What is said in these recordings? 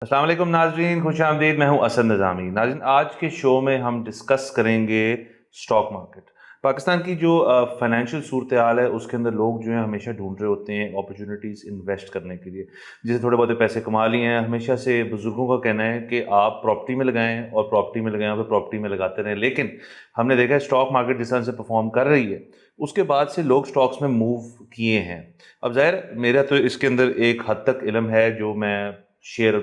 अस्सलाम वालेकुम नाजरीन, खुश आमदीद। मैं हूं असद निज़ामी। नाजरीन, आज के शो में हम डिस्कस करेंगे स्टॉक मार्केट। पाकिस्तान की जो फाइनेंशियल सूरत हाल है उसके अंदर लोग जो हैं हमेशा ढूंढ रहे होते हैं अपॉर्चुनिटीज़ इन्वेस्ट करने के लिए। जिसे थोड़े बहुत पैसे कमा लिए हैं, हमेशा से बुजुर्गों का कहना है कि आप प्रॉपर्टी में लगाएं और प्रॉपर्टी में लगाएं और प्रॉपर्टी में लगाते रहें। लेकिन हमने देखा है स्टॉक मार्केट जिस तरह से परफॉर्म कर रही है उसके बाद से लोग स्टॉक्स में मूव किए हैं। अब ज़ाहिर मेरा तो इसके अंदर एक हद तक इल्म है जो मैं शेयर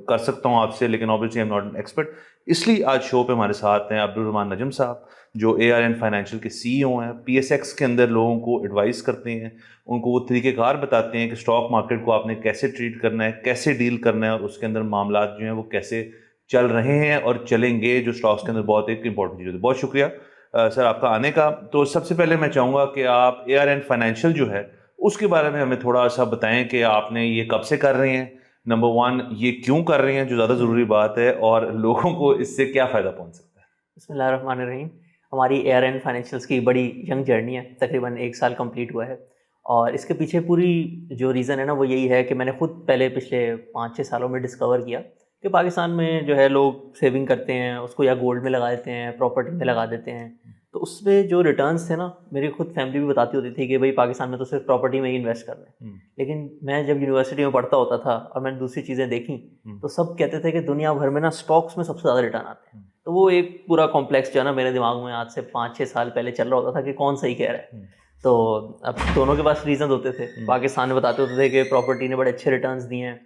कर सकता हूँ आपसे, लेकिन obviously I am not an expert. इसलिए आज शो पे हमारे साथ हैं अब्दुल रहमान नजम साहब, जो ARN फाइनेंशियल के CEO हैं। PSX के अंदर लोगों को एडवाइस करते हैं, उनको वो तरीक़ेकार बताते हैं कि स्टॉक मार्केट को आपने कैसे ट्रीट करना है, कैसे डील करना है और उसके अंदर मामला जो हैं वो कैसे चल रहे हैं और चलेंगे, जो स्टॉक्स के अंदर बहुत एक इंपॉर्टेंट चीज़ है। बहुत शुक्रिया सर आपका आने का। तो सबसे पहले मैं चाहूँगा कि आप ARN फाइनेंशियल जो है उसके बारे में हमें थोड़ा सा बताएं कि आपने ये कब से कर रहे हैं, नंबर वन ये क्यों कर रही हैं, जो ज़्यादा ज़रूरी बात है, और लोगों को इससे क्या फ़ायदा पहुंच सकता है। बिस्मिल्लाहिर्रहमानिर्रहीम। हमारी ARN फाइनेंशियल्स की बड़ी यंग जर्नी है, तकरीबन 1 साल कंप्लीट हुआ है। और इसके पीछे पूरी जो रीज़न है ना वो यही है कि मैंने खुद पहले पिछले 5-6 सालों में डिस्कवर किया कि पाकिस्तान में जो है लोग सेविंग करते हैं, उसको या गोल्ड में लगा देते हैं, प्रॉपर्टी में लगा देते हैं। तो उसमें जो रिटर्न्स थे ना, मेरी खुद फैमिली भी बताती होती थी कि भाई पाकिस्तान में तो सिर्फ प्रॉपर्टी में ही इन्वेस्ट करना है। लेकिन मैं जब यूनिवर्सिटी में पढ़ता होता था और मैंने दूसरी चीज़ें देखी, तो सब कहते थे कि दुनिया भर में ना स्टॉक्स में सबसे ज़्यादा रिटर्न आते हैं। तो वो एक पूरा कॉम्प्लेक्स जो है ना मेरे दिमाग में आज से 5-6 साल पहले चल रहा होता था कि कौन सही कह रहा है। तो अब दोनों के पास रीज़न होते थे। पाकिस्तान में बताते होते थे कि प्रॉपर्टी ने बड़े अच्छे रिटर्न्स दिए हैं।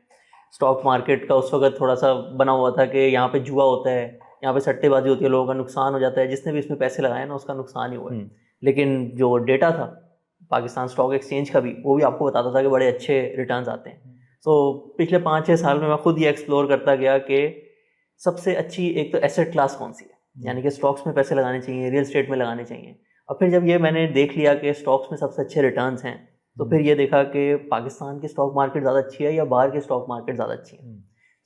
स्टॉक मार्केट का उस वक्त थोड़ा सा बना हुआ था कि यहाँ पे जुआ होता है, यहाँ पे सट्टेबाजी होती है, लोगों का नुकसान हो जाता है, जिसने भी इसमें पैसे लगाए ना उसका नुकसान ही हुआ है। लेकिन जो डेटा था पाकिस्तान स्टॉक एक्सचेंज का भी, वो भी आपको बताता था कि बड़े अच्छे रिटर्न्स आते हैं। तो पिछले 5-6 साल में मैं खुद ये एक्सप्लोर करता गया कि सबसे अच्छी एक तो एसेट क्लास कौन सी है, यानी कि स्टॉक्स में पैसे लगाने चाहिए, रियल स्टेट में लगाने चाहिए। और फिर जब ये मैंने देख लिया कि स्टॉक्स में सबसे अच्छे रिटर्न्स हैं, तो फिर ये देखा कि पाकिस्तान की स्टॉक मार्केट ज़्यादा अच्छी है या बाहर की स्टॉक मार्केट ज़्यादा अच्छी है।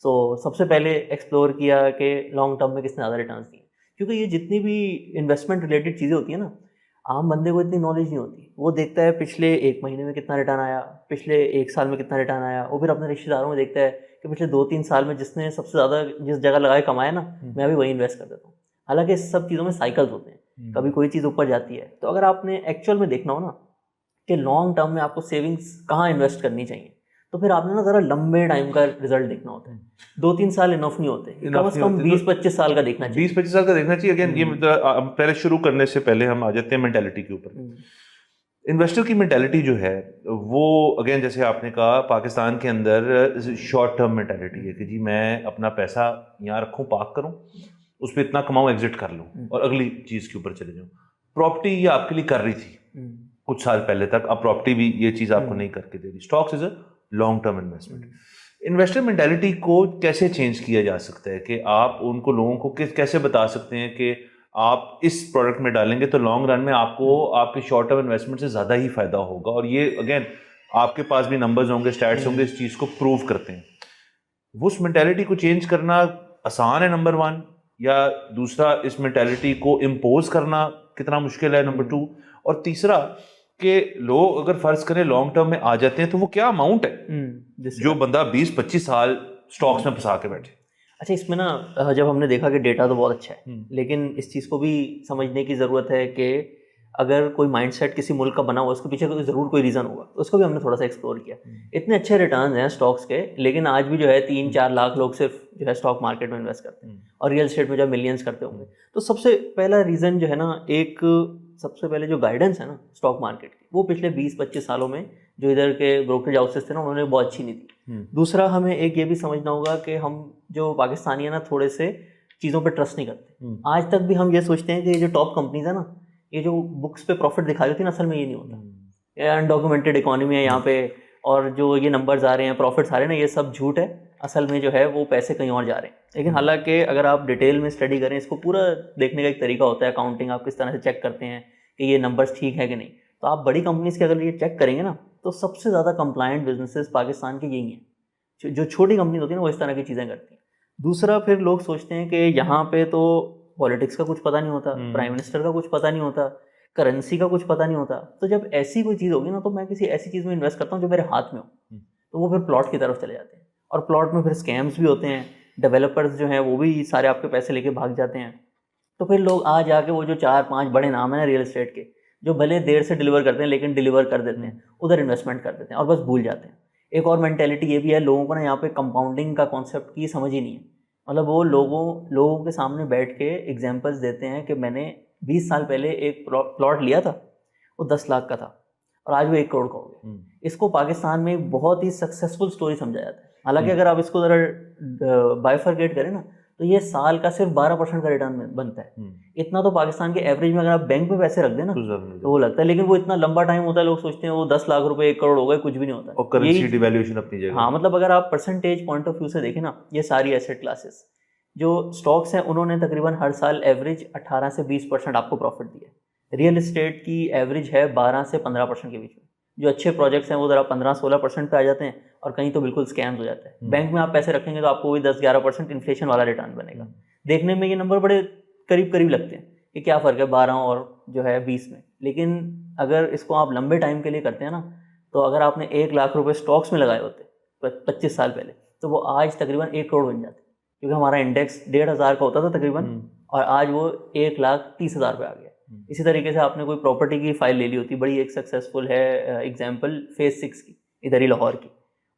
तो सबसे पहले एक्सप्लोर किया कि लॉन्ग टर्म में किसने ज़्यादा रिटर्न्स दिए, क्योंकि ये जितनी भी इन्वेस्टमेंट रिलेटेड चीज़ें होती है ना, आम बंदे को इतनी नॉलेज नहीं होती। वो देखता है पिछले 1 महीने में कितना रिटर्न आया, पिछले 1 साल में कितना रिटर्न आया, वो फिर अपने रिश्तेदारों में देखता है कि पिछले 2-3 साल में जिसने सबसे ज़्यादा जिस जगह लगाए कमाया ना, मैं अभी वही इन्वेस्ट कर देता हूँ। हालांकि इस सब चीज़ों में साइकिल्स होते हैं, कभी कोई चीज़ ऊपर जाती है। तो अगर आपने एक्चुअल में देखना हो ना कि लॉन्ग टर्म में आपको सेविंग्स कहाँ इन्वेस्ट करनी चाहिए, तो फिर आपने ना ज़रा लंबे टाइम का रिजल्ट देखना होता है। 2-3 साल इनफ नहीं होते, कम से कम 20-25 साल का देखना चाहिए। 20-25 साल का देखना चाहिए। अगेन ये पहले शुरू करने से पहले हम आ जाते हैं मेंटेलिटी के ऊपर। इन्वेस्टर की मेंटालिटी जो है वो, अगेन जैसे आपने कहा, पाकिस्तान के अंदर शॉर्ट टर्म मेंटालिटी है कि जी मैं अपना पैसा यहाँ रखूँ, पार्क करूँ, उस पर इतना कमाऊँ, एग्जिट कर लूँ और अगली चीज़ के ऊपर चले जाऊँ। प्रॉपर्टी ये आपके लिए कर रही थी कुछ साल पहले तक, अब प्रॉपर्टी भी ये चीज़ आपको नहीं करके दे रही। Stocks is a long term investment. Investor mentality को कैसे चेंज किया जा सकता है कि आप उनको, लोगों को कैसे बता सकते हैं कि आप इस प्रोडक्ट में डालेंगे तो लॉन्ग रन में आपको आपके शॉर्ट टर्म इन्वेस्टमेंट से ज़्यादा ही फायदा होगा। और ये अगेन आपके पास भी नंबर्स होंगे, स्टैट्स होंगे, इस चीज़ को प्रूव करते हैं। वो उस मेंटालिटी को चेंज करना आसान है, नंबर वन, या दूसरा इस मेंटालिटी को इम्पोज करना कितना मुश्किल है, नंबर टू, और तीसरा कि लोग अगर फर्ज करें लॉन्ग टर्म में आ जाते हैं तो वो क्या अमाउंट है जो बंदा 20-25 साल स्टॉक्स में फंसा के बैठे। अच्छा, इसमें ना जब हमने देखा कि डेटा तो बहुत अच्छा है, लेकिन इस चीज़ को भी समझने की ज़रूरत है कि अगर कोई माइंडसेट किसी मुल्क का बना हुआ, उसके पीछे ज़रूर कोई रीज़न होगा। उसको भी हमने थोड़ा सा एक्सप्लोर किया। इतने अच्छे रिटर्न हैं स्टॉक्स के, लेकिन आज भी जो है 3-4 लाख लोग सिर्फ जो है स्टॉक मार्केट में इन्वेस्ट करते हैं, और रियल स्टेट में जो मिलियंस करते होंगे। तो सबसे पहला रीज़न जो है ना, एक सबसे पहले जो गाइडेंस है ना स्टॉक मार्केट की, वो पिछले 20-25 सालों में जो इधर के ब्रोकरेज हाउसेस थे ना, उन्होंने बहुत अच्छी नहीं दी। दूसरा, हमें एक ये भी समझना होगा कि हम जो पाकिस्तानी है ना, थोड़े से चीज़ों पे ट्रस्ट नहीं करते। आज तक भी हम ये सोचते हैं कि ये जो टॉप कंपनीज है ना, ये जो बुक्स पे प्रॉफिट दिखाई होती है ना, असल में ये नहीं होता। ये अनडॉक्यूमेंटेड इकोनॉमी है यहाँ पे, और जो ये नंबर्स आ रहे हैं, प्रॉफिट्स आ रहे हैं ना, ये सब झूठ है। असल में जो है वो पैसे कहीं और जा रहे हैं। लेकिन हालांकि अगर आप डिटेल में स्टडी करें, इसको पूरा देखने का एक तरीका होता है। अकाउंटिंग आप किस तरह से चेक करते हैं कि ये नंबर्स ठीक है कि नहीं। तो आप बड़ी कंपनीज के अगर ये चेक करेंगे ना, तो सबसे ज़्यादा कंप्लायंट बिजनेसेस पाकिस्तान के यही हैं। जो छोटी कंपनी होती है ना, वो इस तरह की चीज़ें करती हैं। दूसरा, फिर लोग सोचते हैं कि यहाँ पे तो पॉलिटिक्स का कुछ पता नहीं होता, प्राइम मिनिस्टर का कुछ पता नहीं होता, करेंसी का कुछ पता नहीं होता। तो जब ऐसी कोई चीज़ होगी ना, तो मैं किसी ऐसी चीज़ में इन्वेस्ट करता हूँ जो मेरे हाथ में हो। तो वो फिर प्लॉट की तरफ चले जाते हैं। और प्लॉट में फिर स्कैम्स भी होते हैं, डेवलपर्स जो हैं वो भी सारे आपके पैसे लेके भाग जाते हैं। तो फिर लोग आ जाके वो जो 4-5 बड़े नाम है ना रियल एस्टेट के, जो भले देर से डिलीवर करते हैं लेकिन डिलीवर कर देते हैं, उधर इन्वेस्टमेंट कर देते हैं और बस भूल जाते हैं। एक और मेंटेलिटी ये भी है लोगों को ना, यहाँ पे कंपाउंडिंग का कॉन्सेप्ट की समझ ही नहीं है। मतलब वो लोगों के सामने बैठ के एग्जांपल्स देते हैं कि मैंने 20 साल पहले एक प्लॉट लिया था, वो 10 लाख का था और आज वो 1 करोड़ का हो गया। इसको पाकिस्तान में एक बहुत ही सक्सेसफुल स्टोरी समझा जाता है। हालांकि अगर आप इसको ज़रा बाइफरकेट करें ना, तो ये साल का सिर्फ 12% का रिटर्न बनता है। इतना तो पाकिस्तान के एवरेज में अगर आप बैंक में पैसे रख दें ना तो वो लगता है, लेकिन वो इतना लंबा टाइम होता है, लोग सोचते हैं वो 10 लाख रुपए 1 करोड़ हो गए, कुछ भी नहीं होता और करेंसी डिवैल्यूएशन अपनी जगह। हाँ, मतलब अगर आप परसेंटेज पॉइंट ऑफ व्यू से देखें ना, ये सारी एसेट क्लासेस जो स्टॉक्स हैं उन्होंने तकरीबन हर साल एवरेज 18 से 20% आपको प्रॉफिट दिया है। रियल एस्टेट की एवरेज है 12 से 15% के बीच में। जो अच्छे प्रोजेक्ट्स हैं वो ज़रा 15-16% पे आ जाते हैं और कहीं तो बिल्कुल स्कैम्स हो जाता है। बैंक में आप पैसे रखेंगे तो आपको वही 10-11% इन्फ्लेशन वाला रिटर्न बनेगा। देखने में ये नंबर बड़े करीब करीब लगते हैं कि क्या फ़र्क है 12 और जो है 20 में, लेकिन अगर इसको आप लंबे टाइम के लिए करते हैं ना, तो अगर आपने 1 लाख रुपए स्टॉक्स में लगाए होते 25 साल पहले, तो वो आज तकरीबन 1 करोड़ बन जाते, क्योंकि हमारा इंडेक्स 1,500 का होता था तकरीबन और आज वो 1,30,000 पे आ गया। इसी तरीके से आपने कोई प्रॉपर्टी की फाइल ले ली होती, बड़ी एक सक्सेसफुल है एग्जांपल फेज 6 की, इधर ही लाहौर की,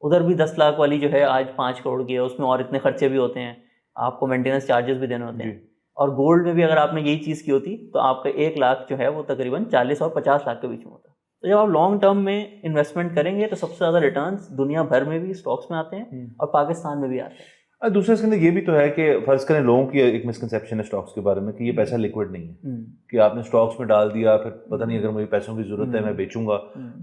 उधर भी 10 लाख वाली जो है आज 5 करोड़ की है। उसमें और इतने खर्चे भी होते हैं, आपको मेंटेनेंस चार्जेस भी देने होते हैं। और गोल्ड में भी अगर आपने यही चीज़ की होती तो आपका 1 लाख जो है वो तकरीबन 40 और 50 लाख के बीच में होता। तो जब आप लॉन्ग टर्म में इन्वेस्टमेंट करेंगे तो सबसे ज़्यादा रिटर्न्स दुनिया भर में भी स्टॉक्स में आते हैं और पाकिस्तान में भी आते हैं। दूसरा इसके अंदर ये भी तो है कि फर्ज करें लोगों की एक मिसकंसेप्शन है स्टॉक्स के बारे में कि ये पैसा लिक्विड नहीं है, कि आपने स्टॉक्स में डाल दिया, फिर पता नहीं अगर मुझे पैसों की जरूरत है मैं बेचूंगा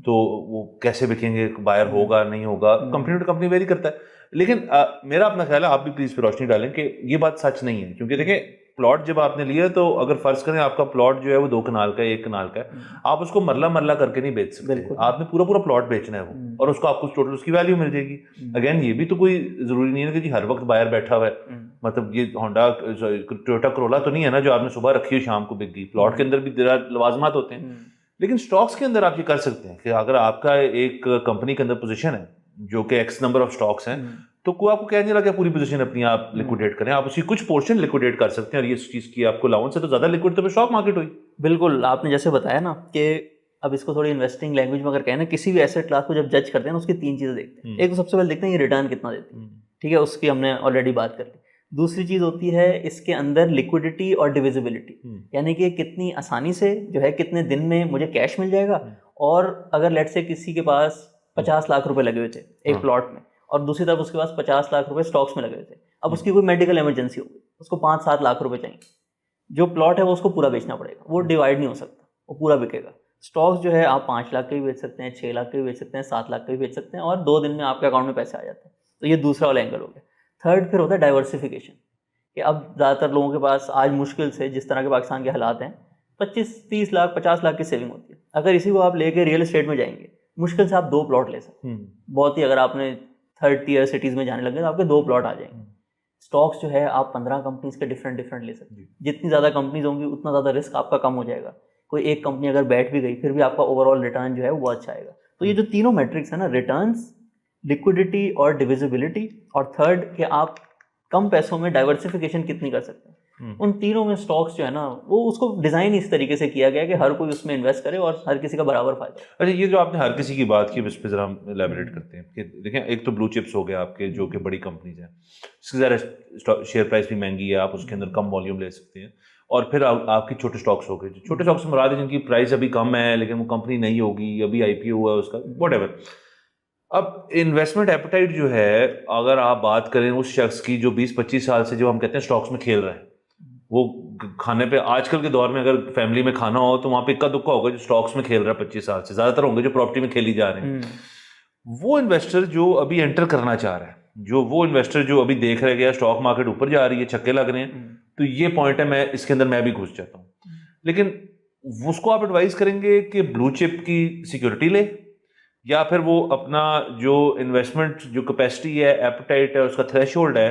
तो वो कैसे बिकेंगे, बायर होगा नहीं होगा, कंपनी टू कंपनी वेरी करता है। लेकिन मेरा अपना ख्याल है, आप भी प्लीज पे रोशनी डालें कि ये बात सच नहीं है। क्योंकि देखिए प्लॉट जब आपने लिया तो अगर फर्ज करें आपका प्लॉट जो है वो 2 कनाल का है, 1 कनाल का है, आप उसको मरला मरला करके नहीं बेच सकते। आपने पूरा पूरा प्लॉट बेचना है वो, और उसको आपको टोटल उसकी वैल्यू मिल जाएगी। अगेन ये भी तो कोई जरूरी नहीं है कि जी हर वक्त बायर बैठा हुआ है। मतलब ये होंडा टोयोटा करोला तो नहीं है ना जो आपने सुबह रखी हो शाम को बिक गई। प्लॉट के अंदर भी लवाजमात होते हैं, लेकिन स्टॉक्स के अंदर आप ये कर सकते हैं कि अगर आपका एक कंपनी के अंदर पोजीशन है जो कि एक्स नंबर ऑफ स्टॉक्स हैं, तो कोई आपको कह नहीं लगा पूरी पोजीशन अपनी आप लिक्विडेट करें, आप उसकी कुछ पोर्शन लिक्विडेट कर सकते हैं। और ये चीज़ की आपको अलाउंस है तो ज़्यादा लिक्विड तो स्टॉक मार्केट हुई। बिल्कुल, आपने जैसे बताया ना कि अब इसको थोड़ी इन्वेस्टिंग लैंग्वेज में अगर कहें ना, किसी भी एसेट क्लास को जब जज करते हैं ना, उसकी 3 चीज़ें देखते हैं। एक तो सबसे पहले देखते हैं ये रिटर्न कितना देती है, ठीक है, उसकी हमने ऑलरेडी बात कर ली। दूसरी चीज़ होती है इसके अंदर लिक्विडिटी और डिविजिबिलिटी, यानी कि कितनी आसानी से जो है कितने दिन में मुझे कैश मिल जाएगा। और अगर लेट से किसी के पास 50 लाख रुपए लगे हुए थे एक प्लॉट में और दूसरी तरफ उसके पास 50 लाख रुपए स्टॉक्स में लगे हुए थे, अब उसकी कोई मेडिकल इमरजेंसी हो गई, उसको 5-7 लाख रुपए चाहिए, जो प्लॉट है वो उसको पूरा बेचना पड़ेगा, वो डिवाइड नहीं हो सकता, वो पूरा बिकेगा। स्टॉक्स जो है आप 5 लाख के भी बेच सकते हैं, 6 लाख के भी बेच सकते हैं, 7 लाख के भी बेच सकते हैं और 2 दिन में आपके अकाउंट में पैसे आ जाते हैं। तो ये दूसरा वाला एंगल हो गया। थर्ड फिर होता है डाइवर्सिफिकेशन, कि अब ज़्यादातर लोगों के पास आज मुश्किल से, जिस तरह के पाकिस्तान के हालात हैं, 25-30 लाख 50 लाख की सेविंग होती है। अगर इसी को आप लेके रियल एस्टेट में जाएंगे, मुश्किल से आप 2 प्लॉट ले सकते हैं। बहुत ही अगर आपने 3rd टियर सिटीज़ में जाने लगे तो आपके 2 प्लॉट आ जाएंगे। स्टॉक्स जो है आप 15 कंपनीज के डिफरेंट ले सकते हैं। जितनी ज़्यादा कंपनीज होंगी उतना ज़्यादा रिस्क आपका कम हो जाएगा। कोई एक कंपनी अगर बैठ भी गई फिर भी आपका ओवरऑल रिटर्न जो है वो अच्छा आएगा। तो ये जो तीनों मैट्रिक्स है ना, रिटर्न्स, लिक्विडिटी और डिविजिबिलिटी, और थर्ड कि आप कम पैसों में डाइवर्सिफिकेशन कितनी कर सकते हैं, उन तीनों में स्टॉक्स जो है ना वो उसको डिज़ाइन इस तरीके से किया गया है कि हर कोई उसमें इन्वेस्ट करे और हर किसी का बराबर फायदा। अच्छा, ये जो आपने हर किसी की बात की, इस पर जरा हम एलैबोरेट करते हैं कि देखें, एक तो ब्लू चिप्स हो गए आपके जो कि बड़ी कंपनीज हैं, इसकी ज़रा शेयर प्राइस भी महंगी है, आप उसके अंदर कम वॉल्यूम ले सकते हैं। और फिर आपकी छोटे स्टॉक्स हो गए, छोटे स्टॉक्स से मुराद है जिनकी प्राइस अभी कम है लेकिन वो कंपनी नहीं होगी, अभी IPO हुआ है उसका, व्हाटएवर। अब इन्वेस्टमेंट एपेटाइट जो है, अगर आप बात करें उस शख्स की जो 20-25 साल से जो हम कहते हैं स्टॉक्स में खेल रहे हैं, वो खाने पे आजकल के दौर में अगर फैमिली में खाना हो तो वहाँ पे इक्का दुक्का होगा जो स्टॉक्स में खेल रहा है 25 साल से, ज़्यादातर होंगे जो प्रॉपर्टी में खेली जा रहे हैं। वो इन्वेस्टर जो अभी एंटर करना चाह रहा है, वो इन्वेस्टर जो अभी देख रहा है कि स्टॉक मार्केट ऊपर जा रही है, छक्के लग रहे हैं, तो ये पॉइंट है, मैं इसके अंदर मैं भी घुस जाता हूँ। लेकिन उसको आप एडवाइस करेंगे कि ब्लू चिप की सिक्योरिटी ले, या फिर वो अपना जो इन्वेस्टमेंट जो कैपेसिटी है, एपेटाइट है, उसका थ्रेशोल्ड है,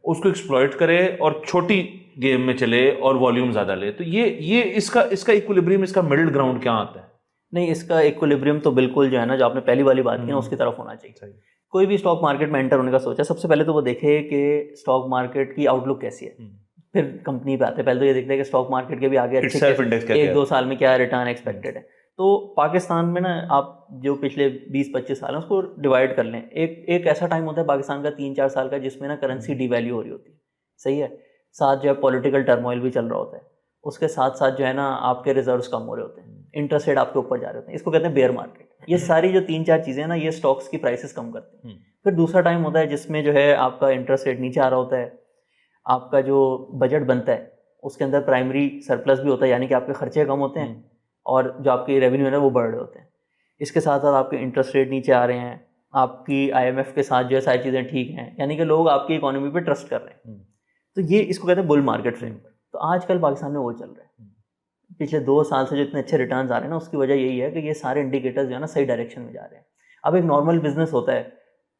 उसको एक्सप्लॉइट करे और छोटी गेम में चले और वॉल्यूम ज़्यादा ले। तो ये इसका इक्विलिब्रियम, इसका मिडिल ग्राउंड क्या आता है? नहीं, इसका इक्विलिब्रियम तो बिल्कुल जो है ना, जो आपने पहली वाली बात की ना, उसकी तरफ होना चाहिए। कोई भी स्टॉक मार्केट में एंटर होने का सोचा, सबसे पहले तो वो देखे कि स्टॉक मार्केट की आउटलुक कैसी है, फिर कंपनी पे आते हैं। पहले तो ये देखते हैं कि स्टॉक मार्केट के भी आगे अच्छे एक दो साल में क्या रिटर्न एक्सपेक्टेड है। तो पाकिस्तान में ना आप जो पिछले 20-25 साल हैं उसको डिवाइड कर लें। एक ऐसा टाइम होता है पाकिस्तान का 3-4 साल का जिसमें ना करेंसी डिवैल्यू हो रही होती है, सही है, साथ जो है पॉलिटिकल टर्मोइल भी चल रहा होता है, उसके साथ साथ जो है ना आपके रिजर्व्स कम हो रहे होते हैं, इंटरेस्ट रेट आपके ऊपर जा रहे होते हैं, इसको कहते हैं बेयर मार्केट। ये सारी जो 3-4 चीज़ें हैं ना ये स्टॉक्स की प्राइसेस कम करते हैं। फिर दूसरा टाइम होता है जिसमें जो है आपका इंटरेस्ट रेट नीचे आ रहा होता है, आपका जो बजट बनता है उसके अंदर प्राइमरी सरप्लस भी होता है, यानी कि आपके खर्चे कम होते हैं और जो आपकी रेवेन्यू है ना वो बढ़ रहे होते हैं। इसके साथ साथ आपके इंटरेस्ट रेट नीचे आ रहे हैं, आपकी IMF के साथ जो है सारी चीज़ें ठीक हैं, यानी कि लोग आपकी इकोनॉमी पे ट्रस्ट कर रहे हैं। तो ये इसको कहते हैं बुल मार्केट फ्रेमवर्क। तो आजकल पाकिस्तान में वो चल रहा है। पिछले 2 साल से जो इतने अच्छे रिटर्न्स आ रहे हैं ना उसकी वजह यही है कि ये सारे इंडिकेटर्स जो है ना सही डायरेक्शन में जा रहे हैं। अब एक नॉर्मल बिजनेस होता है,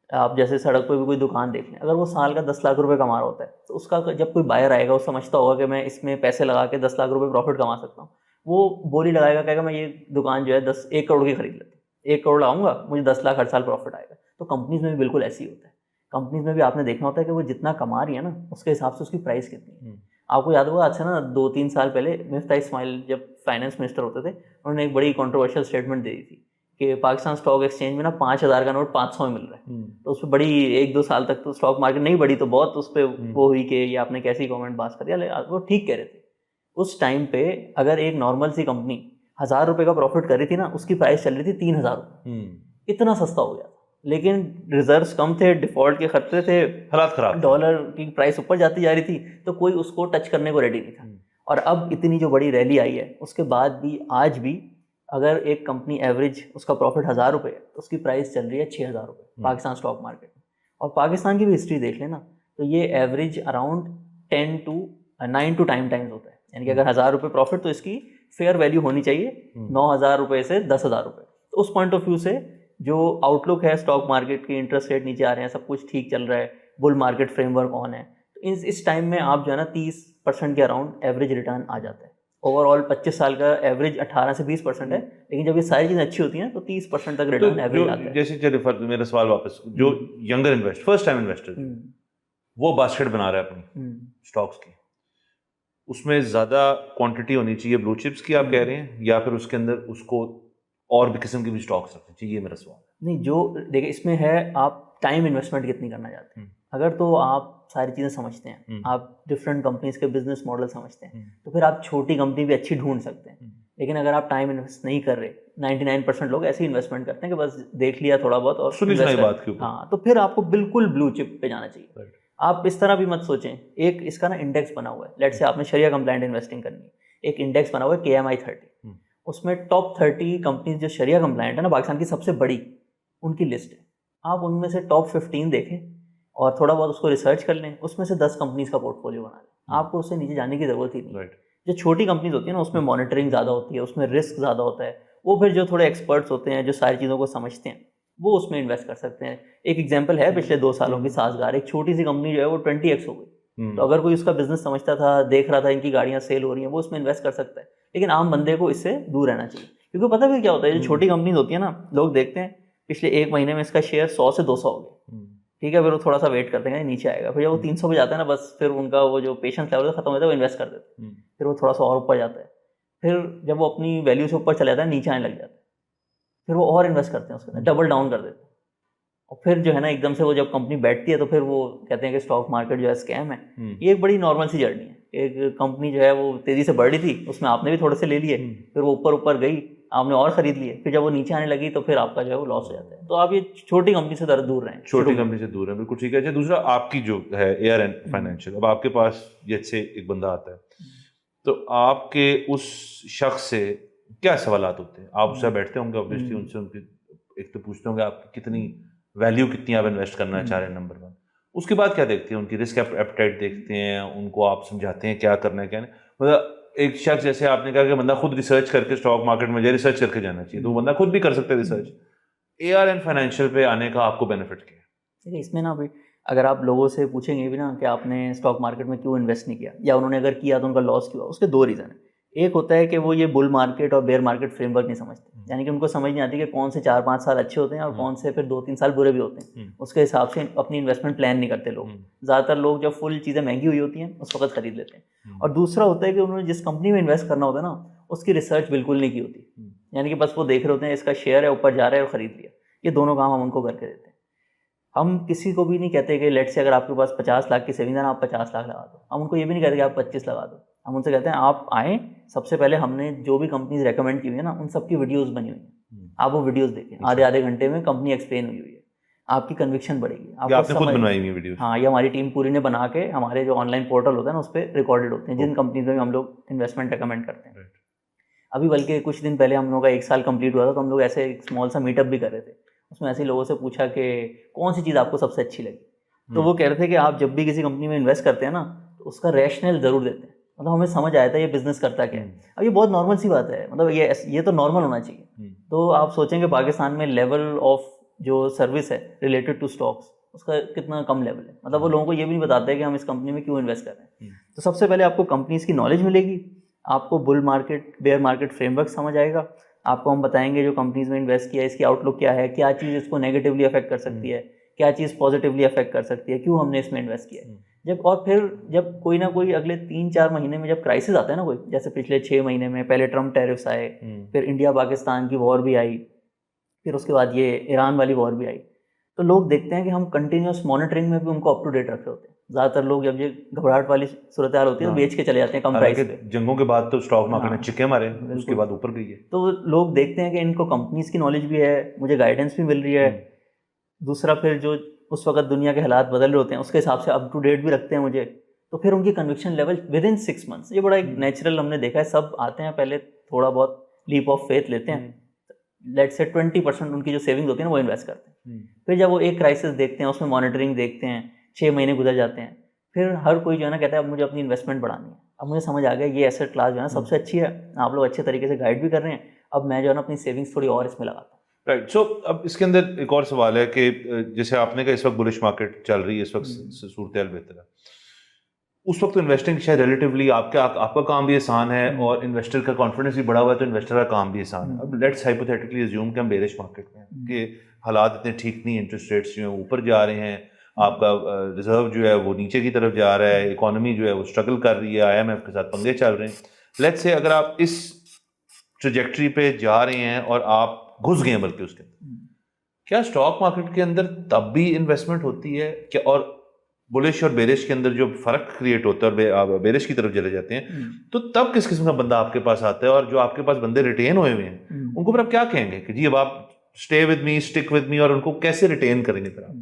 आप जैसे सड़क पर भी कोई दुकान देख लें, अगर वो साल का 10 लाख रुपए कमा रहा होता है तो उसका जब कोई बायर आएगा वो समझता होगा कि मैं इसमें पैसे लगा के 10 लाख रुपए प्रॉफिट कमा सकता हूँ, वो बोली लगाएगा, कहेगा मैं ये दुकान जो है 1 करोड़ की खरीद लेता हूँ, 1 करोड़ लाऊंगा, मुझे 10 लाख हर साल प्रॉफिट आएगा। तो कंपनीज में भी बिल्कुल ऐसे ही होता है। कंपनीज में भी आपने देखना होता है कि वो जितना कमा रही है ना उसके हिसाब से उसकी प्राइस कितनी है। आपको याद होगा आज से ना 2-3 साल पहले मिफ्ता इस्माइल जब फाइनेंस मिनिस्टर होते थे उन्होंने एक बड़ी कंट्रोवर्शियल स्टेटमेंट दे दी थी कि पाकिस्तान स्टॉक एक्सचेंज में ना 5,000 का नोट 500 में मिल रहा है। तो उस पर बड़ी 1-2 साल तक तो स्टॉक मार्केट नहीं बढ़ी, तो बहुत उस पर वो हुई कि ये आपने कैसी गवर्नमेंट पास कर दिया। वो ठीक कह रहे थे उस टाइम पे। अगर एक नॉर्मल सी कंपनी 1,000 रुपये का प्रॉफिट कर रही थी ना, उसकी प्राइस चल रही थी 3,000 रुपये। इतना सस्ता हो गया था, लेकिन रिजर्व्स कम थे, डिफॉल्ट के खतरे थे, हालात खराब, डॉलर की प्राइस ऊपर जाती जा रही थी, तो कोई उसको टच करने को रेडी नहीं था। और अब इतनी जो बड़ी रैली आई है उसके बाद भी आज भी अगर एक कंपनी एवरेज उसका प्रॉफिट 1,000 रुपये है तो उसकी प्राइस चल रही है 6,000 रुपये पाकिस्तान स्टॉक मार्केट में। और पाकिस्तान की भी हिस्ट्री देख लेना तो ये एवरेज अराउंड 9 to 10 टाइम्स होता है, यानी कि अगर 1,000 रुपये प्रॉफिट तो इसकी फेयर वैल्यू होनी चाहिए 9,000 रुपये से 10,000 रुपये। तो उस पॉइंट ऑफ व्यू से जो आउटलुक है स्टॉक मार्केट की, इंटरेस्ट रेट नीचे आ रहे हैं, सब कुछ ठीक चल रहा है, बुल मार्केट फ्रेमवर्क ऑन है, तो इस टाइम में आप जो है ना 30% के अराउंड एवरेज रिटर्न आ जाता है। ओवरऑल 25 साल का एवरेज 18 से 20% है, लेकिन जब ये सारी चीज़ें अच्छी होती हैं तो 30% तक रिटर्न एवरेज आता है। जैसे चलिए मेरा सवाल वापस, जो younger invest first time investor वो बास्केट बना रहा है अपनी स्टॉक्स की, उसमें ज़्यादा क्वांटिटी होनी चाहिए ब्लू चिप्स की आप कह रहे हैं, या फिर उसके अंदर उसको और भी किस्म के भी स्टॉक्स रखने चाहिए, ये मेरा सवाल है। नहीं, जो देखिए इसमें है आप टाइम इन्वेस्टमेंट कितनी करना चाहते हैं। अगर तो आप सारी चीज़ें समझते हैं, आप डिफरेंट कंपनीज के बिजनेस मॉडल समझते हैं, तो फिर आप छोटी कंपनी भी अच्छी ढूंढ सकते हैं। लेकिन अगर आप टाइम इन्वेस्ट नहीं कर रहे, 99% लोग ऐसे इन्वेस्टमेंट करते हैं कि बस देख लिया थोड़ा बहुत और सुनी सुनाई बात के ऊपर, हाँ, तो फिर आपको बिल्कुल ब्लू चिप पे जाना चाहिए। आप इस तरह भी मत सोचें, एक इसका ना इंडेक्स बना हुआ है, लेट्स से आपने शरिया कंप्लाइंट इन्वेस्टिंग करनी है, एक इंडेक्स बना हुआ है KMI 30, उसमें टॉप 30 कंपनीज जो शरिया कंप्लाइंट है ना पाकिस्तान की सबसे बड़ी, उनकी लिस्ट है। आप उनमें से टॉप 15 देखें और थोड़ा बहुत उसको रिसर्च कर लें, उसमें से 10 कंपनीज का पोर्टफोलियो बना लें, आपको उससे नीचे जाने की ज़रूरत ही नहीं। जो छोटी कंपनीज होती है ना उसमें मॉनिटरिंग ज़्यादा होती है, उसमें रिस्क ज़्यादा होता है, वो फिर जो थोड़े एक्सपर्ट्स होते हैं जो सारी चीज़ों को समझते हैं वो उसमें इन्वेस्ट कर सकते हैं। एक एग्जांपल है पिछले 2 सालों की साजगार, एक छोटी सी कंपनी जो है वो 20x हो गई। तो अगर कोई उसका बिजनेस समझता था, देख रहा था इनकी गाड़ियाँ सेल हो रही हैं, वो उसमें इन्वेस्ट कर सकता है। लेकिन आम बंदे को इससे दूर रहना चाहिए, क्योंकि पता भी क्या होता है, जो छोटी कंपनीज होती है ना, लोग देखते हैं पिछले 1 महीने में इसका शेयर 100 से 200 हो गया, ठीक है, फिर वो थोड़ा सा वेट करते हैं नीचे आएगा, फिर जब वो 300 पे जाता है ना, बस फिर उनका वो जो पेशेंस लेवल खत्म हो जाता है, वो इन्वेस्ट कर देते हैं। फिर वो थोड़ा सा और ऊपर जाता है, फिर जब वो अपनी वैल्यू से ऊपर चला जाता है नीचे आने लग जाता है, फिर वो और इन्वेस्ट करते हैं उसके अंदर, डबल डाउन कर देते हैं। और फिर जो है ना एकदम से वो जब कंपनी बैठती है तो फिर वो कहते हैं कि स्टॉक मार्केट जो है स्कैम है। ये एक बड़ी नॉर्मल सी जर्नी है। एक कंपनी जो है वो तेज़ी से बढ़ रही थी, उसमें आपने भी थोड़े से ले लिए, फिर वो ऊपर गई, आपने और ख़रीद लिए, फिर जब वो नीचे आने लगी तो फिर आपका जो है वो लॉस हो जाता है। तो आप ये छोटी कंपनी से दूर रहें, छोटी कंपनी से दूर है, बिल्कुल ठीक है। अच्छा, दूसरा आपकी जो है ARN फाइनेंशियल, अब आपके पास जैसे एक बंदा आता है तो आपके उस शख्स से क्या सवालात होते हैं? आप उससे बैठते होंगे ऑब्वियसली, उनसे उनकी एक तो पूछते होंगे आप कितनी वैल्यू कितनी आप इन्वेस्ट करना चाह रहे हैं, नंबर 1। उसके बाद क्या देखते हैं? उनकी रिस्क एपेटाइट देखते हैं, उनको आप समझाते हैं क्या करना है क्या नहीं। मतलब एक शख्स, जैसे आपने कहा कि बंदा खुद रिसर्च करके स्टॉक मार्केट में रिसर्च करके जाना चाहिए, तो बंदा खुद भी कर सकता है रिसर्च। ARN फाइनेंशियल पे आने का आपको बेनिफिट क्या है? देखिए इसमें ना भाई, अगर आप लोगों से पूछेंगे भी ना कि आपने स्टॉक मार्केट में क्यों इन्वेस्ट नहीं किया, या उन्होंने अगर किया तो उनका लॉस क्यों हुआ, उसके 2 रीज़न है। एक होता है कि वो ये बुल मार्केट और बेयर मार्केट फ्रेमवर्क नहीं समझते, यानी कि उनको समझ नहीं आती कि कौन से 4-5 साल अच्छे होते हैं और कौन से फिर 2-3 साल बुरे भी होते हैं। उसके हिसाब से अपनी इन्वेस्टमेंट प्लान नहीं करते लोग। ज़्यादातर लोग जब फुल चीज़ें महंगी हुई होती हैं उस वक्त खरीद लेते हैं। और दूसरा होता है कि उन्होंने जिस कंपनी में इन्वेस्ट करना होता है ना, उसकी रिसर्च बिल्कुल नहीं की होती, यानी कि बस वो देख रहे होते हैं इसका शेयर है ऊपर जा रहा है और ख़रीद लिया। ये दोनों काम हम उनको करके देते हैं। हम किसी को भी नहीं कहते कि लेट से अगर आपके पास 50 लाख की सेविंग है ना, आप 50 लाख लगा दो। हम उनको ये भी नहीं कहते कि आप 25 लगा दो। हम उनसे कहते हैं आप आएँ, सबसे पहले हमने जो भी कंपनीज रेकमेंड की हुई है ना, उन सबकी वीडियोस बनी हुई हैं, आप वो वीडियोस देखें। आधे घंटे में कंपनी एक्सप्लेन हुई हुई है, आपकी कन्विक्शन बढ़ेगी। आपने खुद बनवाई हुई वीडियो? हाँ, ये हमारी टीम पूरी ने बना के हमारे जो ऑनलाइन पोर्टल होता है ना, उस पर रिकॉर्डेड होते हैं जिन कंपनीज में हम लोग इन्वेस्टमेंट रेकमेंड करते हैं। अभी बल्कि कुछ दिन पहले हम लोग का 1 साल कंप्लीट हुआ था, तो हम लोग ऐसे एक स्मॉल सा मीटअप भी कर रहे थे। उसमें ऐसे लोगों से पूछा कि कौन सी चीज़ आपको सबसे अच्छी लगी। तो वो कह रहे थे कि आप जब भी किसी कंपनी में इन्वेस्ट करते हैं ना, तो उसका रैशनल ज़रूर देते हैं, मतलब हमें समझ आया था ये बिजनेस करता क्या है। अब ये बहुत नॉर्मल सी बात है, मतलब ये तो नॉर्मल होना चाहिए। तो आप सोचेंगे पाकिस्तान में लेवल ऑफ जो सर्विस है रिलेटेड टू स्टॉक्स, उसका कितना कम लेवल है। मतलब वो लोगों को ये भी नहीं बताते कि हम इस कंपनी में क्यों इन्वेस्ट कर रहे हैं। तो सबसे पहले आपको कंपनीज की नॉलेज मिलेगी, आपको bull market bear market framework समझ आएगा, आपको हम बताएंगे जो कंपनीज में इन्वेस्ट किया है इसकी आउटलुक क्या है, क्या चीज़ इसको नेगेटिवली अफेक्ट कर सकती है, क्या चीज़ पॉजिटिवली अफेक्ट कर सकती है, क्यों हमने इसमें इन्वेस्ट किया है। जब कोई ना कोई अगले 3-4 महीने में जब क्राइसिस आता है ना, कोई जैसे पिछले 6 महीने में पहले ट्रम्प टैरिफ्स आए, फिर इंडिया पाकिस्तान की वॉर भी आई, फिर उसके बाद ये ईरान वाली वॉर भी आई, तो लोग देखते हैं कि हम कंटिन्यूस मॉनिटरिंग में भी उनको अप टू डेट रखे होते हैं। ज़्यादातर लोग जब ये घबराहट वाली सूरत हाल होती है तो बेच के चले जाते हैं कम प्राइस पे। जंगों के बाद तो स्टॉक मार्केट में चिक्के मारे, उसके बाद ऊपर गई है। तो लोग देखते हैं कि इनको कंपनीज की नॉलेज भी है, मुझे गाइडेंस भी मिल रही है। दूसरा फिर जो उस वक्त दुनिया के हालात बदल रहे होते हैं उसके हिसाब से अप टू डेट भी रखते हैं मुझे, तो फिर उनकी conviction level with in 6 months, ये बड़ा एक नेचुरल हमने देखा है। सब आते हैं पहले थोड़ा बहुत लीप ऑफ फेथ लेते हैं, लेट्स से 20% उनकी जो सेविंग होती है ना वो इन्वेस्ट करते हैं। फिर जब वो एक क्राइसिस देखते हैं, उसमें मॉनिटरिंग देखते हैं, 6 महीने गुजर जाते हैं, फिर हर कोई जो है ना कहता है अब मुझे अपनी इन्वेस्टमेंट बढ़ानी है, अब मुझे समझ आ गया ये एसेट क्लास जो है ना सबसे अच्छी है, आप लोग अच्छे तरीके से गाइड भी कर रहे हैं, अब मैं जो है ना अपनी सेविंग्स थोड़ी और इसमें लगाता हूँ। राइट। सो अब इसके अंदर एक और सवाल है कि जैसे आपने कहा इस वक्त बुलिश मार्केट चल रही है, इस वक्त सूरत-ए-हाल बेहतर है, उस वक्त तो इन्वेस्टिंग शायद रिलेटिवली आपका काम भी आसान है और इन्वेस्टर का कॉन्फिडेंस भी बढ़ा हुआ है, तो इन्वेस्टर का काम भी आसान है। अब लेट्स हाइपोथेटिकली अज्यूम कि हम बेरिश मार्केट में हैं कि हालात इतने ठीक नहीं, इंटरेस्ट रेट्स जो हैं ऊपर जा रहे हैं, आपका रिजर्व जो है वो नीचे की तरफ जा रहा है, इकोनॉमी जो है वो स्ट्रगल कर रही है, IMF के साथ पंगे चल रहे हैं। लेट्स से अगर आप इस ट्रजेक्टरी पे जा रहे हैं और आप घुस गए बल्कि उसके अंदर, क्या स्टॉक मार्केट के अंदर तब भी इन्वेस्टमेंट होती है क्या? और बुलिश और बेरिश के अंदर जो फर्क क्रिएट होता है और बेरिश की तरफ चले जाते हैं, तो तब किस किस्म का बंदा आपके पास आता है? और जो आपके पास बंदे रिटेन हुए हुए हैं उनको फिर आप क्या कहेंगे कि जी अब आप stay with me, stick with me, और उनको कैसे रिटेन करेंगे फिर आप?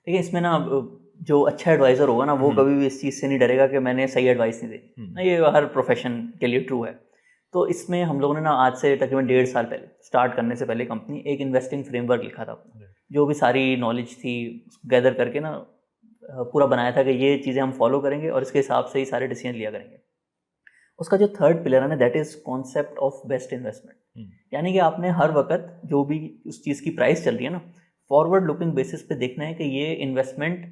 देखिए, इसमें ना जो अच्छा एडवाइज़र होगा ना वो कभी भी इस चीज़ से नहीं डरेगा कि मैंने सही एडवाइस नहीं दी ना, ये हर प्रोफेशन के लिए ट्रू है। तो इसमें हम लोगों ने ना आज से तकरीबन 1.5 साल पहले स्टार्ट करने से पहले कंपनी एक इन्वेस्टिंग फ्रेमवर्क लिखा था अपना, जो भी सारी नॉलेज थी गैदर करके ना पूरा बनाया था कि ये चीज़ें हम फॉलो करेंगे और इसके हिसाब से ही सारे डिसीजन लिया करेंगे। उसका जो थर्ड पिलर है ना, that is concept of best investment, यानी कि आपने हर वक्त जो भी उस चीज़ की प्राइस चल रही है ना, फॉरवर्ड लुकिंग बेसिस पे देखना है कि ये इन्वेस्टमेंट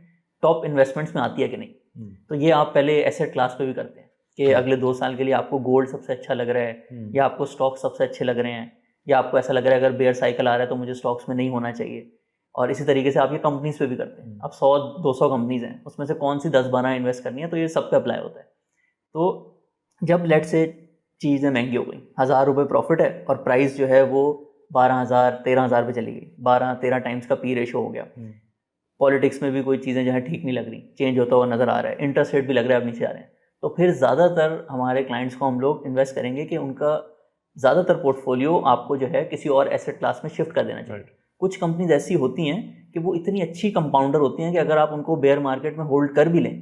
टॉप इन्वेस्टमेंट्स में आती है कि नहीं। तो ये आप पहले एसेट क्लास पे भी करते हैं कि अगले 2 साल के लिए आपको गोल्ड सबसे अच्छा लग रहा है, या आपको स्टॉक सबसे अच्छे लग रहे हैं, या आपको ऐसा लग रहा है अगर बेयर साइकिल आ रहा है तो मुझे स्टॉक्स में नहीं होना चाहिए। और इसी तरीके से आप ये कंपनीज पे भी करते हैं। अब 100-200 कंपनीज हैं, उसमें से कौन सी 10-12 इन्वेस्ट करनी है, तो ये सब पे अप्लाई होता है। तो जब लेट से चीज़ें महंगी हो गई, 1000 रुपये प्रॉफिट है और प्राइस जो है वो 12,000-13,000 पे चली गई, 12-13 टाइम्स का पी रेशो हो गया। पॉलिटिक्स में भी कोई चीज़ें जो है ठीक नहीं लग रही, चेंज होता हुआ नज़र आ रहा है, इंटरेस्ट रेट भी लग रहा है अब नीचे आ रहे हैं, तो फिर ज़्यादातर हमारे क्लाइंट्स को हम लोग इन्वेस्ट करेंगे कि उनका ज़्यादातर पोर्टफोलियो आपको जो है किसी और एसेट क्लास में शिफ्ट कर देना चाहिए। कुछ कंपनीज ऐसी होती हैं कि वो इतनी अच्छी कंपाउंडर होती हैं कि अगर आप उनको बेयर मार्केट में होल्ड कर भी लें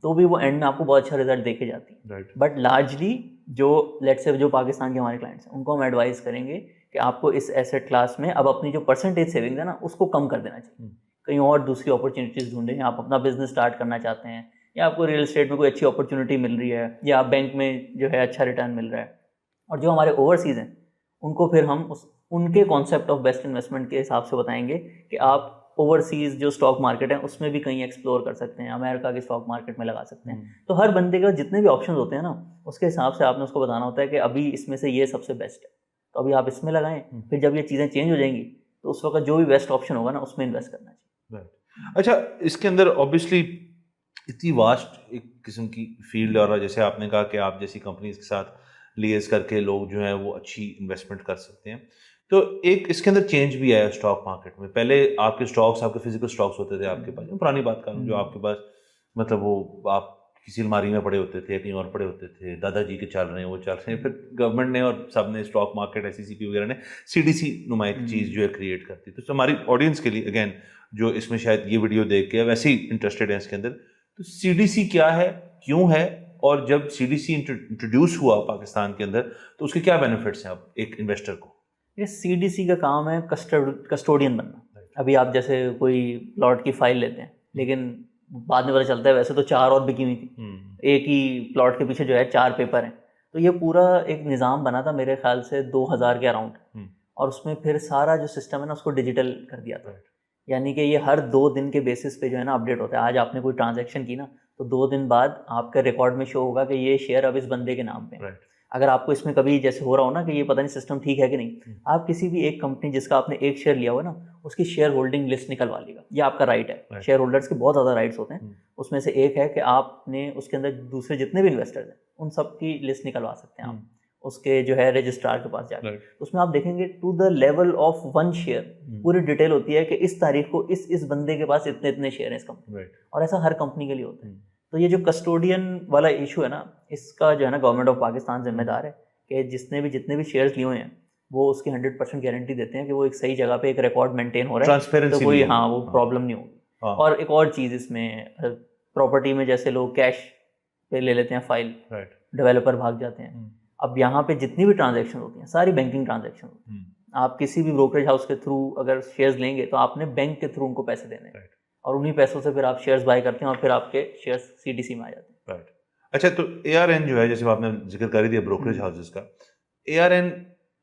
तो भी वो एंड में आपको बहुत अच्छा रिजल्ट दे के जाती है। बट लार्जली जो लेट्स से जो पाकिस्तान के हमारे क्लाइंट्स हैं उनको हम एडवाइस करेंगे कि आपको इस एसेट क्लास में अब अपनी जो परसेंटेज सेविंग्स है ना उसको कम कर देना चाहिए, कहीं और दूसरी अपॉर्चुनिटीज़ ढूंढें। आप अपना बिजनेस स्टार्ट करना चाहते हैं, या आपको रियल एस्टेट में कोई अच्छी अपॉर्चुनिटी मिल रही है, या आप बैंक में जो है अच्छा रिटर्न मिल रहा है। और जो हमारे ओवरसीज़ हैं उनको फिर हम उनके कॉन्सेप्ट ऑफ बेस्ट इन्वेस्टमेंट के हिसाब से बताएंगे कि आप ओवरसीज जो स्टॉक मार्केट है उसमें भी कहीं एक्सप्लोर कर सकते हैं, अमेरिका के स्टॉक मार्केट में लगा सकते हैं। तो हर बंदे के जितने भी ऑप्शन होते हैं ना, उसके हिसाब से आपने उसको बताना होता है कि अभी इसमें से ये सबसे बेस्ट है, तो अभी आप इसमें लगाएं। फिर जब ये चीज़ें चेंज हो जाएंगी तो उस वक्त जो भी बेस्ट ऑप्शन होगा ना उसमें इन्वेस्ट करना चाहिए। अच्छा, इसके अंदर ऑब्वियसली इतनी वास्ट एक किस्म की फील्ड, और जैसे आपने कहा कि आप जैसी कंपनीज के साथ लिएज करके लोग जो हैं वो अच्छी इन्वेस्टमेंट कर सकते हैं, तो एक इसके अंदर चेंज भी आया स्टॉक मार्केट में। पहले आपके स्टॉक्स, आपके फिजिकल स्टॉक्स होते थे आपके पास, पुरानी बात कर रहा हूँ, जो आपके पास मतलब वो आप किसी अलमारी में पड़े होते थे, कहीं और पड़े होते थे, दादाजी के चल रहे हैं, वो चल रहे हैं। फिर गवर्नमेंट ने और सब ने, स्टॉक मार्केट, SECP वगैरह ने CDC नुमा एक चीज़ जो है क्रिएट करती। तो हमारी ऑडियंस के लिए अगेन, जो इसमें शायद ये वीडियो देख के वैसे ही इंटरेस्टेड है इसके अंदर, तो CDC क्या है, क्यों है, और जब CDC इंट्रोड्यूस हुआ पाकिस्तान के अंदर तो उसके क्या बेनिफिट्स हैं अब एक इन्वेस्टर को? ये CDC का काम है कस्टोडियन बनना। अभी आप जैसे कोई प्लॉट की फाइल लेते हैं, लेकिन बाद में पता चलता है वैसे तो 4 और बिकी हुई थी, एक ही प्लॉट के पीछे जो है 4 पेपर हैं। तो ये पूरा एक निज़ाम बना था मेरे ख्याल से 2000 के अराउंड, और उसमें फिर सारा जो सिस्टम है ना उसको डिजिटल कर दिया था। यानी कि ये हर 2 दिन के बेसिस पे जो है ना अपडेट होता है। आज आपने कोई ट्रांजैक्शन की ना, तो 2 दिन बाद आपके रिकॉर्ड में शो होगा कि ये शेयर अब इस बंदे के नाम पे है। अगर आपको इसमें कभी जैसे हो रहा हो ना कि ये पता नहीं सिस्टम ठीक है कि नहीं, आप किसी भी एक कंपनी जिसका आपने एक शेयर लिया हुआ ना, उसकी शेयर होल्डिंग लिस्ट निकलवा लेगा। ये आपका राइट है। शेयर होल्डर्स के बहुत ज़्यादा राइट्स होते हैं, उसमें से एक है कि आपने उसके अंदर दूसरे जितने भी इन्वेस्टर्स हैं उन सब की लिस्ट निकलवा सकते हैं आप उसके जो है रजिस्ट्रार के पास जाकर। उसमें आप देखेंगे to the level of 1 share पूरी डिटेल होती है कि इस तारीख को इस बंदे के पास इतने इतने शेयर हैं इस कंपनी, और ऐसा हर कंपनी के लिए होता है। तो ये जो कस्टोडियन वाला इशू है ना, इसका जो है ना गवर्नमेंट ऑफ पाकिस्तान जिम्मेदार है कि जितने भी शेयर्स लिए हुए हैं वो उसकी 100% गारंटी देते हैं कि वो एक सही जगह पे एक रिकॉर्ड मेंटेन हो रहा है, तो कोई वो प्रॉब्लम नहीं होगी। और एक और चीज़ इसमें, प्रॉपर्टी में जैसे लोग कैश पे ले लेते हैं फाइल, डेवलपर भाग जाते हैं। अब यहाँ पे जितनी भी ट्रांजैक्शन होती हैं सारी बैंकिंग ट्रांजैक्शन होती हैं। आप किसी भी ब्रोकरेज हाउस के थ्रू अगर शेयर्स लेंगे तो आपने बैंक के थ्रू उनको पैसे देने हैं, और उन्हीं पैसों से फिर आप शेयर्स बाय करते हैं और फिर आपके शेयर्स CDC में आ जाते हैं। अच्छा, तो ARN जो है, जैसे आपने जिक्र कर दिया ब्रोकरेज हाउसेस का, ARN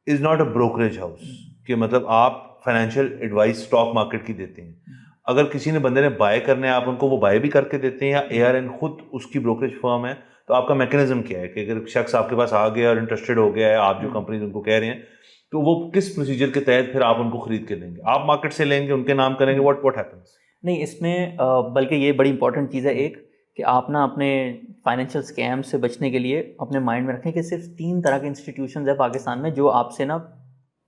is not a brokerage house कि मतलब आप फाइनेंशियल एडवाइस स्टॉक मार्केट की देते हैं। अगर किसी ने बंदे ने बाय करने, आप उनको वो बाय भी करके देते हैं, या ARN खुद उसकी ब्रोकरेज फर्म है? तो आपका मैकेनिज्म क्या है कि अगर शख्स आपके पास आ गया और इंटरेस्टेड हो गया है, आप जो कंपनी उनको कह रहे हैं, तो वो किस प्रोसीजर के तहत फिर आप उनको खरीद के देंगे? आप मार्केट से लेंगे, उनके नाम करेंगे, व्हाट हैपेंस? नहीं, इसमें बल्कि ये बड़ी इंपॉर्टेंट चीज़ है एक, कि आप ना अपने फाइनेंशियल स्कैम से बचने के लिए अपने माइंड में रखें कि सिर्फ 3 तरह के इंस्टीट्यूशंस है पाकिस्तान में जो आपसे ना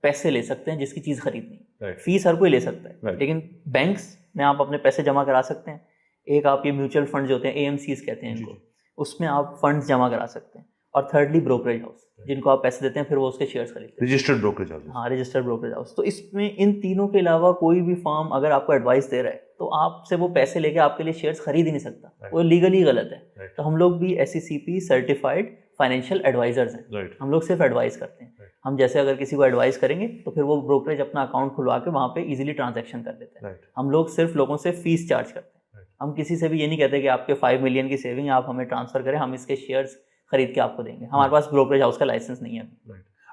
पैसे ले सकते हैं जिसकी चीज़ खरीदनी। फीस हर कोई ले सकता है, लेकिन बैंक्स में आप अपने पैसे जमा करा सकते हैं। एक आप ये म्यूचुअल फंड जो होते हैं, AMCs कहते हैं इनको, उसमें आप फंड्स जमा करा सकते हैं। और थर्डली ब्रोकरेज हाउस, जिनको आप पैसे देते हैं फिर वो उसके शेयर्स खरीदते हैं, रजिस्टर्ड ब्रोकरेज हाउस। हाँ, रजिस्टर्ड ब्रोकरेज हाउस। तो इसमें इन तीनों के अलावा कोई भी फर्म अगर आपको एडवाइस दे रहा है तो आपसे वो पैसे लेके आपके लिए शेयर्स खरीद ही नहीं सकता, वो लीगली गलत है। तो हम लोग भी SECP सर्टिफाइड फाइनेंशियल एडवाइजर्स हैं, हम लोग सिर्फ एडवाइस करते हैं। हम जैसे अगर किसी को एडवाइस करेंगे तो फिर वो ब्रोकरेज अपना अकाउंट खुलवा के वहाँ पे इजीली ट्रांजैक्शन कर देते हैं। हम लोग सिर्फ लोगों से फीस चार्ज करते हैं। हम किसी से भी ये नहीं कहते कि आपके 5 मिलियन की सेविंग आप हमें ट्रांसफर करें, हम इसके शेयर्स खरीद के आपको देंगे। हमारे पास ब्रोकरेज हाउस का लाइसेंस नहीं है।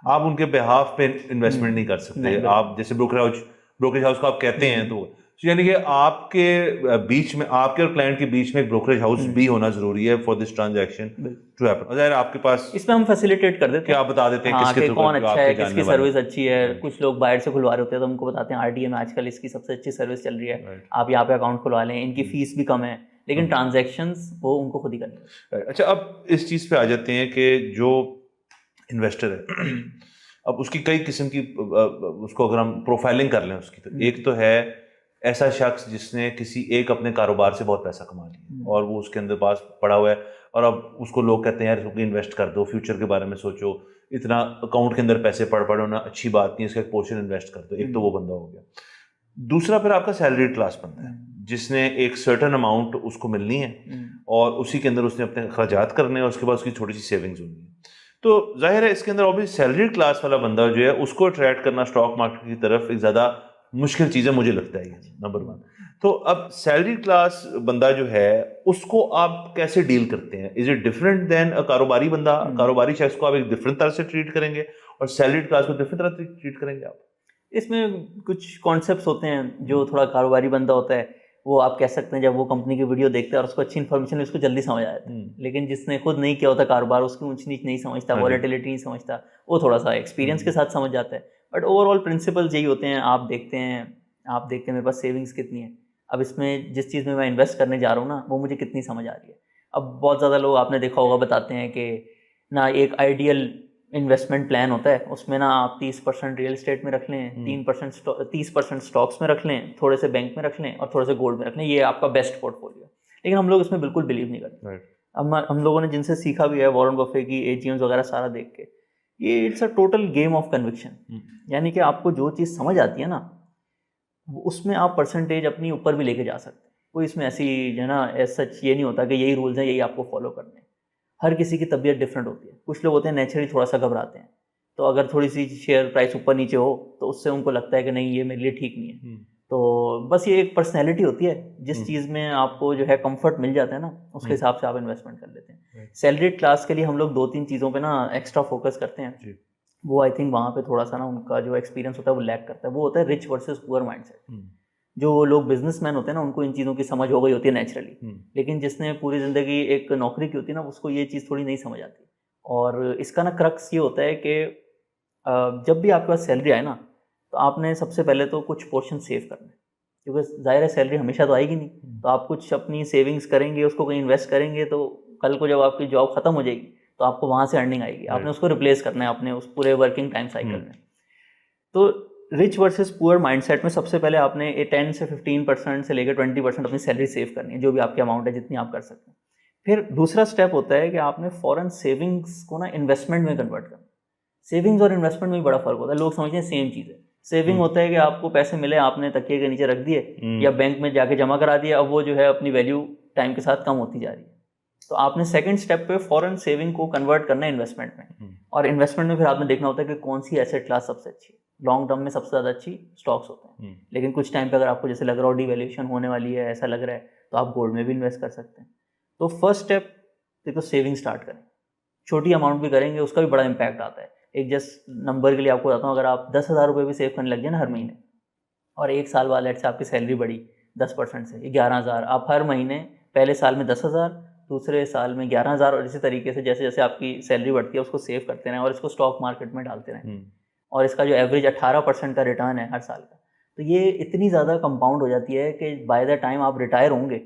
आप उनके बिहाफ पे इन्वेस्टमेंट नहीं कर सकते। आप जैसे ब्रोकरेज हाउस को आप कहते हैं, तो यानी कि आपके बीच में, आपके और क्लाइंट के बीच में एक ब्रोकरेज हाउस भी होना जरूरी है for this transaction to happen. अगर आपके पास, इसमें हम फैसिलिटेट कर देते हैं, आप बता देते हैं हाँ, किसके थ्रू कौन अच्छा है, किसकी सर्विस अच्छी है। कुछ लोग बाहर से खुलवा रहे होते हैं तो हमको बताते हैं RTA में आजकल इसकी सबसे अच्छी सर्विस चल रही है, आप यहाँ पे अकाउंट खुलवा लें, इनकी फीस भी कम है, लेकिन ट्रांजैक्शंस वो उनको खुद ही करनी है। अच्छा, अब इस चीज़ पे आ जाते हैं कि जो इन्वेस्टर है अब उसकी कई किस्म की, उसको अगर हम प्रोफाइलिंग कर लें उसकी, तो एक तो है ऐसा शख्स जिसने किसी एक अपने कारोबार से बहुत पैसा कमा लिया और वो उसके अंदर पास पड़ा हुआ है, और अब उसको लोग कहते हैं यार इन्वेस्ट कर दो, फ्यूचर के बारे में सोचो, इतना अकाउंट के अंदर पैसे पड़ होना अच्छी बात नहीं, इसका एक पोर्शन इन्वेस्ट कर दो। एक तो वो बंदा हो गया। दूसरा फिर आपका सैलरीड क्लास बंदा है जिसने एक सर्टेन अमाउंट उसको मिलनी है और उसी के अंदर उसने अपने खर्चात करने हैं और उसके बाद उसकी छोटी सी सेविंग्स होनी है। तो जाहिर है इसके अंदर ऑब्वियसली सैलरीड क्लास वाला बंदा जो है उसको अट्रैक्ट करना स्टॉक मार्केट की तरफ एक ज़्यादा मुश्किल चीज़ है, मुझे लगता है ये नंबर 1। तो अब सैलरी क्लास बंदा जो है उसको आप कैसे डील करते हैं? इज इट डिफरेंट देन अ कारोबारी बंदा? कारोबारी शख्स को आप एक डिफरेंट तरह से ट्रीट करेंगे और सैलरीड क्लास को डिफरेंट तरह से ट्रीट करेंगे आप? इसमें कुछ कॉन्सेप्ट्स होते हैं जो थोड़ा कारोबारी बंदा होता है, वो आप कह सकते हैं जब वो कंपनी की वीडियो देखता है और उसको अच्छी इन्फॉर्मेशन है उसको जल्दी समझ आ जाता है। लेकिन जिसने खुद नहीं किया होता कारोबार, उसकी ऊंच नीच नहीं समझता, वॉलेटिलिटी नहीं समझता, वो थोड़ा सा एक्सपीरियंस के साथ समझ जाता है। बट ओवरऑल प्रिंसिपल्स यही होते हैं। आप देखते हैं मेरे पास सेविंग्स कितनी है, अब इसमें जिस चीज़ में मैं इन्वेस्ट करने जा रहा हूँ ना वो मुझे कितनी समझ आ रही है। अब बहुत ज़्यादा लोग आपने देखा होगा बताते हैं कि ना एक आइडियल इन्वेस्टमेंट प्लान होता है, उसमें ना आप 30% रियल एस्टेट में रख लें, 30% स्टॉक्स में रख लें, थोड़े से बैंक में रख लें और थोड़े से गोल्ड में रख लें, ये आपका बेस्ट पोर्टफोलियो। लेकिन हम लोग इसमें बिल्कुल बिलीव नहीं करते। हम लोगों ने जिनसे सीखा भी है, वॉरेन बफे की AGMs वगैरह सारा देख के, ये it's a total game of conviction. यानी कि आपको जो चीज़ समझ आती है ना उसमें आप परसेंटेज अपनी ऊपर भी लेके जा सकते हैं। कोई इसमें ऐसी जो है ना एज सच ये नहीं होता कि यही रूल्स हैं, यही आपको फॉलो करने हैं। हर किसी की तबीयत डिफरेंट होती है। कुछ लोग होते हैं नेचुरली थोड़ा सा घबराते हैं, तो अगर थोड़ी सी शेयर प्राइस ऊपर नीचे हो तो उससे उनको लगता है कि नहीं ये मेरे लिए ठीक नहीं है। तो बस ये एक पर्सनैलिटी होती है, जिस चीज़ में आपको जो है कंफर्ट मिल जाता है ना उसके हिसाब से आप इन्वेस्टमेंट कर लेते हैं। सैलरीड क्लास के लिए हम लोग 2-3 चीज़ों पे ना एक्स्ट्रा फोकस करते हैं। वो आई थिंक वहाँ पे थोड़ा सा ना उनका जो एक्सपीरियंस होता है वो लैक करता है। वो होता है रिच वर्सेस पुअर माइंडसेट। जो लोग बिजनेसमैन होते हैं ना उनको इन चीज़ों की समझ हो गई होती है नेचुरली, लेकिन जिसने पूरी ज़िंदगी एक नौकरी की होती है ना उसको ये चीज़ थोड़ी नहीं समझ आती। और इसका ना क्रक्स ये होता है कि जब भी आपके पास सैलरी आए ना तो आपने सबसे पहले तो कुछ पोर्शन सेव करना है, क्योंकि जाहिर है सैलरी हमेशा तो आएगी नहीं। तो आप कुछ अपनी सेविंग्स करेंगे, उसको कहीं इन्वेस्ट करेंगे, तो कल को जब आपकी जॉब ख़त्म हो जाएगी तो आपको वहाँ से अर्निंग आएगी, आपने उसको रिप्लेस करना है अपने उस पूरे वर्किंग टाइम साइकिल में। तो रिच वर्सेस पुअर माइंडसेट में सबसे पहले आपने 10 से 15% से लेकर 20% अपनी सैलरी सेव करनी है, जो भी आपकी अमाउंट है जितनी आप कर सकते हैं। फिर दूसरा स्टेप होता है कि आपने फॉरेन सेविंग्स को ना इन्वेस्टमेंट में कन्वर्ट करना। सेविंग्स और इन्वेस्टमेंट में भी बड़ा फर्क होता है। लोग समझते हैं सेम चीज़ है। सेविंग होता है कि आपको पैसे मिले, आपने तकिए के नीचे रख दिए या बैंक में जाके जमा करा दिया, अब वो जो है अपनी वैल्यू टाइम के साथ कम होती जा रही है। तो आपने सेकंड स्टेप पे फॉरेन सेविंग को कन्वर्ट करना है इन्वेस्टमेंट में। और इन्वेस्टमेंट में फिर आपने देखना होता है कि कौन सी एसेट क्लास सबसे अच्छी है। लॉन्ग टर्म में सबसे ज़्यादा अच्छी स्टॉक्स होते हैं, लेकिन कुछ टाइम पे अगर आपको जैसे लग रहा हो डिवैल्यूएशन होने वाली है, ऐसा लग रहा है, तो आप गोल्ड में भी इन्वेस्ट कर सकते हैं। तो फर्स्ट स्टेप देखो, सेविंग स्टार्ट करें। छोटी अमाउंट भी करेंगे उसका भी बड़ा इंपैक्ट आता है। एक जस्ट नंबर के लिए आपको बताता हूँ, अगर आप 10,000 रुपये भी सेव करने लग जाए ना हर महीने, और एक साल बाद लेट से आपकी सैलरी बढ़ी 10% से 11,000, आप हर महीने पहले साल में 10,000, दूसरे साल में 11,000, और इसी तरीके से जैसे जैसे आपकी सैलरी बढ़ती है उसको सेव करते रहें और इसको स्टॉक मार्केट में डालते रहें, और इसका जो एवरेज 18% का रिटर्न है हर साल का, तो ये इतनी ज़्यादा कंपाउंड हो जाती है कि बाय द टाइम आप रिटायर होंगे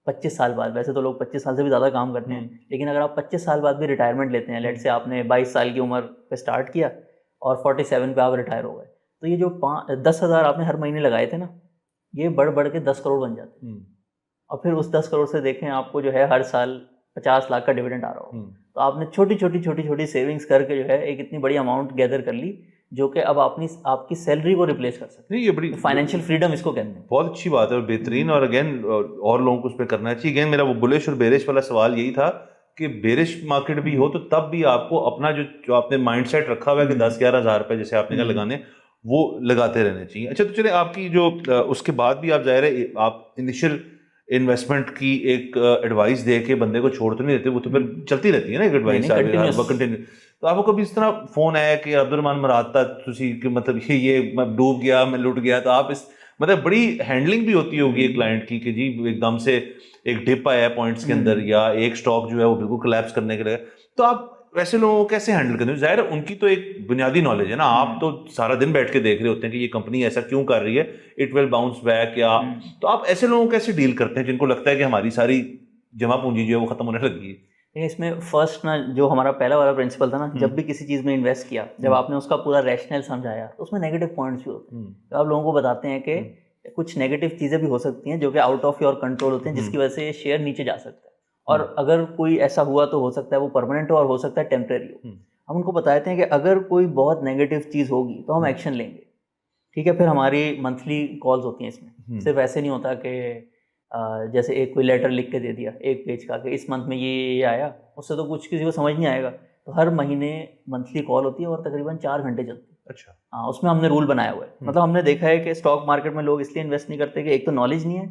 25 साल बाद, वैसे तो लोग 25 साल से भी ज़्यादा काम करते हैं, लेकिन अगर आप 25 साल बाद भी रिटायरमेंट लेते हैं, लेट से आपने 22 साल की उम्र पे स्टार्ट किया और 47 पे आप रिटायर हो गए, तो ये जो 10,000 आपने हर महीने लगाए थे ना, ये बढ़ बढ़ के 10 करोड़ बन जाते हैं। और फिर उस 10 करोड़ से देखें आपको जो है हर साल 50 लाख का डिविडेंड आ रहा हो, तो आपने छोटी छोटी सेविंग्स करके जो है एक इतनी बड़ी अमाउंट गैदर कर ली, जो कि अब आपकी सैलरी को रिप्लेस कर सकते हैं। ये बड़ी फाइनेंशियल फ्रीडम इसको कहते हैं। बहुत अच्छी बात है और बेहतरीन। और अगेन और लोगों को उस पर करना चाहिए। अगेन मेरा वो बुलिश और बेरिश वाला सवाल यही था कि बेरिश मार्केट भी हो तो तब भी आपको अपना जो आपने माइंडसेट रखा हुआ है कि 10-11 हज़ार रुपये जैसे आपने कहा लगाने, वो लगाते रहने चाहिए। अच्छा, तो चले आपकी जो उसके बाद भी आप जाहिर है आप इनिशियल इन्वेस्टमेंट की एक एडवाइस दे के बंदे को छोड़ तो नहीं देते, वो तो फिर चलती रहती है ना एक एडवाइस कंटिन्यू। तो आपको कभी इस तरह फोन आया कि अब्दुलरहमान मराता तुसी कि मतलब ये मैं डूब गया, मैं लुट गया, तो आप इस मतलब बड़ी हैंडलिंग भी होती होगी एक क्लाइंट की कि जी एकदम से एक डिप आया है पॉइंट्स के अंदर, या एक स्टॉक जो है वो बिल्कुल कोलैप्स करने के लिए, तो आप वैसे लोगों को कैसे हैंडल करते हो? जाहिर है उनकी तो एक बुनियादी नॉलेज है ना, आप तो सारा दिन बैठ के देख रहे होते हैं कि ये कंपनी ऐसा क्यों कर रही है, इट विल बाउंस बैक, या तो आप ऐसे लोगों को कैसे डील करते हैं जिनको लगता है कि हमारी सारी जमा पूंजी जो है वो खत्म होने लगी है? इसमें फर्स्ट ना जो हमारा पहला वाला प्रिंसिपल था ना, जब भी किसी चीज़ में इन्वेस्ट किया, जब आपने उसका पूरा रैशनल समझाया, तो उसमें नेगेटिव पॉइंट्स भी होते हैं। तो आप लोगों को बताते हैं कि कुछ नेगेटिव चीज़ें भी हो सकती हैं जो कि आउट ऑफ योर कंट्रोल होते हैं, जिसकी वजह से शेयर नीचे जा सकता है, और अगर कोई ऐसा हुआ तो हो सकता है वो परमानेंट हो और हो सकता है टेम्परेरी हो। हम उनको बताते हैं कि अगर कोई बहुत नेगेटिव चीज़ होगी तो हम एक्शन लेंगे, ठीक है। फिर हमारी मंथली कॉल्स होती हैं इसमें, सिर्फ ऐसे नहीं होता कि जैसे एक कोई लेटर लिख के दे दिया 1 पेज का कि इस मंथ में ये आया, उससे तो कुछ किसी को समझ नहीं आएगा। तो हर महीने मंथली कॉल होती है और तकरीबन 4 घंटे चलती है। अच्छा। हाँ, उसमें हमने रूल बनाया हुआ है। मतलब हमने देखा है कि स्टॉक मार्केट में लोग इसलिए इन्वेस्ट नहीं करते कि एक तो नॉलेज नहीं है,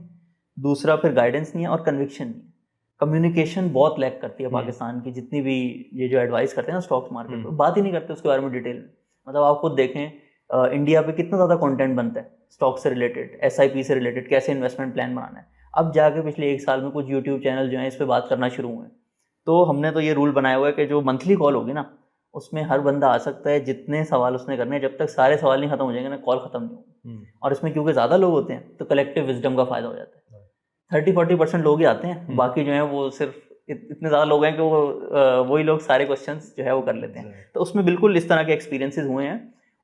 दूसरा फिर गाइडेंस नहीं है, और कन्विक्शन नहीं है। कम्युनिकेशन बहुत लैक करती है पाकिस्तान की, जितनी भी ये जो एडवाइस करते हैं ना स्टॉक मार्केट पर, बात ही नहीं करते उसके बारे में डिटेल में। मतलब आप खुद देखें, इंडिया पे कितना ज़्यादा कंटेंट बनता है स्टॉक से रिलेटेड, एसआईपी से रिलेटेड, कैसे इन्वेस्टमेंट प्लान बनाना है। अब जाके पिछले 1 साल में कुछ यूट्यूब चैनल जो हैं इस पे बात करना शुरू हुए हैं। तो हमने तो ये रूल बनाया हुआ है कि जो मंथली कॉल होगी ना, उसमें हर बंदा आ सकता है, जितने सवाल उसने करने हैं, जब तक सारे सवाल नहीं खत्म हो जाएंगे ना, कॉल खत्म नहीं होगी। और इसमें क्योंकि ज़्यादा लोग होते हैं तो कलेक्टिव विजडम का फ़ायदा हो जाता है। 30-40% लोग ही आते हैं, बाकी जो है वो सिर्फ इतने ज़्यादा लोग हैं कि वो वही लोग सारे क्वेश्चंस जो है वो कर लेते हैं। तो उसमें बिल्कुल इस तरह के एक्सपीरियंसेस हुए हैं।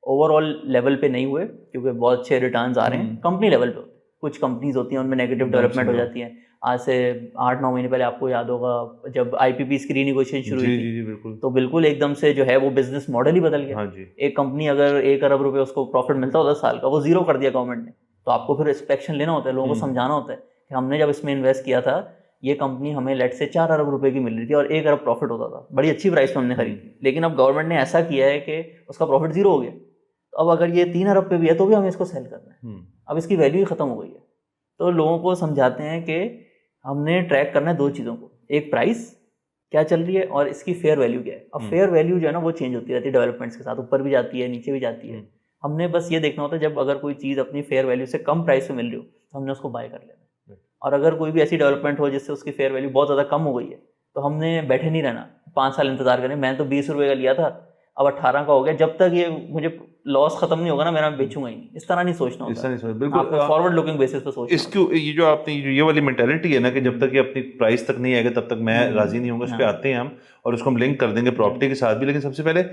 ओवरऑल लेवल पे नहीं हुए क्योंकि बहुत अच्छे रिटर्न्स आ रहे हैं, कंपनी लेवल पे होते हैं। कुछ कंपनीज होती हैं उनमें नेगेटिव डेवलपमेंट हो जाती है। आज से 8-9 महीने पहले आपको याद होगा जब IPPs की रीनेगोशिएशन शुरू हुई थी, बिल्कुल। तो बिल्कुल एकदम से जो है वो बिजनेस मॉडल ही बदल गया। हाँ जी। एक कंपनी अगर 1 अरब रुपए उसको प्रॉफिट मिलता हो 10 साल का, वो 0 कर दिया गवर्नमेंट ने। तो आपको फिर एक्सपेक्शन लेना होता है, लोगों को समझाना होता है कि हमने जब इसमें इन्वेस्ट किया था, ये कंपनी हमें लेट से 4 अरब रुपए की मिल रही थी और 1 अरब प्रॉफिट होता था, बड़ी अच्छी प्राइस पे हमने खरीदी। लेकिन अब गवर्नमेंट ने ऐसा किया है कि उसका प्रॉफिट 0 हो गया। तो अब अगर ये 3 अरब पे भी है तो भी हमें इसको सेल करना है। अब इसकी वैल्यू ही खत्म हो गई है। तो लोगों को समझाते हैं कि हमने ट्रैक करना है 2 चीज़ों को, एक प्राइस क्या चल रही है और इसकी फेयर वैल्यू क्या है। अब फेयर वैल्यू जो है ना वो चेंज होती रहती है डेवलपमेंट्स के साथ, ऊपर भी जाती है नीचे भी जाती है। हमने बस ये देखना होता है जब अगर कोई चीज़ अपनी फेयर वैल्यू से कम प्राइस पे मिल रही हो तो हमने उसको बाय कर लेना है। और अगर कोई भी ऐसी डेवलपमेंट हो जिससे उसकी फेयर वैल्यू बहुत ज़्यादा कम हो गई है तो हमने बैठे नहीं रहना 5 साल इंतजार करें। मैंने तो 20 रुपये का लिया था, अब 18 का हो गया, जब तक ये मुझे लॉस खत्म नहीं होगा ना मेरा बेचूंगा ही नहीं। इस तरह नहीं सोचना होता, बिल्कुल फॉरवर्ड लुकिंग बेसिस पे सोचना। इसको ये जो आपने ये वाली मेंटालिटी है ना कि जब तक ये अपनी प्राइस तक नहीं आएगा तब तक मैं राजी नहीं होऊंगा, इस पे आते हैं हम और उसको हम लिंक कर देंगे प्रॉपर्टी के साथ भी। लेकिन सबसे पहले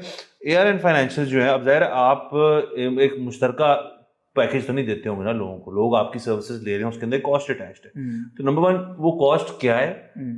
ARN फाइनेंशियल जो है, अब जाहिर है आप एक मुश्तरका पैकेज तो नहीं देते होंगे ना लोगों को, लोग आपकी सर्विसेज ले रहे हैं, उसके अंदर कॉस्ट अटैच्ड है। तो नंबर 1 वो कॉस्ट क्या है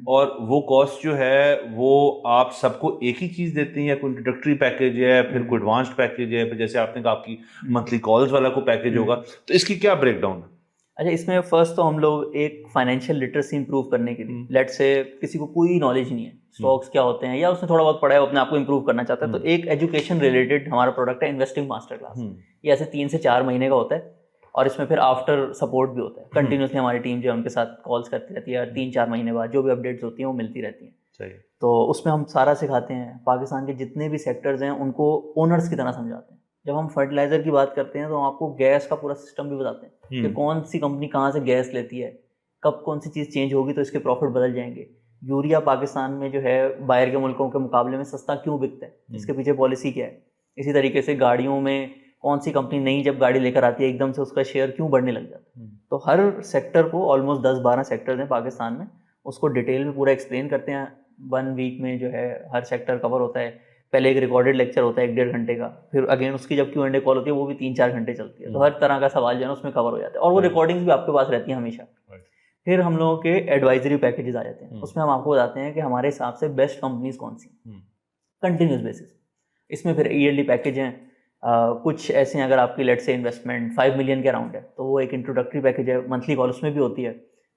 और वो कॉस्ट जो है वो आप सबको एक ही चीज देते हैं या कोई इंट्रोडक्टरी पैकेज है, फिर कोई एडवांस्ड पैकेज है, फिर जैसे आपने कहा आपकी मंथली कॉल्स वाला कोई पैकेज होगा, तो इसकी क्या ब्रेकडाउन है? अच्छा, इसमें फर्स्ट तो हम लोग एक फाइनेंशियल लिटरेसी इंप्रूव करने के लिए, लेट से किसी को कोई नॉलेज नहीं है स्टॉक्स क्या होते हैं या उसने थोड़ा बहुत पढ़ा है, वो अपने आप को इंप्रूव करना चाहता है, तो एक एजुकेशन रिलेटेड हमारा प्रोडक्ट है इन्वेस्टिंग मास्टर क्लास। ये ऐसे 3 से 4 महीने का होता है और इसमें फिर आफ्टर सपोर्ट भी होता है। कंटिन्यूसली हमारी टीम जो है उनके साथ कॉल्स करती रहती है, 3-4 महीने बाद जो भी अपडेट्स होती हैं वो मिलती रहती हैं। सही। तो उसमें हम सारा सिखाते हैं, पाकिस्तान के जितने भी सेक्टर्स हैं उनको ओनर्स की तरह समझाते हैं। जब हम फर्टिलाइजर की बात करते हैं तो हम आपको गैस का पूरा सिस्टम भी बताते हैं कि कौन सी कंपनी कहाँ से गैस लेती है, कब कौन सी चीज़ चेंज होगी तो इसके प्रॉफिट बदल जाएंगे। यूरिया पाकिस्तान में जो है बाहर के मुल्कों के मुकाबले में सस्ता क्यों बिकता है, इसके पीछे पॉलिसी क्या है। इसी तरीके से गाड़ियों में कौन सी कंपनी नई जब गाड़ी लेकर आती है एकदम से उसका शेयर क्यों बढ़ने लग जाता है। तो हर सेक्टर को, ऑलमोस्ट 10-12 सेक्टर्स हैं पाकिस्तान में, उसको डिटेल में पूरा एक्सप्लेन करते हैं। 1 वीक में जो है हर सेक्टर कवर होता है। पहले एक रिकॉर्डेड लेक्चर होता है 1-1.5 घंटे का, फिर अगेन उसकी जब Q&A कॉल होती है वो भी 3-4 घंटे चलती है। तो हर तरह का सवाल जो है उसमें कवर हो जाता है और वो रिकॉर्डिंग्स भी आपके पास रहती है हमेशा। फिर हम लोगों के एडवाइजरी पैकेजेस आ जाते हैं, उसमें हम आपको बताते हैं कि हमारे हिसाब से बेस्ट कंपनीज कौन सी, कंटिन्यूस बेसिस। इसमें फिर ईयरली पैकेज हैं, कुछ ऐसे हैं अगर आपकी लेट से इन्वेस्टमेंट 5 मिलियन के अराउंड है तो वो एक इंट्रोडक्टरी पैकेज है, मंथली कॉल उसमें भी होती है।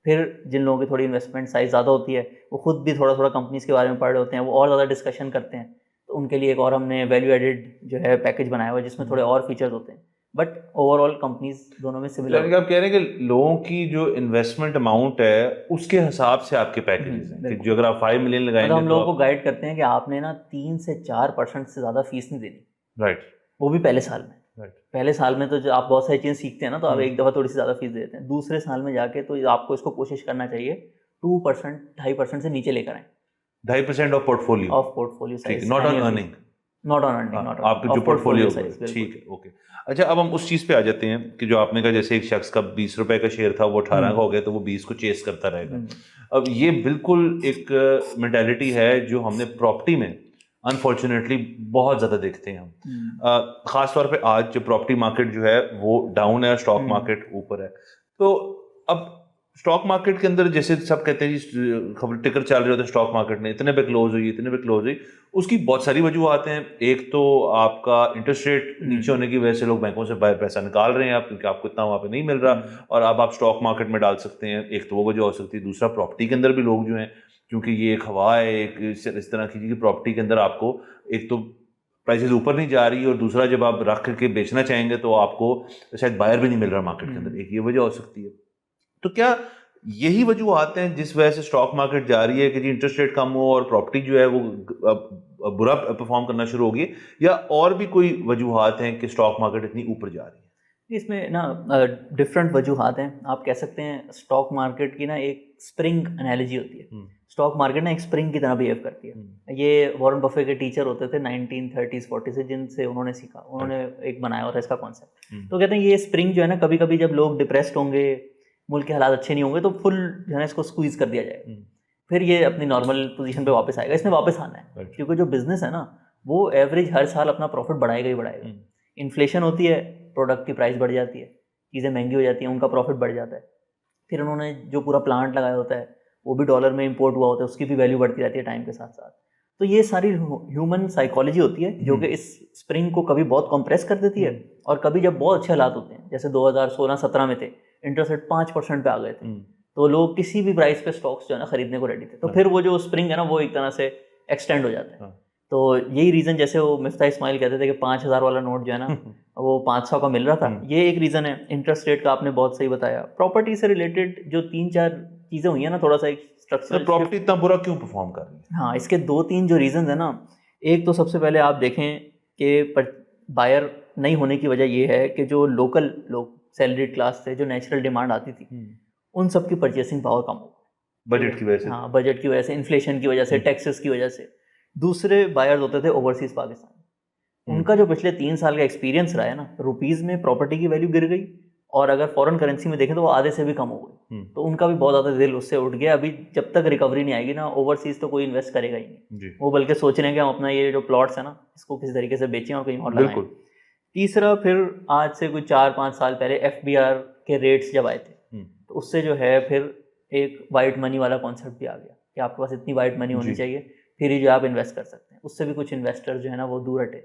फिर जिन लोगों की थोड़ी इन्वेस्टमेंट साइज ज़्यादा होती है वो खुद भी थोड़ा थोड़ा कंपनीज के बारे में पढ़ रहे होते हैं, वो और ज़्यादा डिस्कशन करते हैं, तो उनके लिए एक और हमने वैल्यू एडेड जो है पैकेज बनाया हुआ है जिसमें थोड़े और फीचर्स होते हैं। बट ओवरऑल कंपनीज दोनों में सिमिलर। आप कह रहे हैं कि लोगों की जो इन्वेस्टमेंट अमाउंट है उसके हिसाब से आपके पैकेजेस हैं कि जो अगर आप 5 मिलियन लगाएंगे तो हम लोगों को गाइड करते हैं कि आपने ना 3 से 4% से ज़्यादा फीस नहीं देनी। राइट। वो भी पहले साल में। पहले साल में तो जो आप बहुत सारी चीज़ें सीखते हैं ना, तो आप एक दफ़ा थोड़ी सी ज़्यादा फीस देते हैं। दूसरे साल में जाके तो आपको इसको कोशिश करना चाहिए 2%, 2.5% से नीचे लेकर आए। 2.5% of portfolio size, not on earning, not on earning, not आपके जो पोर्टफोलियो साइज। ठीक है, ओके। अच्छा, अब हम उस चीज़ पे आ जाते हैं कि जो आपने कहा जैसे एक शख्स का 20 रुपए का शेयर था वो 18 का हो गया तो वो 20 को चेस करता रहेगा। अब ये बिल्कुल एक मेंटालिटी है जो हमने प्रॉपर्टी में अनफॉर्चुनेटली बहुत ज़्यादा देखते हैं हम। ख़ास तौर पे आज जो प्रॉपर्टी मार्केट जो है वो डाउन है, स्टॉक मार्केट ऊपर है। तो अब स्टॉक मार्केट के अंदर जैसे सब कहते हैं जी खबर टिकर चल रहे होते हैं स्टॉक मार्केट में, इतने पे क्लोज हुई, इतने पे क्लोज हुई। उसकी बहुत सारी वजूहत हैं। एक तो आपका इंटरेस्ट रेट नीचे होने की वजह से लोग बैंकों से पैसा निकाल रहे हैं आप, क्योंकि आपको इतना वहाँ पे नहीं मिल रहा और अब आप स्टॉक मार्केट में डाल सकते हैं। एक तो वो वजह हो सकती है। दूसरा, प्रॉपर्टी के अंदर भी लोग जो हैं, क्योंकि ये एक हवा है, एक इस तरह की कि प्रॉपर्टी के अंदर आपको एक तो प्राइसेस ऊपर नहीं जा रही और दूसरा जब आप रख के बेचना चाहेंगे तो आपको शायद बायर भी नहीं मिल रहा मार्केट के अंदर। एक ये वजह हो सकती है। तो क्या यही वजूहत हैं जिस वजह से स्टॉक मार्केट जा रही है कि जी इंटरेस्ट रेट कम हो और प्रॉपर्टी जो है वो बुरा परफॉर्म करना शुरू होगी, या और भी कोई वजूहात हैं कि स्टॉक मार्केट इतनी ऊपर जा रही है? इसमें ना डिफरेंट वजूहात हैं। आप कह सकते हैं स्टॉक मार्केट की ना एक स्प्रिंग एनालॉजी होती है। स्टॉक मार्केट ना एक स्प्रिंग की तरह बिहेव करती है। ये वॉरेन बफे के टीचर होते थे 1930s 40s से, जिनसे उन्होंने सीखा, उन्होंने एक बनाया और इसका कॉन्सेप्ट। तो कहते हैं ये स्प्रिंग जो है ना, कभी कभी जब लोग डिप्रेस्ड होंगे, मुल्क के हालात अच्छे नहीं होंगे, तो फुल जो है ना इसको स्क्वीज कर दिया जाएगा, फिर ये अपनी नॉर्मल पोजीशन पे वापस आएगा। इसने वापस आना है, क्योंकि जो बिजनेस है ना वो एवरेज हर साल अपना प्रॉफिट बढ़ाएगा ही बढ़ाएगा। इन्फ्लेशन होती है, प्रोडक्ट की प्राइस बढ़ जाती है, चीज़ें महंगी हो जाती हैं, उनका प्रॉफिट बढ़ जाता है। फिर उन्होंने जो पूरा प्लांट लगाया होता है वो भी डॉलर में इंपोर्ट हुआ होता है, उसकी भी वैल्यू बढ़ती रहती है टाइम के साथ साथ। तो ये सारी ह्यूमन साइकोलॉजी होती है जो कि इस स्प्रिंग को कभी बहुत कंप्रेस कर देती है, और कभी जब बहुत अच्छे हालात होते हैं, जैसे 2016-17 में थे, इंटरेस्ट रेट 5% पे आ गए थे, तो लोग किसी भी प्राइस पे स्टॉक्स जो है ना खरीदने को रेडी थे। तो फिर वो जो स्प्रिंग है ना वो एक तरह से एक्सटेंड हो जाता है। तो यही रीज़न, जैसे वो मिफ्ता इस्माइल कहते थे कि 5,000 वाला नोट जो है ना वो 500 का मिल रहा था, ये एक रीज़न है। इंटरेस्ट रेट का आपने बहुत सही बताया। प्रॉपर्टी से रिलेटेड जो 3-4 चीज़ें हुई हैं ना, थोड़ा सा एक स्ट्रक्चरल प्रॉपर्टी इतना बुरा क्यों परफॉर्म कर रही है? हाँ, इसके 2-3 जो रीज़न है ना, एक तो सबसे पहले आप देखें कि बायर नहीं होने की वजह ये है कि जो लोकल लोग, सैलरीड क्लास थे, जो नेचुरल डिमांड आती थी, उन सब की परचेसिंग पावर कम हो, बजट की वजह से। हाँ, बजट की वजह से, इन्फ्लेशन की वजह से, टैक्सेस की वजह से। दूसरे बायर्स होते थे ओवरसीज पाकिस्तान, उनका जो पिछले 3 साल का एक्सपीरियंस रहा है ना, रुपीज़ में प्रॉपर्टी की वैल्यू गिर गई, और अगर फॉरेन करेंसी में देखें तो वो आधे से भी कम हो गई। तो उनका भी बहुत ज़्यादा दिल उससे उठ गया। अभी जब तक रिकवरी नहीं आएगी ना, ओवरसीज तो कोई इन्वेस्ट करेगा ही नहीं। वो बल्कि सोच रहे हैं कि हम अपना ये जो प्लॉट्स है ना, इसको किसी तरीके से बेचें और कहीं और लगाएं। तीसरा, फिर आज से कोई 4-5 साल पहले FBR के रेट्स जब आए थे, तो उससे जो है फिर एक वाइट मनी वाला कॉन्सेप्ट भी आ गया कि आपके पास इतनी वाइट मनी होनी चाहिए, फिर ही जो आप इन्वेस्ट कर सकते हैं। उससे भी कुछ इन्वेस्टर जो है ना वो दूर हटे।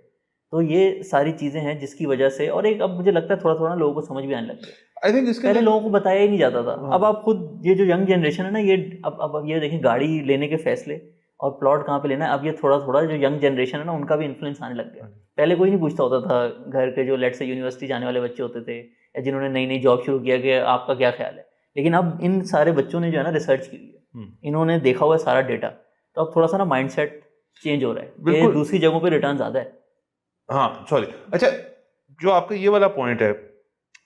तो ये सारी चीज़ें हैं जिसकी वजह से, और एक अब मुझे लगता है थोड़ा थोड़ा लोगों को समझ भी आने लग गया। आई थिंक पहले लोगों को बताया ही नहीं जाता था। अब आप खुद, ये जो यंग जनरेशन है ना, ये अब ये देखें, गाड़ी लेने के फैसले और प्लॉट कहाँ पे लेना है, अब ये थोड़ा थोड़ा जो यंग जनरेशन है ना उनका भी इन्फ्लुएंस आने लग गया। पहले कोई नहीं पूछता होता था, घर के जो लेट से यूनिवर्सिटी जाने वाले बच्चे होते थे, या जिन्होंने नई नई जॉब शुरू किया, कि आपका क्या ख्याल है। लेकिन अब इन सारे बच्चों ने जो है ना रिसर्च की हुई है, इन्होंने देखा हुआ है सारा डेटा, तो अब थोड़ा सा ना माइंडसेट चेंज हो रहा है कि दूसरी जगहों पे रिटर्न ज़्यादा है। हाँ, सॉरी, अच्छा, जो आपका ये वाला पॉइंट है,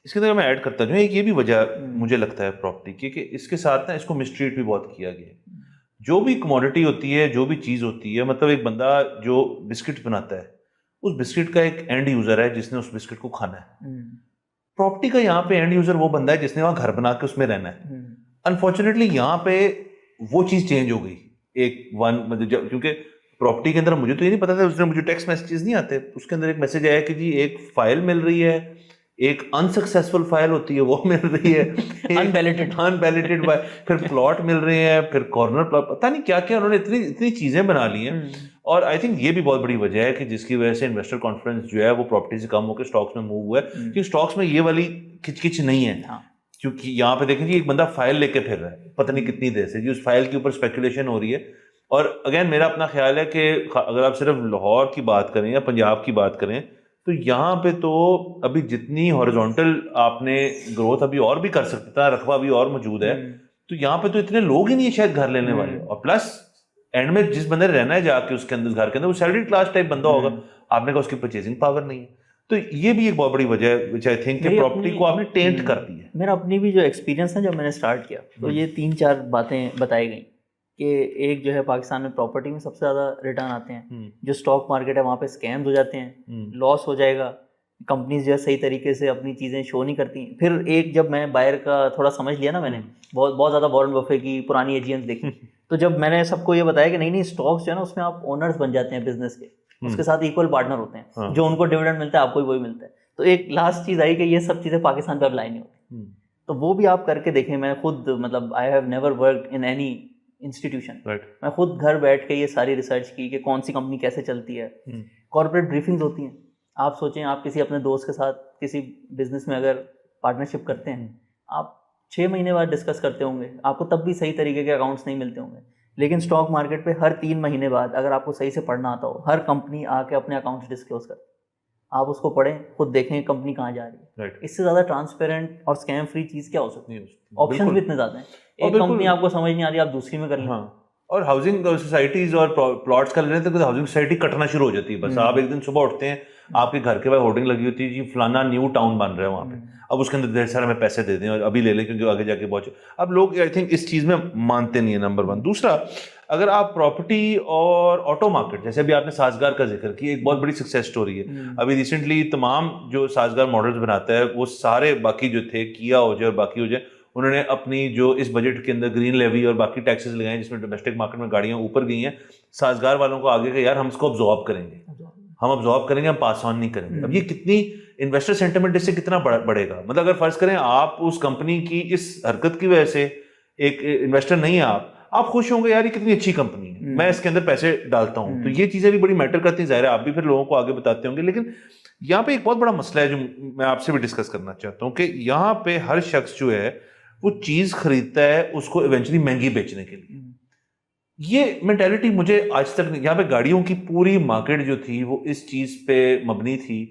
इसके अंदर मैं ऐड करता हूँ, एक ये भी वजह मुझे लगता है प्रॉपर्टी की, कि इसके साथ ना इसको मिसट्रीट भी बहुत किया गया है। जो भी कमोडिटी होती है, जो भी चीज़ होती है, मतलब एक बंदा जो बिस्किट बनाता है, उस बिस्किट का एक एंड यूज़र है जिसने उस बिस्किट को खाना है। प्रॉपर्टी का यहाँ पे एंड यूज़र वो बंदा है जिसने वहाँ घर बना के उसमें रहना है। अनफॉर्चुनेटली यहाँ पे वो चीज़ चेंज हो गई मतलब क्योंकि प्रॉपर्टी के अंदर मुझे तो ये नहीं पता था, उसने मुझे टेक्स्ट मैसेजेस नहीं आते, उसके अंदर एक मैसेज आया कि जी एक फाइल मिल रही है, एक अनसक्सेसफुल फाइल होती है वो मिल रही है, अनबैलेटेड फिर प्लॉट मिल रहे हैं, फिर कॉर्नर प्लॉट, पता नहीं क्या क्या उन्होंने इतनी चीजें बना ली हैं। और आई थिंक ये भी बहुत बड़ी वजह है कि जिसकी वजह से इन्वेस्टर कॉन्फिडेंस जो है वो प्रॉपर्टी से कम होकर स्टॉक्स में मूव हुआ है, क्योंकि स्टॉक्स में ये वाली खिचकिच नहीं है। क्योंकि यहाँ पे देखें जी, एक बंदा फाइल लेके फिर रहा है पता नहीं कितनी देर से, जी उस फाइल के ऊपर स्पेकुलेशन हो रही है। और अगेन मेरा अपना ख्याल है कि अगर आप सिर्फ लाहौर की बात करें या पंजाब की बात करें, तो यहाँ पे तो अभी जितनी हॉरिजॉन्टल आपने ग्रोथ अभी और भी कर सकते था, रकबा भी और मौजूद है, तो यहाँ पे तो इतने लोग ही नहीं है शायद घर लेने वाले। और प्लस एंड में जिस बंदे ने रहना है जाके उसके अंदर, घर के अंदर, वो सैलरी क्लास टाइप बंदा होगा, आपने कहा उसकी परचेजिंग पावर नहीं है। तो ये भी एक बहुत बड़ी वजह है व्हिच आई थिंक कि प्रॉपर्टी को आपने टेंट कर दी है। मेरा अपनी भी जो एक्सपीरियंस है, जब मैंने स्टार्ट किया तो ये 3-4 बातें बताई गई कि एक जो है पाकिस्तान में प्रॉपर्टी में सबसे ज़्यादा रिटर्न आते हैं, जो स्टॉक मार्केट है वहाँ पे स्कैम्स हो जाते हैं, लॉस हो जाएगा, कंपनीज जो है सही तरीके से अपनी चीज़ें शो नहीं करती। फिर एक जब मैं बायर का थोड़ा समझ लिया ना, मैंने बहुत ज़्यादा वॉरेन बफे की पुरानी एजीएंस देखी, तो जब मैंने सबको ये बताया कि नहीं स्टॉक्स जो है ना उसमें आप ओनर्स बन जाते हैं बिजनेस के, उसके साथ इक्वल पार्टनर होते हैं, जो उनको डिविडेंड मिलता है आपको भी वही मिलता है। तो एक लास्ट चीज़ आई कि ये सब चीज़ें पाकिस्तान पे अप्लाई नहीं होती, तो वो भी आप करके देखें। मैं खुद, मतलब I have never worked in any institution, मैं खुद घर बैठ के ये सारी रिसर्च की कि कौन सी कंपनी कैसे चलती है। कॉर्पोरेट ब्रीफिंग्स होती हैं, आप सोचें आप किसी अपने दोस्त के साथ किसी बिजनेस में अगर पार्टनरशिप करते हैं, आप 6 महीने बाद डिस्कस करते होंगे, आपको तब भी सही तरीके के अकाउंट्स नहीं मिलते होंगे। लेकिन स्टॉक मार्केट पे हर 3 महीने बाद अगर आपको सही से पढ़ना आता हो, हर कंपनी आके अपने अकाउंट्स डिस्क्लोज करती है, आप उसको पढ़ें, खुद देखें कंपनी कहाँ जा रही है। इससे ज़्यादा ट्रांसपेरेंट और स्कैम फ्री चीज़ क्या हो सकती है? ऑप्शन भी इतने ज़्यादा हैं, एक कंपनी आपको समझ नहीं आ रही, आप दूसरी में कर लें। और हाउसिंग सोसाइटीज और प्लॉट्स का लेने तो हाउसिंग सोसाइटी कटना शुरू हो जाती है बस। आप एक दिन सुबह उठते हैं, आपके घर के बाहर होर्डिंग लगी होती है जी फलाना न्यू टाउन बन रहा है वहाँ पे, अब उसके अंदर ढेर सारे हमें पैसे दे दें और अभी ले लें क्योंकि आगे जाके पहुंचे। अब लोग आई थिंक इस चीज़ में मानते नहीं है, नंबर वन। दूसरा, अगर आप प्रॉपर्टी और ऑटो मार्केट, जैसे अभी आपने साजगार का जिक्र किया, एक बहुत बड़ी सक्सेस स्टोरी है। अभी रिसेंटली तमाम जो साजगार मॉडल्स बनाता है वो सारे बाकी जो थे, किया हो जाए और बाकी हो जाए, उन्होंने अपनी जो इस बजट के अंदर ग्रीन लेवी और बाकी टैक्सेस लगाए जिसमें डोमेस्टिक मार्केट में गाड़ियां ऊपर गई हैं। साजगार वालों को आगे के यार हम इसको अब्जॉर्ब करेंगे, हम पास ऑन नहीं करेंगे। अब ये कितनी इन्वेस्टर सेंटिमेंट इससे कितना बढ़ेगा। मतलब अगर फर्ज करें आप उस कंपनी की इस हरकत की वजह से एक इन्वेस्टर नहीं है, आप खुश होंगे यार ये कितनी अच्छी कंपनी है, मैं इसके अंदर पैसे डालता हूं। तो ये चीजें भी बड़ी मैटर करती हैं, जाहिर है आप भी फिर लोगों को आगे बताते होंगे। लेकिन यहाँ पे एक बहुत बड़ा मसला है जो मैं आपसे भी डिस्कस करना चाहता हूँ कि यहाँ पे हर शख्स जो है वो चीज खरीदता है उसको इवेंचुअली महंगी बेचने के लिए। ये मेंटालिटी मुझे आज तक, यहाँ पे गाड़ियों की पूरी मार्केट जो थी वो इस चीज पे मबनी थी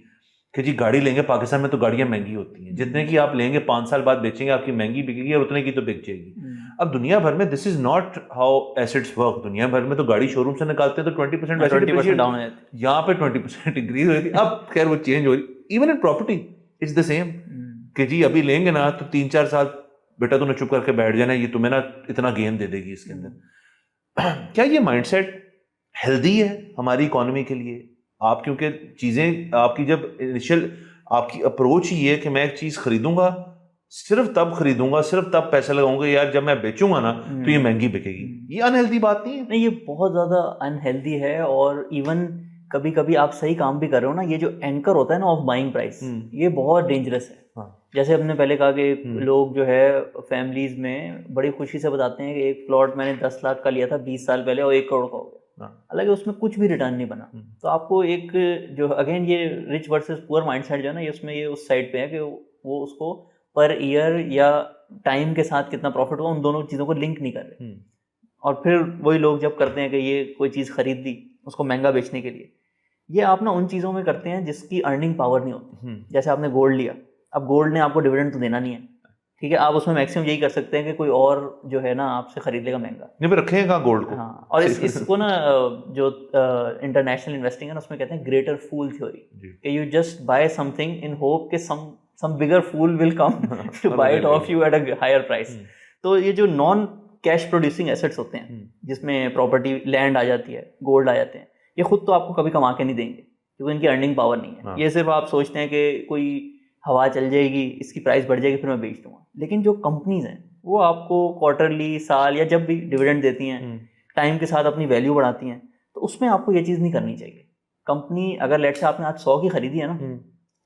कि जी गाड़ी लेंगे, पाकिस्तान में तो गाड़ियां महंगी होती हैं, जितने की आप लेंगे 5 साल बाद बेचेंगे आपकी महंगी बिकेगी और उतने की तो बिक जाएगी। अब दुनिया भर में this is not how assets work. दुनिया भर में तो गाड़ी शोरूम से निकालते हैं तो 20% वैसे डिप्रिशिएट डाउन है, यहाँ पे 20% इंक्रीज हो रही थी। अब खैर वो चेंज हो रही। Even in property it's the same कि जी अभी लेंगे ना तो 3-4 साल बेटा तूने चुप करके बैठ जाना, ये तुम्हें ना इतना गेन दे देगी इसके अंदर। क्या ये माइंडसेट हेल्दी है हमारी इकोनॉमी के लिए? आप क्योंकि चीजें आपकी जब इनिशियल आपकी अप्रोच ही है कि मैं एक चीज खरीदूंगा सिर्फ तब खरीदूंगा, सिर्फ तब पैसा लगाऊंगा यार जब मैं बेचूंगा ना तो ये महंगी बिकेगी, ये अनहेल्दी बात नहीं है? नहीं, ये बहुत ज्यादा अनहेल्दी है। और इवन कभी कभी आप सही काम भी कर रहे हो ना, ये जो एंकर होता है ना ऑफ बाइंग प्राइस, ये बहुत डेंजरस है। जैसे हमने पहले कहा कि लोग जो है फैमिलीज में बड़ी खुशी से बताते हैं कि एक प्लॉट मैंने 10 लाख का लिया था 20 साल पहले और 1 करोड़ का हो गया, हालांकि उसमें कुछ भी रिटर्न नहीं बना। तो आपको एक जो अगेन ये रिच वर्सेस पुअर माइंडसेट जो है ना, ये उसमें ये उस साइड पे है कि वो उसको पर ईयर या टाइम के साथ कितना प्रॉफिट हुआ उन दोनों चीज़ों को लिंक नहीं कर रहे। और फिर वही लोग जब करते हैं कि ये कोई चीज़ खरीद दी उसको महंगा बेचने के लिए, ये आप ना उन चीज़ों में करते हैं जिसकी अर्निंग पावर नहीं होती। जैसे आपने गोल्ड लिया, अब गोल्ड ने आपको डिविडेंड तो देना नहीं है, ठीक है, आप उसमें मैक्सिमम यही कर सकते हैं कि कोई और जो है ना आपसे खरीद लेगा महंगा, नहीं पर रखेगा गोल्ड को। हाँ, और इसको ना जो इंटरनेशनल इन्वेस्टिंग है ना उसमें कहते हैं ग्रेटर फूल थ्योरी, कि you just by something in hope कि some bigger fool will come to buy it off you at a higher price। तो ये जो नॉन कैश प्रोड्यूसिंग एसेट्स होते हैं जिसमें प्रॉपर्टी लैंड आ जाती है, गोल्ड आ जाते हैं, ये खुद तो आपको कभी कमा के नहीं देंगे क्योंकि इनकी अर्निंग पावर नहीं है। ये सिर्फ आप सोचते हैं कि कोई हवा चल जाएगी, इसकी प्राइस बढ़ जाएगी, फिर मैं बेच दूंगा। लेकिन जो कंपनीज हैं वो आपको क्वार्टरली, साल या जब भी डिविडेंड देती हैं, टाइम के साथ अपनी वैल्यू बढ़ाती हैं, तो उसमें आपको ये चीज़ नहीं करनी चाहिए। कंपनी अगर लेट से आपने आज 100 की खरीदी है ना,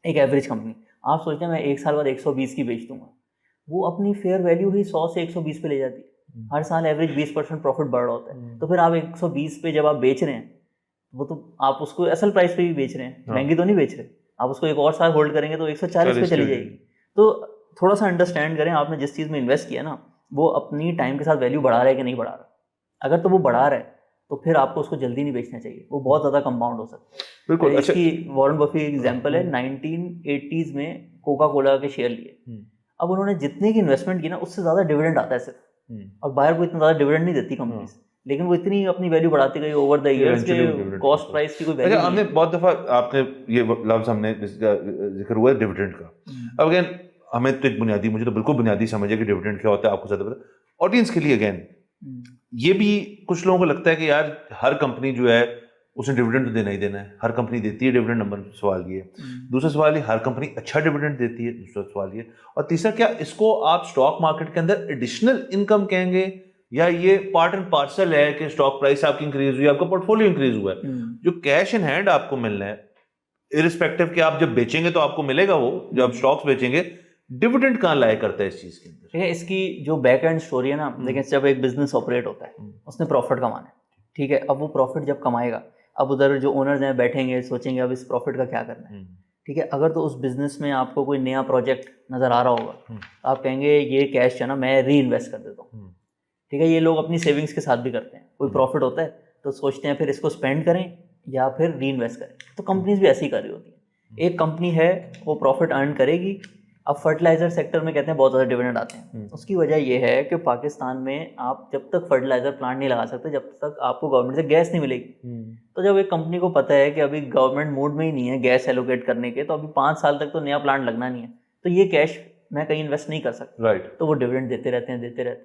एक एवरेज कंपनी, आप सोचते हैं मैं 1 साल बाद 120 की बेच दूंगा, वो अपनी फेयर वैल्यू ही 100 से 120 पे ले जाती है। हर साल एवरेज 20% प्रॉफिट बढ़ रहा होता है। तो फिर आप 120 पे जब आप बेच रहे हैं, वो तो आप उसको असल प्राइस पे भी बेच रहे हैं, महंगी तो नहीं बेच रहे। आप उसको एक और साल होल्ड करेंगे तो 140 पे चली जाएगी। तो थोड़ा सा अंडरस्टैंड करें, आपने जिस चीज़ में इन्वेस्ट किया ना वो अपनी टाइम के साथ वैल्यू बढ़ा रहा है कि नहीं बढ़ा रहा। अगर तो वो बढ़ा रहा है तो फिर आपको उसको जल्दी नहीं बेचना चाहिए, वो बहुत ज़्यादा कंपाउंड हो सकता है। बिल्कुल। इसकी वॉरेन बफे एग्जांपल है, 1980s में कोका कोला के शेयर लिए, अब उन्होंने जितने की इन्वेस्टमेंट की ना उससे ज़्यादा डिविडेंड आता है सिर्फ, और बाहर को इतना ज़्यादा डिविडेंड नहीं देती कंपनीज, लेकिन वो इतनी अपनी वैल्यू बढ़ाती गई ओवर द इयर्स के कॉस्ट प्राइस की कोई वैल्यू हमने बहुत दफ़ा आपने ये लफ्ज़ हमने जिक्र हुआ है डिविडेंड का। अब अगेन हमें तो एक बुनियादी, मुझे तो बिल्कुल बुनियादी समझे कि डिविडेंड क्या होता है, आपको ज़्यादा पता। ऑडियंस के लिए अगेन ये भी कुछ लोगों को लगता है कि यार हर कंपनी जो है उसने डिविडेंड तो देना ही देना है, हर कंपनी देती है डिविडेंड, नंबर सवाल ये। दूसरा सवाल ये, हर कंपनी अच्छा डिविडेंड देती है, दूसरा सवाल ये। और तीसरा, क्या इसको आप स्टॉक मार्केट के अंदर एडिशनल इनकम कहेंगे या ये पार्ट एंड पार्सल है कि स्टॉक प्राइस आपकी इंक्रीज हुई, आपका पोर्टफोलियो इंक्रीज हुआ है, जो कैश इन हैंड आपको मिलना है इरिस्पेक्टिव कि आप जब बेचेंगे तो आपको मिलेगा, वो जब स्टॉक्स बेचेंगे डिविडेंड कहाँ लाया करता है इस चीज के अंदर? इसकी जो बैक एंड स्टोरी है ना, देखिए जब एक बिजनेस ऑपरेट होता है उसने प्रॉफिट कमाना है, ठीक है, अब वो प्रॉफिट जब कमाएगा, अब उधर जो ओनर्स हैं बैठेंगे सोचेंगे अब इस प्रॉफिट का क्या करना है, ठीक है। अगर तो उस बिजनेस में आपको कोई नया प्रोजेक्ट नजर आ रहा होगा, आप कहेंगे ये कैश है ना मैं री इन्वेस्ट कर देता हूँ, ठीक है। ये लोग अपनी सेविंग्स के साथ भी करते हैं, कोई प्रॉफिट होता है तो सोचते हैं फिर इसको स्पेंड करें या फिर री इन्वेस्ट करें। तो कंपनीज भी ऐसे ही कर रही होती हैं। एक कंपनी है वो प्रॉफिट अर्न करेगी अब फर्टिलाइजर सेक्टर में कहते हैं बहुत ज़्यादा डिविडेंड आते हैं। उसकी वजह ये है कि पाकिस्तान में आप जब तक फर्टिलाइजर प्लांट नहीं लगा सकते जब तक आपको गवर्नमेंट से गैस नहीं मिलेगी। तो जब एक कंपनी को पता है कि अभी गवर्नमेंट मूड में ही नहीं है गैस एलोकेट करने के, तो अभी 5 साल तक तो नया प्लांट लगना नहीं है, तो ये कैश मैं कहीं इन्वेस्ट नहीं कर सकता। राइट। तो वो डिविडेंड देते रहते हैं।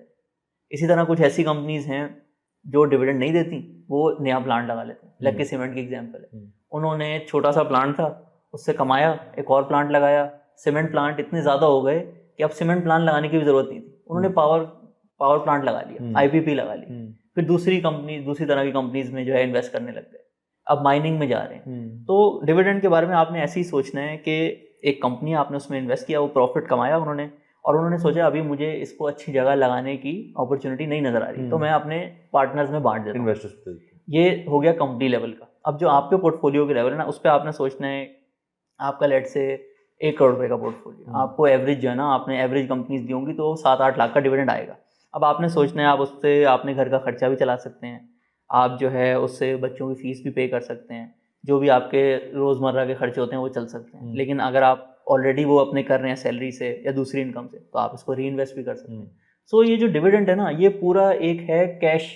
इसी तरह कुछ ऐसी कंपनीज हैं जो डिविडेंड नहीं देती, वो नया प्लांट लगा लेते हैं। लक्की सीमेंट की एग्जांपल है। उन्होंने छोटा सा प्लांट था, उससे कमाया, एक और प्लांट लगाया, सीमेंट प्लांट इतने ज़्यादा हो गए कि अब सीमेंट प्लांट लगाने की भी ज़रूरत नहीं थी। उन्होंने पावर प्लांट लगा लिया, आईपीपी लगा ली। फिर दूसरी तरह की कंपनीज में जो है इन्वेस्ट करने लग गए, अब माइनिंग में जा रहे हैं। तो डिविडेंड के बारे में आपने ऐसे ही सोचना है कि एक कंपनी आपने उसमें इन्वेस्ट किया, वो प्रॉफिट कमाया उन्होंने सोचा अभी मुझे इसको अच्छी जगह लगाने की अपॉर्चुनिटी नहीं नजर आ रही, तो मैं अपने पार्टनर्स में बांट देता हूँ, इन्वेस्टर्स। ये हो गया कंपनी लेवल का। अब जो आपके पोर्टफोलियो के लेवल है ना, उस पर आपने सोचना है, आपका लेट से 1 करोड़ रुपए का पोर्टफोलियो, आपको एवरेज जो है ना, आपने एवरेज कंपनीज दी होंगी तो 7-8 लाख का डिविडेंड आएगा। अब आपने सोचना है आप उससे आपने घर का खर्चा भी चला सकते हैं, आप जो है उससे बच्चों की फीस भी पे कर सकते हैं, जो भी आपके रोज़मर्रा के खर्चे होते हैं वो चल सकते हैं। लेकिन अगर आप ऑलरेडी वो अपने कर रहे हैं सैलरी से या दूसरी इनकम से, तो आप इसको री इन्वेस्ट भी कर सकते हैं। सो ये जो डिविडेंड है ना, ये पूरा एक है कैश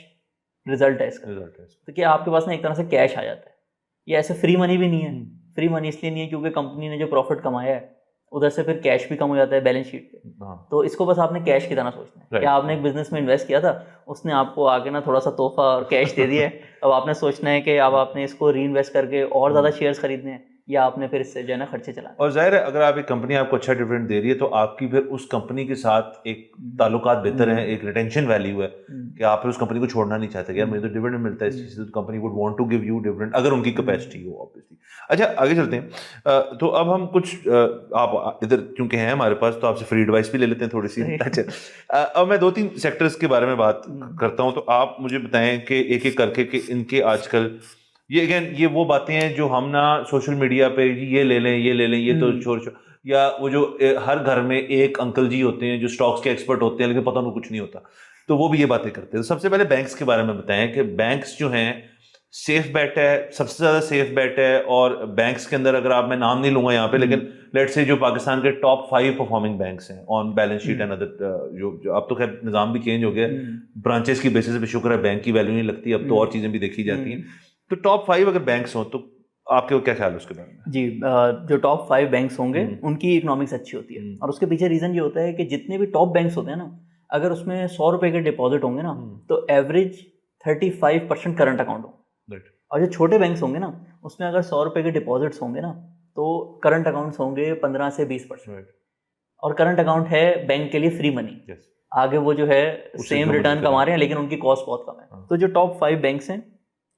रिजल्ट है इसका। तो क्या आपके पास ना एक तरह से कैश आ जाता है। ये ऐसे फ्री मनी भी नहीं है। फ्री मनी इसलिए नहीं है क्योंकि कंपनी ने जो प्रॉफिट कमाया है उधर से फिर कैश भी कम हो जाता है बैलेंस शीट पे। तो इसको बस आपने कैश की तरह सोचना है कि आपने एक बिजनेस में इन्वेस्ट किया था, उसने आपको आगे ना थोड़ा सा तोहफा और कैश दे दिया है। अब आपने सोचना है कि अब आपने इसको री इन्वेस्ट करके और ज़्यादा शेयर्स खरीदने हैं या आपने फिर इससे जो है ना खर्चे चलाने। और जाहिर है अगर आप एक कंपनी आपको अच्छा डिविडेंड दे रही है तो आपकी फिर उस कंपनी के साथ एक ताल्लुकात बेहतर है, एक रिटेंशन वैल्यू है कि आप फिर उस कंपनी को छोड़ना नहीं चाहते कि यार मुझे तो डिविडेंड मिलता है इस चीज़ से, तो company would want to give you dividend अगर उनकी कैपेसिटी हो ऑब्वियसली। अच्छा आगे चलते हैं। तो अब हम कुछ आप इधर क्योंकि हैं हमारे पास तो आपसे फ्री एडवाइस भी ले लेते हैं थोड़ी सी। अच्छा अब मैं 2-3 सेक्टर्स के बारे में बात करता हूँ, तो आप मुझे बताएं कि एक एक करके कि इनके आजकल ये अगेन ये वो बातें हैं जो हम ना सोशल मीडिया पे ये ले लें ये तो छोड़ या वो जो हर घर में एक अंकल जी होते हैं जो स्टॉक्स के एक्सपर्ट होते हैं लेकिन पता उनको कुछ नहीं होता, तो वो भी ये बातें करते हैं। तो सबसे पहले बैंक्स के बारे में बताएं कि बैंक्स जो हैं सेफ बेट है, सबसे ज़्यादा सेफ बेट है। और बैंक्स के अंदर अगर आप, मैं नाम नहीं लूंगा यहाँ पे, लेकिन लेट्स से जो पाकिस्तान के टॉप 5 परफॉर्मिंग बैंक्स हैं on balance sheet and other, जो अब तो खैर निज़ाम भी चेंज हो गया, ब्रांचेस की बेसिस पे शुक्र है बैंक की वैल्यू नहीं लगती, अब तो और चीज़ें भी देखी जाती हैं। तो टॉप 5 अगर बैंक्स हों तो आपके क्या ख्याल है उसके बारे में? जी, जो टॉप 5 बैंक्स होंगे उनकी इकोनॉमिक्स अच्छी होती है, और उसके पीछे रीज़न ये होता है कि जितने भी टॉप बैंक्स होते हैं ना, अगर उसमें 100 रुपए के डिपॉजिट होंगे ना, तो एवरेज 35% करंट अकाउंट होंगे। और जो छोटे बैंक्स होंगे ना, उसमें अगर 100 रुपए के डिपॉजिट्स होंगे ना, तो करंट अकाउंट्स होंगे 15 से 20%। और करंट अकाउंट है बैंक के लिए फ्री मनी। आगे वो जो है सेम रिटर्न कमा रहे हैं लेकिन उनकी कॉस्ट बहुत कम है। तो जो टॉप 5 बैंक्स हैं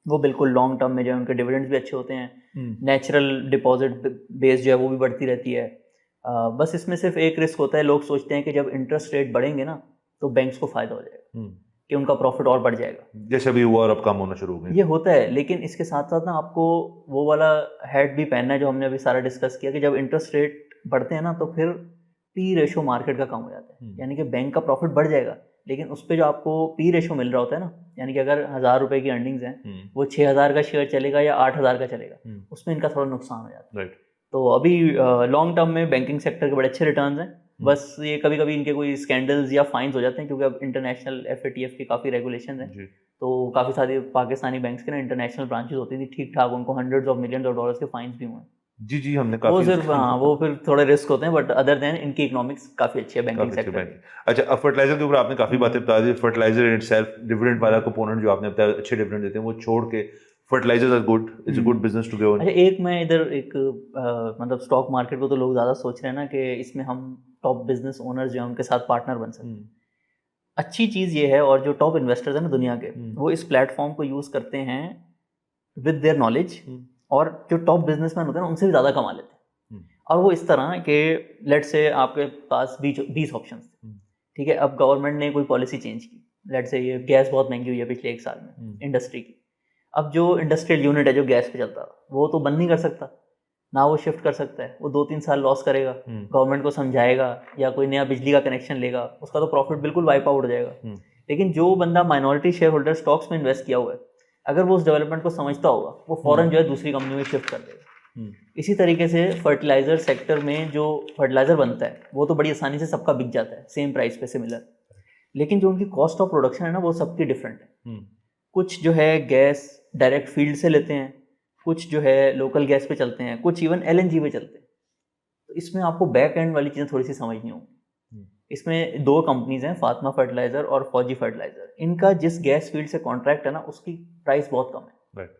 वो बिल्कुल लॉन्ग टर्म में जो है उनके डिविडेंड्स भी अच्छे होते हैं, नेचुरल डिपॉजिट बेस जो है वो भी बढ़ती रहती है। बस इसमें सिर्फ एक रिस्क होता है, लोग सोचते हैं कि जब इंटरेस्ट रेट बढ़ेंगे ना तो बैंक्स को फायदा हो जाएगा, कि उनका प्रॉफिट और बढ़ जाएगा, जैसे अभी हुआ और अब कम होना शुरू हो गया। ये होता है, लेकिन इसके साथ साथ ना आपको वो वाला हेड भी पहनना है जो हमने अभी सारा डिस्कस किया, कि जब इंटरेस्ट रेट बढ़ते हैं ना तो फिर पी रेशो मार्केट का कम हो जाता है। यानी कि बैंक का प्रॉफिट बढ़ जाएगा लेकिन उस पर जो आपको पी रेशो मिल रहा होता है ना, यानी कि अगर 1000 रुपए की अर्निंग्स हैं वो 6000 का शेयर चलेगा या 8000 का चलेगा, उसमें इनका थोड़ा नुकसान हो जाता है। तो अभी लॉन्ग टर्म में बैंकिंग सेक्टर के बड़े अच्छे रिटर्न्स हैं। बस ये कभी कभी इनके कोई स्कैंडल्स या फाइन्स हो जाते हैं क्योंकि अब इंटरनेशनल FATF की काफ़ी रेगुलेशन है, तो काफ़ी सारी पाकिस्तानी बैंक्स के ना इंटरनेशनल ब्रांचेस होती थी, ठीक ठाक उनको $100 of millions के फाइन्स भी हुए। जी हमने वो सिर्फ वो फिर थोड़े रिस्क होते हैं, बट अदर देन इनकी इकोनॉमिक्स काफी अच्छी है बैंकिंग सेक्टर की। अच्छा, अब फर्टिलाइजर के ऊपर आपने काफी बातें बता दी। फर्टिलाइजर इन इटसेल्फ डिविडेंड वाला कंपोनेंट जो आपने बताया अच्छे डिविडेंड देते हैं, वो छोड़ के fertilizers are good, it's a good business to go in. अच्छा, एक मैं इधर मतलब स्टॉक मार्केट को तो लोग ज्यादा सोच रहे हैं ना कि इसमें हम टॉप बिजनेस ओनर्स जो हैं उनके साथ पार्टनर बन सकते हैं। अच्छी चीज ये है, और जो टॉप इन्वेस्टर्स हैं ना दुनिया के, वो इस प्लेटफॉर्म को यूज करते हैं विद देयर नॉलेज, और जो टॉप बिजनेसमैन होते हैं ना उनसे भी ज्यादा कमा लेते हैं। और वो इस तरह कि लेट से आपके पास 20 ऑप्शंस थे, ठीक है, अब गवर्नमेंट ने कोई पॉलिसी चेंज की, लेट से ये गैस बहुत महंगी हुई है पिछले 1 साल में इंडस्ट्री की। अब जो इंडस्ट्रियल यूनिट है जो गैस पे चलता है वो तो बंद नहीं कर सकता ना, वो शिफ्ट कर सकता है, वो 2-3 साल लॉस करेगा, गवर्नमेंट को समझाएगा या कोई नया बिजली का कनेक्शन लेगा, उसका तो प्रॉफिट बिल्कुल वाइप आउट हो जाएगा। लेकिन जो बंदा माइनॉरिटी शेयर होल्डर स्टॉक्स में इन्वेस्ट किया हुआ है, अगर वो उस डेवलपमेंट को समझता होगा, वो फौरन जो है दूसरी कंपनी में शिफ्ट कर देगा। इसी तरीके से फर्टिलाइज़र सेक्टर में जो फर्टिलाइज़र बनता है वो तो बड़ी आसानी से सबका बिक जाता है सेम प्राइस पे सिमिलर, लेकिन जो उनकी कॉस्ट ऑफ प्रोडक्शन है ना वो सबकी डिफरेंट है। कुछ जो है गैस डायरेक्ट फील्ड से लेते हैं, कुछ जो है लोकल गैस पे चलते हैं, कुछ इवन LNG पे चलते हैं। तो इसमें आपको बैक एंड वाली चीज़ें थोड़ी सी समझनी होंगी। इसमें 2 कंपनीज हैं, फातिमा फर्टिलाइज़र और फौजी फर्टिलाइज़र। इनका जिस गैस फील्ड से कॉन्ट्रैक्ट है ना उसकी प्राइस बहुत कम है। राइट।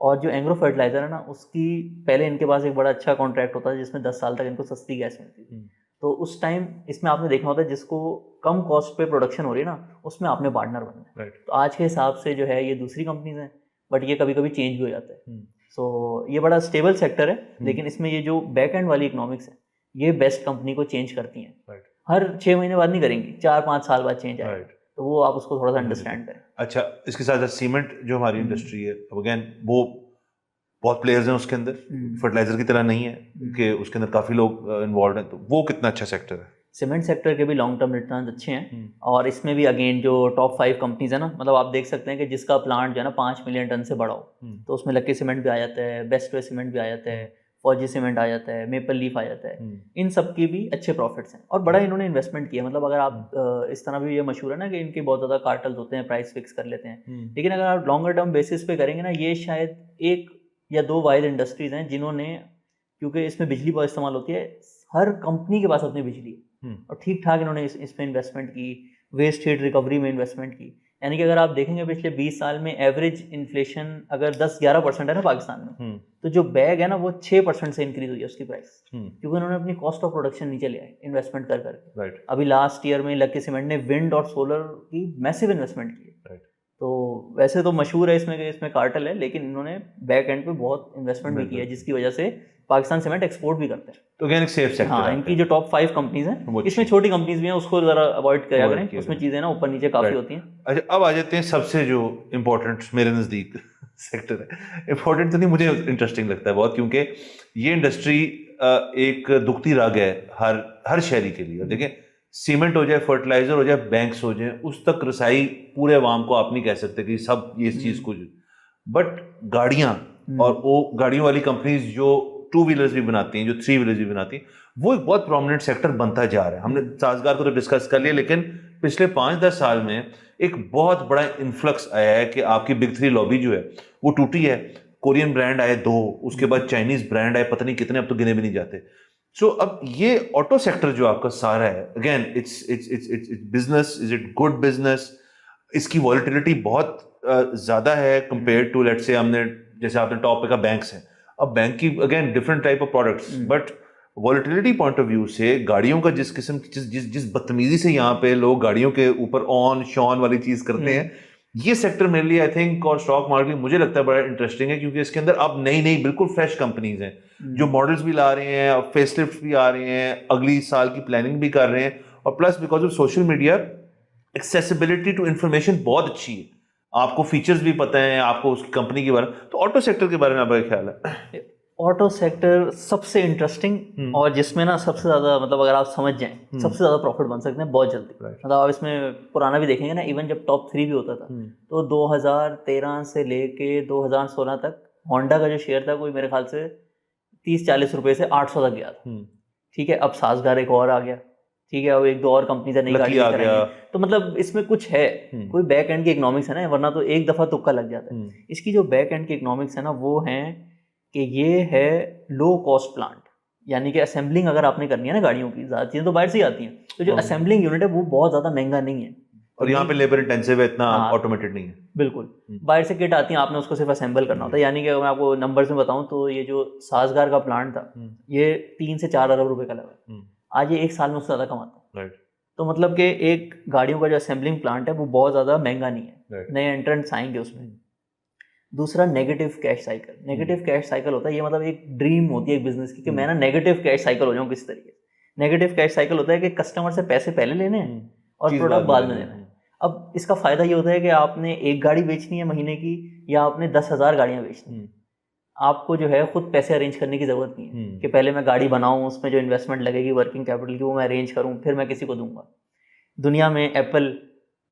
और जो एंग्रो फर्टिलाइज़र है ना उसकी पहले इनके पास एक बड़ा अच्छा कॉन्ट्रैक्ट होता है जिसमें 10 साल तक इनको सस्ती गैस मिलती थी। तो उस टाइम इसमें आपने देखा होता है जिसको कम कॉस्ट पे प्रोडक्शन हो रही है ना उसमें आपने पार्टनर बनना है। राइट। तो आज के हिसाब से जो है ये दूसरी कंपनीज हैं, बट ये कभी कभी चेंज भी हो जाता है। सो ये बड़ा स्टेबल सेक्टर है, लेकिन इसमें ये जो बैक एंड वाली इकोनॉमिक्स है ये बेस्ट कंपनी को चेंज करती हैं। राइट। हर 6 महीने बाद नहीं करेंगी, 4-5 साल बाद चेंज आएगा। राइट। तो वो आप उसको थोड़ा सा अंडरस्टैंड करें। अच्छा, इसके साथ साथ सीमेंट जो हमारी इंडस्ट्री है, अगेन वो बहुत प्लेयर्स हैं उसके अंदर, फर्टिलाइजर की तरह नहीं है कि उसके अंदर काफ़ी लोग इन्वॉल्व हैं, तो वो कितना अच्छा सेक्टर है? सीमेंट सेक्टर के भी लॉन्ग टर्म रिटर्न अच्छे हैं, और इसमें भी अगेन जो टॉप 5 कंपनीज है ना, मतलब आप देख सकते हैं कि जिसका प्लांट जो है ना 5 मिलियन टन से बड़ा हो तो उसमें लक्की सीमेंट भी आ जाता है, बेस्ट वे सीमेंट भी आ जाता है, फौजी सीमेंट आ जाता है, मेपल लीफ आ जाता है। इन सब की भी अच्छे प्रॉफिट्स हैं और बड़ा इन्होंने इन्वेस्टमेंट किया। मतलब अगर आप इस तरह भी ये मशहूर है ना कि इनके बहुत ज़्यादा कार्टल्स होते हैं, प्राइस फिक्स कर लेते हैं, लेकिन अगर आप लॉन्गर टर्म बेसिस पे करेंगे ना, ये शायद 1 या 2 वाइड इंडस्ट्रीज हैं जिन्होंने, क्योंकि इसमें बिजली बहुत इस्तेमाल होती है, हर कंपनी के पास अपनी बिजली है और ठीक ठाक इन्होंने इस पे इन्वेस्टमेंट की, वेस्ट हीट रिकवरी में इन्वेस्टमेंट की। यानी कि अगर आप देखेंगे पिछले 20 साल में एवरेज इन्फ्लेशन अगर 10-11% है ना पाकिस्तान में, तो जो बैग है ना वो 6% से इंक्रीज हुई है उसकी प्राइस, क्योंकि उन्होंने अपनी कॉस्ट ऑफ प्रोडक्शन नीचे लिया है इन्वेस्टमेंट कर करके। राइट। अभी लास्ट ईयर में लक्की सीमेंट ने विंड और सोलर की मैसिव इन्वेस्टमेंट की है। राइट। तो वैसे तो मशहूर है इसमें कि इसमें कार्टल है, लेकिन इन्होंने बैक एंड पे बहुत इन्वेस्टमेंट भी किया है, जिसकी वजह से पाकिस्तान सीमेंट एक्सपोर्ट भी करते हैं। तो अगेन एक सेफ सेक्टर हाँ, है। इनकी जो टॉप 5 कंपनीज हैं, इसमें छोटी कंपनीज भी हैं, उसको जरा अवॉइड किया करें, उसमें चीज़ें ना ऊपर नीचे काफ़ी होती हैं। अच्छा, अब आ जाते हैं सबसे जो इम्पोर्टेंट मेरे नज़दीक सेक्टर है। इम्पोर्टेंट तो नहीं, मुझे इंटरेस्टिंग लगता है बहुत, क्योंकि ये इंडस्ट्री एक दुखती राग है हर शहरी के लिए। देखिए, सीमेंट हो जाए, फर्टिलाइजर हो जाए, बैंक्स हो जाए, उस तक रसाई पूरे अवाम को आप नहीं कह सकते कि सब ये इस चीज़ को, बट गाड़ियाँ और वो गाड़ियों वाली कंपनीज जो 2 व्हीलर्स भी बनाती हैं, जो 3 व्हीलर्स भी बनाती हैं, वो एक बहुत प्रोमिनेंट सेक्टर बनता जा रहा है। हमने साजगार को तो डिस्कस कर लिया, लेकिन पिछले 5-10 साल में एक बहुत बड़ा इन्फ्लक्स आया है कि आपकी बिग 3 लॉबी जो है वो टूटी है। कोरियन ब्रांड आए 2, उसके बाद चाइनीज ब्रांड आए पता नहीं कितने, अब तो गिने भी नहीं जाते। सो अब ये ऑटो सेक्टर जो आपका सारा है, again it's business, is it good business? इसकी वॉलिटिलिटी बहुत ज्यादा है कंपेयर टू, लेट्स से हमने जैसे आपने टॉप पे का बैंक्स है, अब बैंक की again different type of products, but volatility point of view से गाड़ियों का जिस किस्म जिस बदतमीजी से यहाँ पे लोग गाड़ियों के ऊपर ऑन शॉन वाली चीज करते हैं, ये सेक्टर मेरे लिए आई थिंक, और स्टॉक मार्केट मुझे लगता है बड़ा इंटरेस्टिंग है, क्योंकि इसके अंदर अब नई नई बिल्कुल फ्रेश कंपनीज हैं जो मॉडल्स भी ला रहे हैं, फेसलिफ्ट भी आ रहे हैं, अगली साल की प्लानिंग भी कर रहे हैं, और plus because of social media accessibility to information बहुत अच्छी है, आपको फीचर्स भी पता है, आपको उसकी कंपनी के बारे में। तो ऑटो सेक्टर के बारे में आपका ख्याल है? ऑटो सेक्टर सबसे इंटरेस्टिंग और जिसमें ना सबसे ज़्यादा, मतलब अगर आप समझ जाएं, सबसे ज़्यादा प्रॉफिट बन सकते हैं बहुत जल्दी। मतलब आप इसमें पुराना भी देखेंगे ना, इवन जब टॉप 3 भी होता था तो 2013 से लेके 2016 तक होंडा का जो शेयर था कोई मेरे ख्याल से 30-40 रुपए से 800 तक गया था। ठीक है, अब साजगार एक और आ गया, ठीक है, अब 1-2 और कंपनी नई गाड़ी लेकर आई है, तो मतलब इसमें कुछ है, कोई बैक एंड की इकोनॉमिक्स है ना, वरना तो एक दफ़ा तुक्का लग जाता है। इसकी जो बैक एंड की इकोनॉमिक्स है ना वो है कि ये है लो कॉस्ट प्लांट, यानी कि असेंबलिंग अगर आपने करनी है ना गाड़ियों की, ज़्यादा चीज़ें तो बाहर से ही आती हैं, तो जो असेंबलिंग यूनिट है वो बहुत ज़्यादा महंगा नहीं है, और यहाँ पे लेबर इंटेंसिव है, इतना ऑटोमेटेड नहीं है। बिल्कुल, बाहर से किट आती है, आपने उसको सिर्फ असेंबल करना होता है। यानी कि अगर मैं आपको नंबर्स में बताऊं तो ये जो साजगार का प्लांट था ये 3 से 4 अरब रुपए का लगा, आज ये 1 साल में उससे ज़्यादा कमाता है। तो मतलब कि एक गाड़ियों का जो असेंबलिंग प्लांट है वो बहुत ज़्यादा महंगा नहीं है, नए एंट्रेंट्स आएंगे उसमें। दूसरा, negative cash cycle. Negative cash cycle होता है, ये मतलब एक ड्रीम होती है एक बिजनेस की कि मैं ना नेगेटिव कैश साइकिल हो जाऊं किसी तरीके से। नेगेटिव कैश साइकिल होता है कि कस्टमर से पैसे पहले लेने हैं और प्रोडक्ट बाद में लेना है। अब इसका फायदा ये होता है कि आपने एक गाड़ी बेचनी है महीने की या आपने 10,000 गाड़ियां बेचनी है, आपको जो है खुद पैसे अरेंज करने की जरूरत नहीं है कि पहले मैं गाड़ी बनाऊं, उसमें जो इन्वेस्टमेंट लगेगी वर्किंग कैपिटल की वो मैं अरेंज करूं, फिर मैं किसी को दूंगा। दुनिया में एप्पल,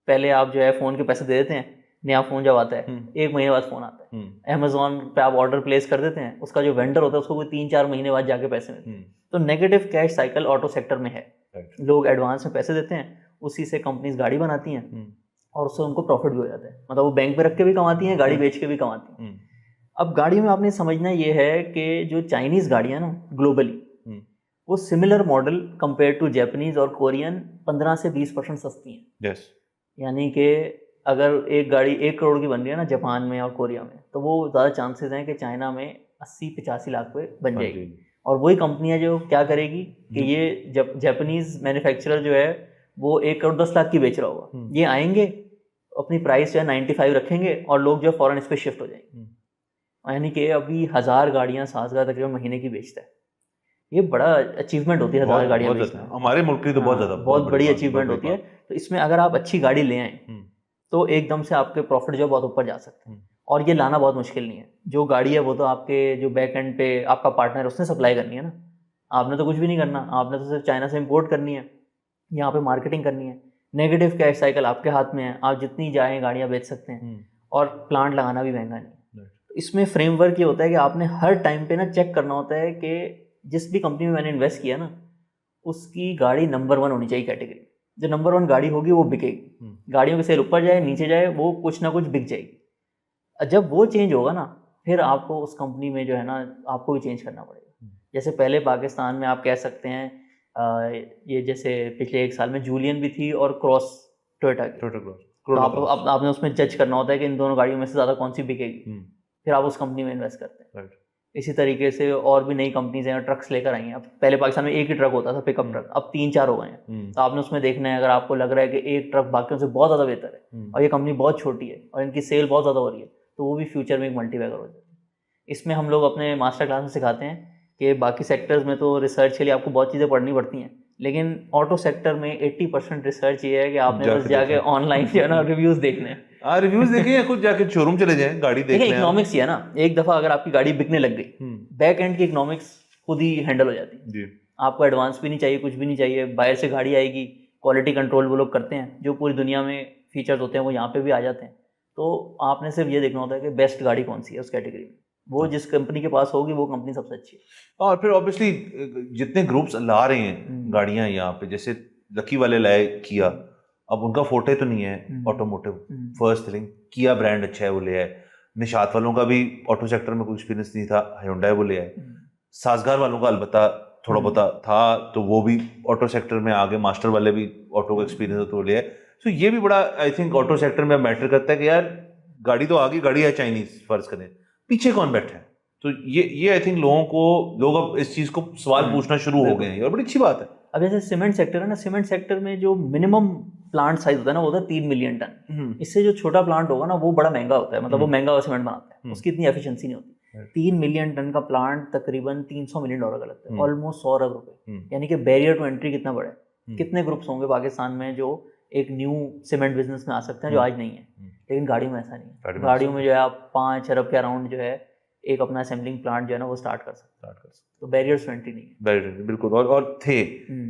पहले आप जो है फ़ोन के पैसे दे देते हैं, नया फ़ोन जब आता है 1 महीने बाद फ़ोन आता है। अमेज़ॉन पे आप ऑर्डर प्लेस कर देते हैं, उसका जो वेंडर होता है उसको कोई 3-4 महीने बाद जाके पैसे मिलते हैं। तो negative cash cycle auto sector में है। लोग एडवांस में पैसे देते हैं, उसी से कंपनीज गाड़ी बनाती हैं और उससे उनको प्रॉफिट भी हो जाता है। मतलब वो बैंक पे रख के भी कमाती हैं, गाड़ी बेच के भी कमाती हैं। अब गाड़ियों में आपने समझना ये है कि जो चाइनीज़ गाड़ियाँ ना ग्लोबली वो similar model compare to Japanese और कोरियन 15 से 20% सस्ती हैं। यानी कि अगर एक गाड़ी 1 करोड़ की बन रही है ना जापान में और कोरिया में, तो वो ज़्यादा चांसेस हैं कि चाइना में 80-85 लाख पे बन जाएगी। और वही कंपनी है जो क्या करेगी कि ये जब जापानीज मैन्युफैक्चरर जो है वो 1 करोड़ 10 लाख की बेच रहा होगा, ये आएंगे अपनी प्राइस जो है 95 रखेंगे और लोग जो है फॉरन इस पर शिफ्ट हो जाएंगे। यानी कि अभी 1000 गाड़ियाँ सासगा तकरीबन महीने की बेचता है। ये बड़ा अचीवमेंट होती है 1000 गाड़ियाँ बेचना। हमारे मुल्क की तो बहुत ज़्यादा बहुत बड़ी अचीवमेंट होती है। तो इसमें अगर आप अच्छी गाड़ी ले आए तो एकदम से आपके प्रॉफिट जो बहुत ऊपर जा सकते हैं। और ये लाना बहुत मुश्किल नहीं है। जो गाड़ी है वो तो आपके जो बैक एंड पे आपका पार्टनर है उसने सप्लाई करनी है ना, आपने तो कुछ भी नहीं करना, आपने तो सिर्फ चाइना से इंपोर्ट करनी है, यहाँ पे मार्केटिंग करनी है। नेगेटिव कैश साइकिल आपके हाथ में है, आप जितनी जाएँ गाड़ियाँ बेच सकते हैं और प्लांट लगाना भी महंगा नहीं है। तो इसमें फ्रेमवर्क ये होता है कि आपने हर टाइम पे ना चेक करना होता है कि जिस भी कंपनी में मैंने इन्वेस्ट किया ना उसकी गाड़ी नंबर 1 होनी चाहिए कैटेगरी। जो नंबर 1 गाड़ी होगी वो बिकेगी। गाड़ियों की सेल ऊपर जाए नीचे जाए वो कुछ ना कुछ बिक जाएगी। जब वो चेंज होगा ना फिर आपको उस कंपनी में जो है ना आपको भी चेंज करना पड़ेगा। जैसे पहले पाकिस्तान में आप कह सकते हैं ये जैसे पिछले 1 साल में जूलियन भी थी और क्रॉस टोयोटा की। तो आपने उसमें जज करना होता है कि इन दोनों गाड़ियों में से ज़्यादा कौन सी बिकेगी, फिर आप उस कंपनी में इन्वेस्ट करते हैं। इसी तरीके से और भी नई कंपनीज हैं, ट्रक्स लेकर आई हैं। अब पहले पाकिस्तान में एक ही ट्रक होता था पिकअप ट्रक, अब 3-4 हो गए हैं। तो आपने उसमें देखना है, अगर आपको लग रहा है कि एक ट्रक बाकियों से बहुत ज़्यादा बेहतर है और ये कंपनी बहुत छोटी है और इनकी सेल बहुत ज़्यादा हो रही है, तो वो भी फ्यूचर में एक मल्टीवैगर हो जाती है। इसमें हम लोग अपने मास्टर क्लास में सिखाते हैं कि बाकी सेक्टर्स में तो रिसर्च के लिए आपको बहुत चीज़ें पढ़नी पड़ती हैं, लेकिन ऑटो सेक्टर में 80% रिसर्च ये है कि आपने बस जाके ऑनलाइन जो है ना रिव्यूज़ देखने हैं। रिव्यूज देखें या खुद जाके शोरूम चले जाएं, गाड़ी देख लें। इकोनॉमिक्स ही है ना, एक दफ़ा अगर आपकी गाड़ी बिकने लग गई, बैक एंड की इकोनॉमिक्स खुद ही हैंडल हो जाती है। आपको एडवांस भी नहीं चाहिए, कुछ भी नहीं चाहिए, बाहर से गाड़ी आएगी, क्वालिटी कंट्रोल वो लोग करते हैं, जो पूरी दुनिया में फीचर्स होते हैं वो यहाँ पे भी आ जाते हैं। तो आपने सिर्फ ये देखना होता है कि बेस्ट गाड़ी कौन सी है उस कैटेगरी में, वो जिस कंपनी के पास होगी वो कंपनी सबसे अच्छी है। और फिर ऑब्वियसली जितने ग्रुप्स ला रहे हैं गाड़ियाँ यहाँ पे, जैसे लकी वाले लाए किया, अब उनका फोटे तो नहीं है ऑटोमोटिव, फर्स्ट थिंग किया ब्रांड अच्छा है वो ले आए। निशात वालों का भी ऑटो सेक्टर में कोई एक्सपीरियंस नहीं था, हायोंडाई वो ले आए। साजगार वालों का अलबत्ता थोड़ा बहुत था तो वो भी ऑटो सेक्टर में आगे, मास्टर वाले भी ऑटो का एक्सपीरियंस तो वो ले आए। तो ये भी बड़ा आई थिंक ऑटो सेक्टर में मैटर करता है कि यार गाड़ी तो आगे गाड़ी है चाइनीज, फर्ज करें पीछे कौन बैठा है। तो ये आई थिंक लोग अब इस चीज को सवाल पूछना शुरू हो गए हैं और बड़ी अच्छी बात है। अब जैसे सीमेंट सेक्टर है ना, सीमेंट सेक्टर में जो मिनिमम प्लांट साइज होता है ना वो होता है 3 मिलियन टन। इससे जो छोटा प्लांट होगा ना वो बड़ा महंगा होता है, मतलब वो महंगा सीमेंट बनाता है, उसकी इतनी एफिशिएंसी नहीं होती। 3 मिलियन टन का प्लांट तकरीबन $300 मिलियन का लगता है, ऑलमोस्ट 100 अरब रुपए। यानी कि बैरियर टू एंट्री कितना बड़ा है। कितने ग्रुप्स होंगे पाकिस्तान में जो एक न्यू सीमेंट बिजनेस में आ सकते हैं जो आज नहीं है, लेकिन गाड़ियों में ऐसा नहीं है। गाड़ियों में जो है आप 5 अरब के अराउंड जो है एक अपना असेंबलिंग प्लांट जो है ना वो स्टार्ट कर सकते हैं। तो बैरियर्स टू एंट्री नहीं है। बैरियर बिल्कुल। और थे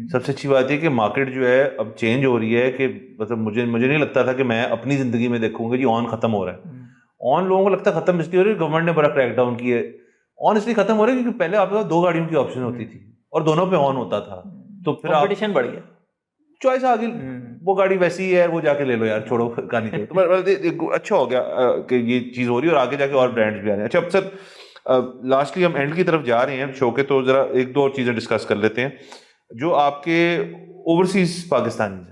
सबसे अच्छी बात है कि मार्केट जो है अब चेंज हो रही है कि मतलब मुझे नहीं लगता था कि मैं अपनी जिंदगी में देखूंगा कि ऑन खत्म हो रहा है। ऑन लोगों को लगता है खत्म इसलिए हो रही है गवर्नमेंट ने बड़ा क्रैकडाउन किया है। ऑन इसलिए खत्म हो रहा है क्योंकि पहले आपके पास 2 गाड़ियों की ऑप्शन होती थी और दोनों पे ऑन होता था, तो फिर कंपटीशन बढ़ गया, चॉइस आ गई, वो गाड़ी वैसी है वो जाके ले लो यार, छोड़ो कहानी छोड़ो। तो अच्छा हो गया कि ये चीज़ हो रही है और आगे जाके और ब्रांड्स भी आ रहे हैं। अच्छा, अब सर लास्टली हम एंड की तरफ जा रहे हैं शो के, तो जरा 1-2 और चीज़ें डिस्कस कर लेते हैं। जो आपके ओवरसीज पाकिस्तानी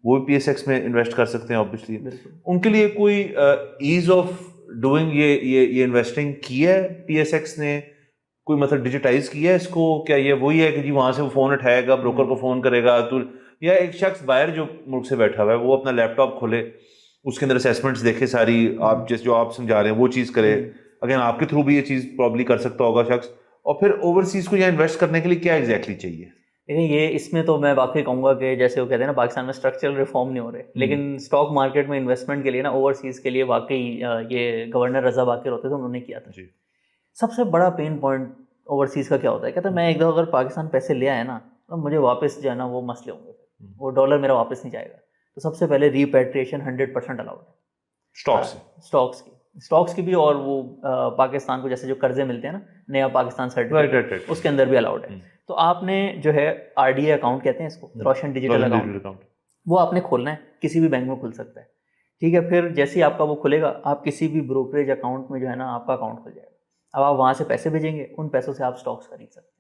वो भी PSX में इन्वेस्ट कर सकते हैं ऑब्वियसली, उनके लिए कोई ईज ऑफ डूइंग ये इन्वेस्टिंग की है PSX ने, कोई मतलब डिजिटाइज किया है इसको? क्या ये वही है कि जी वहां से वो फोन उठाएगा, ब्रोकर को फोन करेगा, तो या एक शख्स बाहर जो मुल्क से बैठा हुआ है वो अपना लैपटॉप खोले, उसके अंदर असेसमेंट्स देखे सारी, आप जो आप समझा रहे हैं वो चीज़ करे, अगेन आपके थ्रू भी ये चीज़ प्रॉब्ली कर सकता होगा शख्स, और फिर ओवरसीज को यहाँ इन्वेस्ट करने के लिए क्या एग्जैक्टली चाहिए? लेकिन ये इसमें तो मैं वाकई कहूँगा कि जैसे वो कहते हैं ना पाकिस्तान में स्ट्रक्चरल रिफॉर्म नहीं हो रहे, लेकिन स्टॉक मार्केट में इन्वेस्टमेंट के लिए ना ओवरसीज के लिए वाकई ये गवर्नर रजा बाकिर होते थे, उन्होंने किया था। सबसे बड़ा पेन पॉइंट ओवरसीज का क्या होता है, कहता है मैं एक दफ़ा अगर पाकिस्तान पैसे ले आया ना तो मुझे वापस जो है ना वो मसले होंगे, वो डॉलर मेरा वापस नहीं जाएगा। तो सबसे पहले रीपैट्रिएशन 100% अलाउड है। स्टॉक्स की भी, और वो पाकिस्तान को जैसे जो कर्जे मिलते हैं ना, नया पाकिस्तान सर्टिफिकेट, राइट। उसके अंदर भी अलाउड है। तो आपने जो है आरडीए अकाउंट कहते हैं इसको, रोशन डिजिटल अकाउंट, वो आपने खोलना है, किसी भी बैंक में खुल सकता है। ठीक है, फिर जैसे ही आपका वो खुलेगा, आप किसी भी ब्रोकरेज अकाउंट में जो है ना आपका अकाउंट खुल जाएगा। अब आप वहाँ से पैसे भेजेंगे, उन पैसों से आप स्टॉक्स खरीद सकते हैं।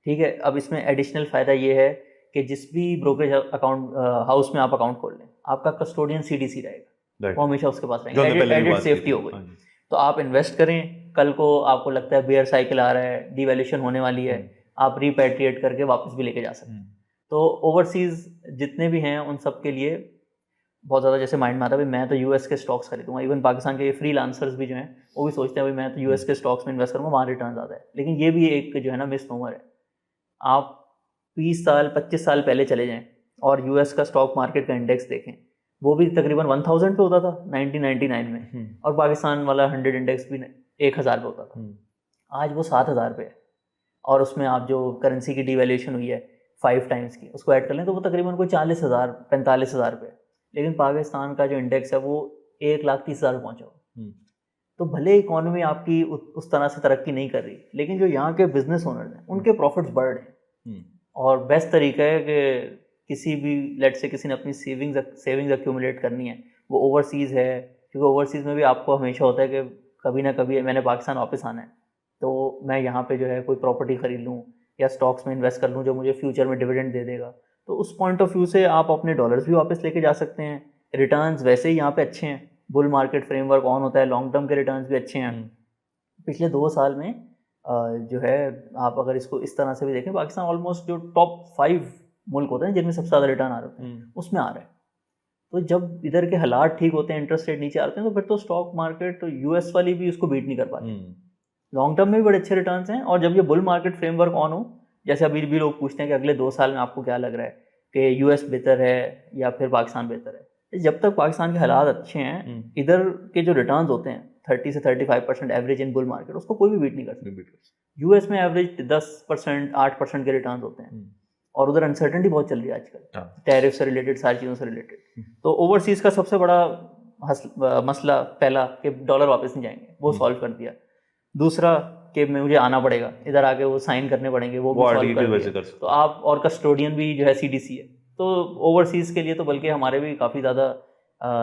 ठीक है, अब इसमें एडिशनल फ़ायदा ये है कि जिस भी ब्रोकरेज अकाउंट हाउस में आप अकाउंट खोल लें, आपका कस्टोडियन सीडीसी रहेगा, वो हमेशा उसके पास रहेंगे, एडेड सेफ्टी हो गई। तो आप इन्वेस्ट करें, कल को आपको लगता है बेयर साइकिल आ रहा है, डिवैल्यूएशन होने वाली है, आप रिपैट्रिएट करके वापस भी लेके जा सकते हैं। तो ओवरसीज़ जितने भी हैं उन सब के लिए बहुत ज़्यादा जैसे माइंड में आता है, भाई मैं तो यूएस के स्टॉक्स खरीदूंगा। इवन पाकिस्तान के फ्रीलांसर्स भी जो हैं वो भी सोचते हैं भाई मैं तो यूएस के स्टॉक्स में इन्वेस्ट करूँगा, वहाँ रिटर्न ज़्यादा है। लेकिन ये भी एक जो है ना मिसनोमर है। आप 20 साल 25 साल पहले चले जाएं और यूएस का स्टॉक मार्केट का इंडेक्स देखें, वो भी तकरीबन 1000 पे होता था 1999 में, और पाकिस्तान वाला 100 इंडेक्स भी 1000 पे होता था। आज वो 7000 पे है, और उसमें आप जो करेंसी की डिवैल्यूएशन हुई है 5 टाइम्स की, उसको ऐड कर लें तो वो तकरीबन कोई 40,000 45,000 पे है। लेकिन पाकिस्तान का जो इंडेक्स है वो 1,30,000 पहुँचा हुआ। तो भले इकॉनमी आपकी उस तरह से तरक्की नहीं कर रही, लेकिन जो यहाँ के बिजनेस ओनर्स हैं उनके प्रॉफिट्स बढ़ रहे हैं। और बेस्ट तरीका है कि किसी भी लेट से किसी ने अपनी सेविंग्स एक्यूमुलेट करनी है, वो ओवरसीज़ है, क्योंकि ओवरसीज़ में भी आपको हमेशा होता है कि कभी ना कभी मैंने पाकिस्तान वापस आना है, तो मैं यहाँ पे जो है कोई प्रॉपर्टी खरीद लूँ या स्टॉक्स में इन्वेस्ट कर लूँ जो मुझे फ्यूचर में डिविडेंड दे देगा। तो उस पॉइंट ऑफ व्यू से आप अपने डॉलर्स भी वापस लेके जा सकते हैं। रिटर्न्स वैसे ही यहाँ पे अच्छे हैं, बुल मार्केट फ्रेमवर्क ऑन होता है, लॉन्ग टर्म के रिटर्न्स भी अच्छे हैं। पिछले 2 साल में जो है आप अगर इसको इस तरह से भी देखें, पाकिस्तान ऑलमोस्ट जो टॉप 5 मुल्क होते हैं जिनमें सबसे ज़्यादा रिटर्न आ रहे हैं उसमें आ रहा है। तो जब इधर के हालात ठीक होते हैं, इंटरेस्ट रेट नीचे आते हैं, तो फिर तो स्टॉक मार्केट तो यूएस वाली भी उसको बीट नहीं कर पाती। लॉन्ग टर्म में भी बड़े अच्छे रिटर्न्स हैं। और जब ये बुल मार्केट फ्रेमवर्क ऑन हो, जैसे अभी भी लोग पूछते हैं कि अगले 2 साल में आपको क्या लग रहा है कि यूएस बेहतर है या फिर पाकिस्तान बेहतर है, जब तक पाकिस्तान के हालात अच्छे हैं, इधर के जो रिटर्न्स होते हैं 30 से 35% एवरेज इन बुल मार्केट, उसको कोई भी बीट नहीं कर सकता। यूएस में एवरेज 10% 8% के रिटर्न होते हैं, और उधर अनसर्टेनिटी बहुत चल रही है आजकल, टैरिफ से रिलेटेड, सारी चीज़ों से रिलेटेड। तो ओवरसीज़ का सबसे बड़ा मसला पहला कि डॉलर वापस नहीं जाएंगे, वो सॉल्व कर दिया। दूसरा कि मुझे आना पड़ेगा, इधर आके वो साइन करने पड़ेंगे, वो भी सॉल्व कर दिया। तो आप, और कस्टोडियन भी जो है सीडीसी है। तो ओवरसीज़ के लिए तो बल्कि हमारे भी काफ़ी ज़्यादा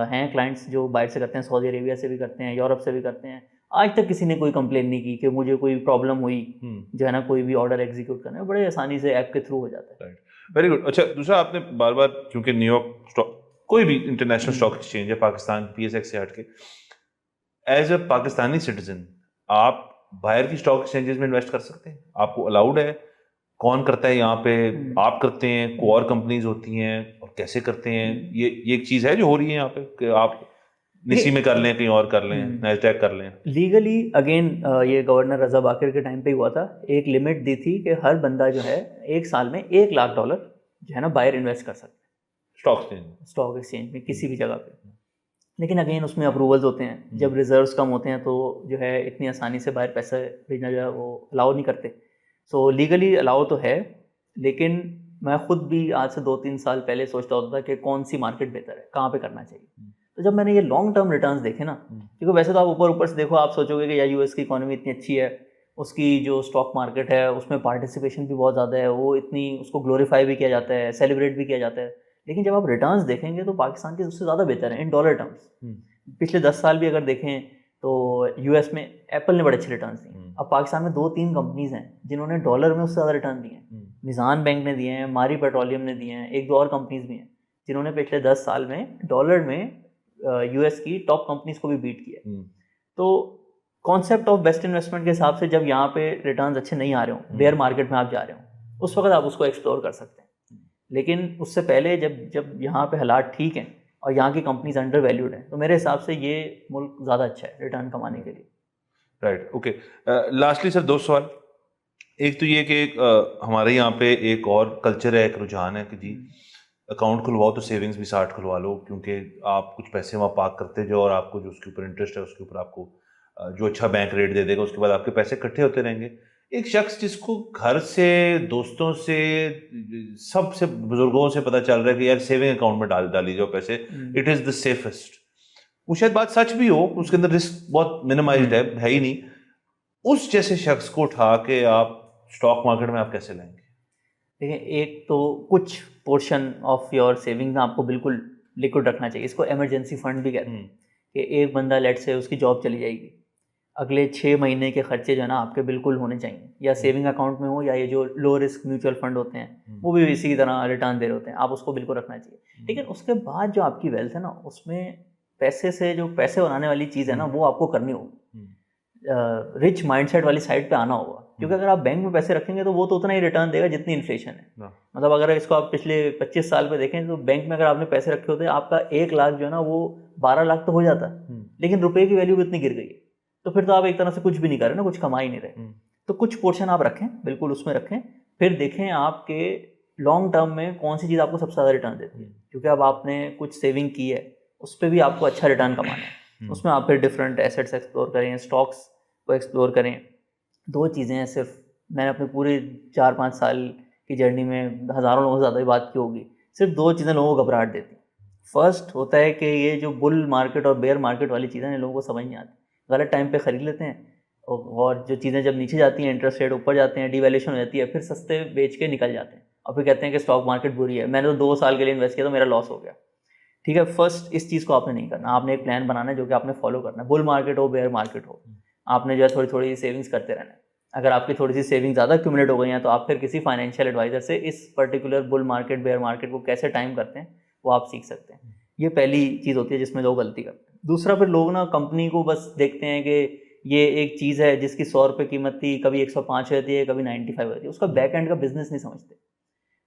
हैं क्लाइंट्स जो बाहर से करते हैं, सऊदी अरेबिया से भी करते हैं, यूरोप से भी करते हैं। आज तक किसी ने कोई कंप्लेन नहीं की कि मुझे कोई प्रॉब्लम हुई जो है ना कोई भी ऑर्डर एग्जीक्यूट करना है, बड़े आसानी से ऐप के थ्रू हो जाता है। Very good. अच्छा, दूसरा आपने बार बार, क्योंकि न्यूयॉर्क स्टॉक, कोई भी इंटरनेशनल स्टॉक एक्सचेंज है पाकिस्तान पीएसएक्स से हट के, एज अ पाकिस्तानी सिटीजन आप बाहर की स्टॉक एक्सचेंजेस में इन्वेस्ट कर सकते हैं? आपको अलाउड है? कौन करता है यहाँ पे? आप करते हैं, को और कंपनीज होती हैं, और कैसे करते हैं? ये एक चीज़ है जो हो रही है यहाँ पे कि आप निसी में कर लें, कहीं और कर लें, नैस्डैक कर लें? लीगली अगेन ये गवर्नर रजा बाकिर के टाइम पे हुआ था, एक लिमिट दी थी कि हर बंदा जो है 1 साल में $1 लाख जो है ना बाहर इन्वेस्ट कर सकता है स्टॉक एक्सचेंज में किसी भी जगह पे। लेकिन अगेन उसमें अप्रूवल्स होते हैं, जब रिजर्व्स कम होते हैं तो जो है इतनी आसानी से बाहर पैसे भेजना जो है वो अलाउ नहीं करते। सो लीगली अलाउ तो है, लेकिन मैं खुद भी आज से 2-3 साल पहले सोचता होता था कि कौन सी मार्केट बेहतर है, कहाँ पे करना चाहिए। तो जब मैंने ये लॉन्ग टर्म रिटर्न्स देखे ना, क्योंकि वैसे तो आप ऊपर से देखो, आप सोचोगे कि यार यूएस की इकोनॉमी इतनी अच्छी है, उसकी जो स्टॉक मार्केट है उसमें पार्टिसिपेशन भी बहुत ज़्यादा है, वो इतनी, उसको ग्लोरीफाई भी किया जाता है, सेलिब्रेट भी किया जाता है। लेकिन जब आप रिटर्न्स देखेंगे तो पाकिस्तान की सबसे ज़्यादा बेहतर है इन डॉलर टर्म्स। पिछले 10 साल भी अगर देखें तो यूएस में एप्पल ने बड़े अच्छे रिटर्न दिए। अब पाकिस्तान में 2-3 कंपनीज हैं जिन्होंने डॉलर में उससे ज़्यादा रिटर्न दिए हैं। मिज़ान बैंक ने दिए हैं, मारी पेट्रोलियम ने दिए हैं, 1-2 और कंपनीज भी हैं जिन्होंने पिछले 10 साल में डॉलर में यूएस की टॉप कंपनीज को भी बीट किया। तो कॉन्सेप्ट ऑफ बेस्ट इन्वेस्टमेंट के हिसाब से जब यहाँ पे रिटर्न्स अच्छे नहीं आ रहे हो, बेयर मार्केट में आप जा रहे हो, उस वक्त आप उसको एक्सप्लोर कर सकते हैं। लेकिन उससे पहले जब यहाँ पे हालात ठीक हैं और यहाँ की कंपनीज अंडर वैल्यूड हैं, तो मेरे हिसाब से ये मुल्क ज़्यादा अच्छा है रिटर्न कमाने के लिए। Right, okay. लास्टली सर 2 सवाल। एक तो ये कि हमारे यहाँ पे एक और कल्चर है, एक रुझान है कि जी अकाउंट खुलवाओ तो सेविंग्स भी 60 खुलवा लो, क्योंकि आप कुछ पैसे वहाँ पार्क करते जाओ और आपको जो उसके ऊपर इंटरेस्ट है उसके ऊपर आपको जो अच्छा बैंक रेट दे देगा, उसके बाद आपके पैसे इकट्ठे होते रहेंगे। एक शख्स जिसको घर से, दोस्तों से, सबसे बुजुर्गों से पता चल रहा है कि यार सेविंग अकाउंट में डाली जाओ पैसे, इट इज़ द सेफेस्ट, वो शायद बात सच भी हो, उसके अंदर रिस्क बहुत मिनिमाइज्ड है ही नहीं, उस जैसे शख्स को उठा के आप स्टॉक मार्केट में आप कैसे लाएंगे? देखिए, एक तो कुछ पोर्शन ऑफ योर सेविंग आपको बिल्कुल लिक्विड रखना चाहिए। इसको इमरजेंसी फंड भी कहते हैं। कि एक बंदा लेट से उसकी जॉब चली जाएगी, अगले 6 महीने के खर्चे जो है ना आपके बिल्कुल होने चाहिए, या सेविंग अकाउंट में हो या ये जो लो रिस्क म्यूचुअल फंड होते हैं वो भी इसी की तरह रिटर्न दे रहे होते हैं, आप उसको बिल्कुल रखना चाहिए। लेकिन उसके बाद जो आपकी वेल्थ है ना, उसमें पैसे से जो पैसे बनाने वाली चीज़ है ना, वो आपको करनी होगी। रिच माइंडसेट वाली साइड पे आना होगा, क्योंकि अगर आप बैंक में पैसे रखेंगे तो वो तो उतना ही रिटर्न देगा जितनी इन्फ्लेशन है। मतलब अगर इसको आप पिछले 25 साल पे देखें तो बैंक में अगर आपने पैसे रखे होते हैं, आपका 1 लाख जो है ना वो 12 लाख तो हो जाता है, लेकिन रुपए की वैल्यू कितनी गिर गई है, तो फिर तो आप एक तरह से कुछ भी नहीं कर रहे ना, कुछ कमा ही नहीं रहे। तो कुछ पोर्शन आप रखें, बिल्कुल उसमें रखें, फिर देखें आपके लॉन्ग टर्म में कौन सी चीज़ आपको सबसे ज़्यादा रिटर्न देती है। क्योंकि अब आपने कुछ सेविंग की है, उस पर भी आपको अच्छा रिटर्न कमाना है। उसमें आप फिर डिफरेंट एसेट्स एक्सप्लोर करें, स्टॉक्स को एक्सप्लोर करें। 2 चीज़ें हैं सिर्फ, मैंने अपने पूरे 4-5 साल की जर्नी में हज़ारों लोगों से ज़्यादा ही बात की होगी, सिर्फ 2 चीज़ें लोगों को घबराहट देती। फर्स्ट होता है कि ये जो बुल मार्केट और बेयर मार्केट वाली चीज़ें लोगों को समझ नहीं आती, गलत टाइम पे ख़रीद लेते हैं, और जो चीज़ें जब नीचे जाती हैं, इंटरेस्ट रेट ऊपर जाते हैं, डिवैल्यूएशन हो जाती है, फिर सस्ते बेच के निकल जाते हैं और फिर कहते हैं कि स्टॉक मार्केट बुरी है, मैंने तो 2 साल के लिए इन्वेस्ट किया तो मेरा लॉस हो गया। ठीक है, फर्स्ट इस चीज़ को आपने नहीं करना, आपने एक प्लान बनाना है जो कि आपने फॉलो करना है। बुल मार्केट हो, बेयर मार्केट हो, आपने जो है थोड़ी थोड़ी सेविंग्स करते रहना है। अगर आपकी थोड़ी सी सेविंग ज़्यादा एक्यूमुलेट हो गई हैं तो आप फिर किसी फाइनेंशियल एडवाइजर से इस particular bull market bear market को कैसे टाइम करते हैं वो आप सीख सकते हैं। ये पहली चीज़ होती है जिसमें लोग गलती करते हैं। दूसरा, फिर लोग ना कंपनी को बस देखते हैं कि ये एक चीज़ है जिसकी 100 रुपये कीमत थी, कभी 105 रहती है, कभी 95 रहती है, उसका बैक एंड का बिजनेस नहीं समझते।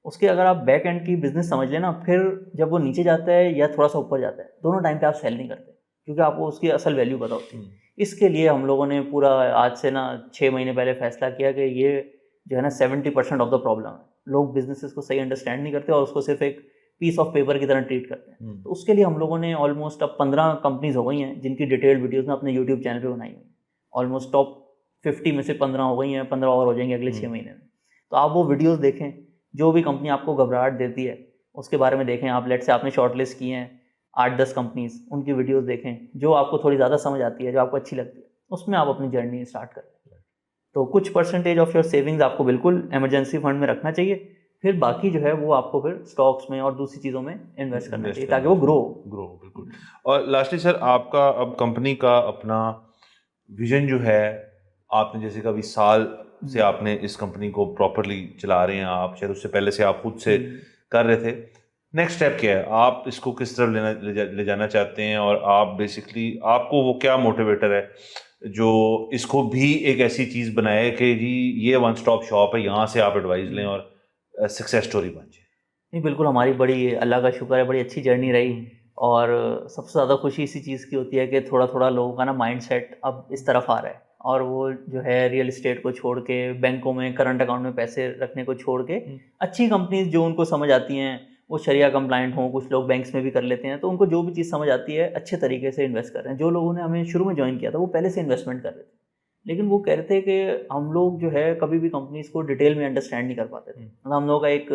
उसके अगर आप बैक एंड की बिजनेस समझ लेना, फिर जब वो नीचे जाता है या थोड़ा सा ऊपर जाता है, दोनों टाइम पे आप सेल नहीं करते, क्योंकि आपको उसकी असल वैल्यू पता होती है। इसके लिए हम लोगों ने पूरा आज से ना 6 महीने पहले फैसला किया कि ये जो है ना 70% ऑफ द प्रॉब्लम है, लोग बिजनेसेस को सही अंडरस्टैंड नहीं करते और उसको सिर्फ एक पीस ऑफ पेपर की तरह ट्रीट करते हैं। तो उसके लिए हम लोगों ने ऑलमोस्ट अब 15 कंपनीज हो गई हैं जिनकी डिटेल्ड वीडियोज़ में अपने यूट्यूब चैनल पर बनाई हुई हैं। ऑलमोस्ट टॉप 50 में से 15 हो गई हैं, 15 और हो जाएंगे अगले 6 महीने में। तो आप वो वीडियोज़ देखें, जो भी कंपनी आपको घबराहट देती है उसके बारे में देखें। आप लेट से आपने शॉर्ट लिस्ट की हैं 8-10 कंपनीज, उनकी वीडियोस देखें, जो आपको थोड़ी ज़्यादा समझ आती है, जो आपको अच्छी लगती है, उसमें आप अपनी जर्नी स्टार्ट करें। तो कुछ परसेंटेज ऑफ योर सेविंग्स आपको बिल्कुल इमरजेंसी फंड में रखना चाहिए, फिर बाकी जो है वो आपको फिर स्टॉक्स में और दूसरी चीज़ों में इन्वेस्ट करना चाहिए ताकि वो ग्रो बिल्कुल। और लास्टली सर, आपका अब कंपनी का अपना विजन जो है, आपने जैसे कभी साल से आपने इस कंपनी को प्रॉपरली चला रहे हैं, आप शायद उससे पहले से आप खुद से कर रहे थे, नेक्स्ट स्टेप क्या है? आप इसको किस तरफ ले जाना चाहते हैं, और आप बेसिकली आपको वो क्या मोटिवेटर है जो इसको भी एक ऐसी चीज़ बनाए कि जी ये वन स्टॉप शॉप है, यहाँ से आप एडवाइस लें और सक्सेस स्टोरी बन जाए? नहीं, बिल्कुल, हमारी बड़ी अल्लाह का शुक्र है, बड़ी अच्छी जर्नी रही। और सबसे ज़्यादा खुशी इसी चीज़ की होती है कि थोड़ा थोड़ा लोगों का ना माइंडसेट अब इस तरफ आ रहा है, और वो जो है रियल इस्टेट को छोड़ के बैंकों में करंट अकाउंट में पैसे रखने को छोड़ के अच्छी कंपनीज जो उनको समझ आती हैं, वो शरिया कंप्लाइंट हों, कुछ लोग बैंक्स में भी कर लेते हैं, तो उनको जो भी चीज़ समझ आती है अच्छे तरीके से इन्वेस्ट कर रहे हैं। जो लोगों ने हमें शुरू में ज्वाइन किया था वो पहले से इन्वेस्टमेंट कर रहे थे, लेकिन वो कह रहे थे कि हम लोग जो है कभी भी कंपनीज को डिटेल में अंडरस्टैंड नहीं कर पाते थे। मतलब हम लोगों का एक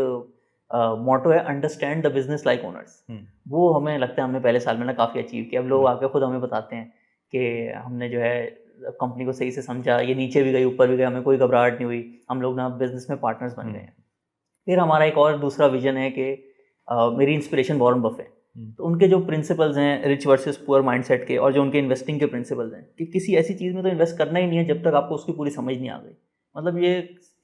मोटो है, understand the business like owners. वो हमें लगता है हमने पहले साल में ना काफ़ी अचीव किया। अब लोग आके खुद हमें बताते हैं कि हमने जो है कंपनी को सही से समझा, ये नीचे भी गई ऊपर भी गई, हमें कोई घबराहट नहीं हुई, हम लोग ना बिजनेस में पार्टनर्स बन गए हैं। फिर हमारा एक और दूसरा विजन है कि मेरी इंस्पिरेशन वॉरेन बफेट, तो उनके जो प्रिंसिपल्स हैं रिच वर्सेस पुअर माइंडसेट के, और जो उनके इन्वेस्टिंग के प्रिंसिपल्स हैं कि किसी ऐसी चीज़ में तो इन्वेस्ट करना ही नहीं है जब तक आपको उसकी पूरी समझ नहीं आ गई। मतलब ये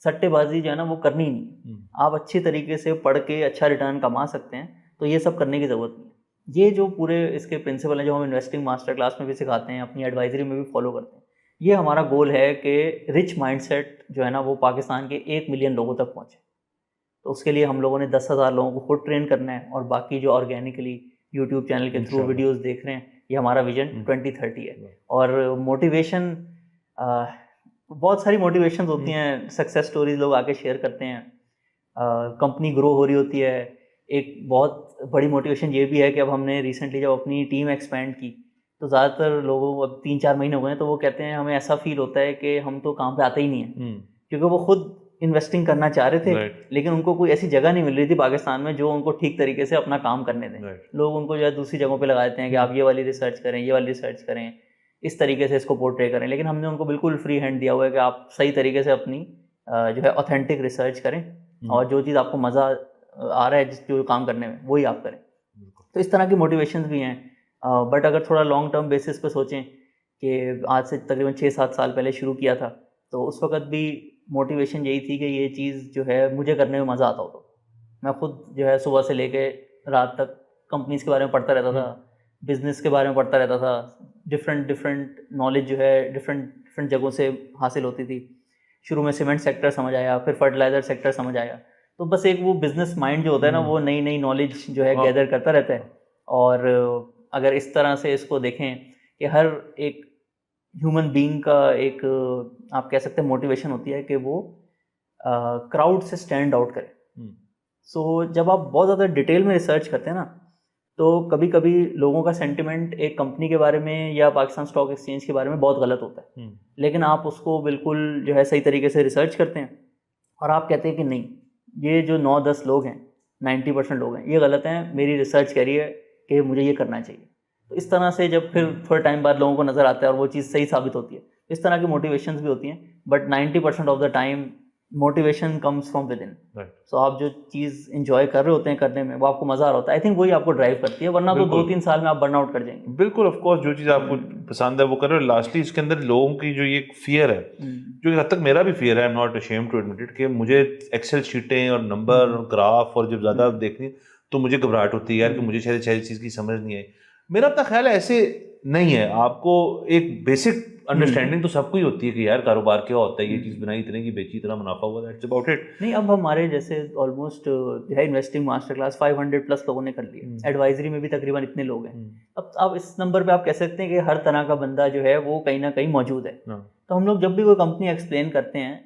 सट्टेबाजी जो है ना वो करनी ही नहीं। आप अच्छी तरीके से पढ़ के अच्छा रिटर्न कमा सकते हैं, तो ये सब करने की ज़रूरत नहीं है। ये जो पूरे इसके प्रिंसिपल हैं जो हम इन्वेस्टिंग मास्टर क्लास में भी सिखाते हैं, अपनी एडवाइजरी में भी फॉलो करते हैं, ये हमारा गोल है कि रिच माइंडसेट जो है ना वो पाकिस्तान के 1 मिलियन लोगों तक पहुँचे। तो उसके लिए हम लोगों ने 10,000 लोगों को खुद ट्रेन करना है, और बाकी जो ऑर्गेनिकली यूट्यूब चैनल के थ्रू वीडियोस देख रहे हैं, ये हमारा विजन 2030 है। और मोटिवेशन, बहुत सारी मोटिवेशंस होती हैं, सक्सेस स्टोरीज लोग आके शेयर करते हैं, कंपनी ग्रो हो रही होती है। एक बहुत बड़ी मोटिवेशन ये भी है कि अब हमने रिसेंटली जब अपनी टीम एक्सपैंड की, तो ज़्यादातर लोगों को अब 3-4 महीने हो गए हैं, तो वो कहते हैं हमें ऐसा फील होता है कि हम तो काम पे आते ही नहीं हैं, क्योंकि वो खुद इन्वेस्टिंग करना चाह रहे थे, Right. लेकिन उनको कोई ऐसी जगह नहीं मिल रही थी पाकिस्तान में जो उनको ठीक तरीके से अपना काम करने दें। Right. लोग उनको जो है दूसरी जगहों पे लगा देते हैं कि आप ये वाली रिसर्च करें, ये वाली रिसर्च करें, इस तरीके से इसको पोर्ट्रे करें, लेकिन हमने उनको बिल्कुल फ्री हैंड दिया हुआ है कि आप सही तरीके से अपनी जो है ऑथेंटिक रिसर्च करें और जो चीज़ आपको मज़ा आ रहा है जो काम करने में वही आप करें। तो इस तरह की मोटिवेशंस भी हैं, बट अगर थोड़ा लॉन्ग टर्म बेसिस पे सोचें कि आज से तकरीबन 6-7 साल पहले शुरू किया था, तो उस वक्त भी मोटिवेशन यही थी कि ये चीज़ जो है मुझे करने में मज़ा आता हो। तो मैं खुद जो है सुबह से लेके रात तक कंपनीज़ के बारे में पढ़ता रहता था, बिज़नेस के बारे में पढ़ता रहता था, डिफरेंट नॉलेज जो है डिफरेंट जगहों से हासिल होती थी। शुरू में सीमेंट सेक्टर समझ आया, फिर फर्टिलाइज़र सेक्टर समझ आया, तो बस एक वो बिज़नेस माइंड जो होता है ना, वो नई नॉलेज जो है गैदर करता रहता है। और अगर इस तरह से इसको देखें कि हर एक ह्यूमन बीइंग का एक आप कह सकते हैं मोटिवेशन होती है कि वो क्राउड से स्टैंड आउट करे। सो जब आप बहुत ज़्यादा डिटेल में रिसर्च करते हैं ना, तो कभी कभी लोगों का सेंटिमेंट एक कंपनी के बारे में या पाकिस्तान स्टॉक एक्सचेंज के बारे में बहुत गलत होता है, लेकिन आप उसको बिल्कुल जो है सही तरीके से रिसर्च करते हैं और आप कहते हैं कि नहीं, ये जो 9-10 लोग हैं, 90% लोग हैं, ये गलत हैं, मेरी रिसर्च कह रही है कि मुझे ये करना चाहिए। तो इस तरह से जब फिर थोड़े टाइम बाद लोगों को नज़र आता है और वो चीज़ सही साबित होती है, इस तरह की मोटिवेशंस भी होती हैं, but 90% of the time motivation comes from within. So आप जो चीज़ इंजॉय कर रहे होते हैं करने में, वो आपको मज़ा आ रहा होता है, आई थिंक वही आपको ड्राइव करती है, वरना तो 2-3 साल में आप बर्न आउट कर जाएंगे। बिल्कुल, ऑफ कोर्स, जो चीज़ आपको पसंद है वो करो। लास्टली इसके अंदर लोगों की जो ये फियर है, जो हद तक मेरा भी फियर है, I am not ashamed to admit it, कि मुझे एक्सेल शीटें और नंबर और ग्राफ और जब ज़्यादा देखनी तो मुझे घबराहट होती है यार, कि मुझे शायद चीज़ की समझ नहीं आई। मेरा अपना ख्याल है ऐसे नहीं है। आपको एक बेसिक अंडरस्टैंडिंग तो सबको ही होती है कि यार कारोबार क्या होता है, ये चीज़ बनाई इतने की, बेची इतना मुनाफा हुआ, दैट्स अबाउट इट। नहीं, अब हमारे जैसे ऑलमोस्ट जो है इन्वेस्टिंग मास्टर क्लास 500+ लोगों ने कर लिया, एडवाइजरी में भी तकरीबन इतने लोग हैं। अब इस नंबर पे आप कह सकते हैं कि हर तरह का बंदा जो है वो कहीं ना कहीं मौजूद है। तो हम लोग जब भी कोई कंपनी एक्सप्लेन करते हैं,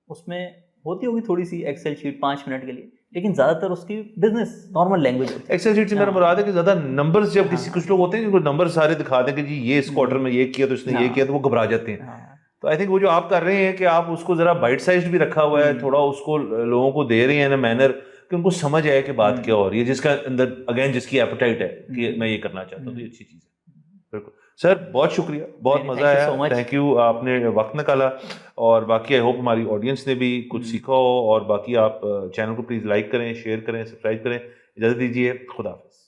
उसमें होती होगी थोड़ी सी एक्सेल शीट 5 मिनट के लिए, लेकिन ज़्यादातर उसकी बिजनेस नॉर्मल लैंग्वेज होती है। एक्सेल शीट से मेरा मुराद है कि ज़्यादा नंबर्स, जब किसी कुछ लोग होते हैं कि नंबर सारे दिखा दें कि जी ये इस क्वार्टर में ये किया तो इसने ये किया, तो वो घबरा जाते हैं। तो आई थिंक वो जो आप कर रहे हैं कि आप उसको ज़रा बाइट साइज भी रखा हुआ है, थोड़ा उसको लोगों को दे रहे हैं इन मैनर कि उनको समझ आए कि बात क्या हो रही है, जिसका अंदर अगेन जिसकी एपेटाइट है कि मैं ये करना चाहता हूँ, तो ये अच्छी चीज़ है। बिल्कुल सर, बहुत शुक्रिया, बहुत मज़ा आया, थैंक यू, आपने वक्त निकाला। और बाकी आई होप हमारी ऑडियंस ने भी कुछ सीखा हो। और बाकी आप चैनल को प्लीज़ लाइक करें, शेयर करें, सब्सक्राइब करें। इजाज़त दीजिए, खुदा हाफ़िज़।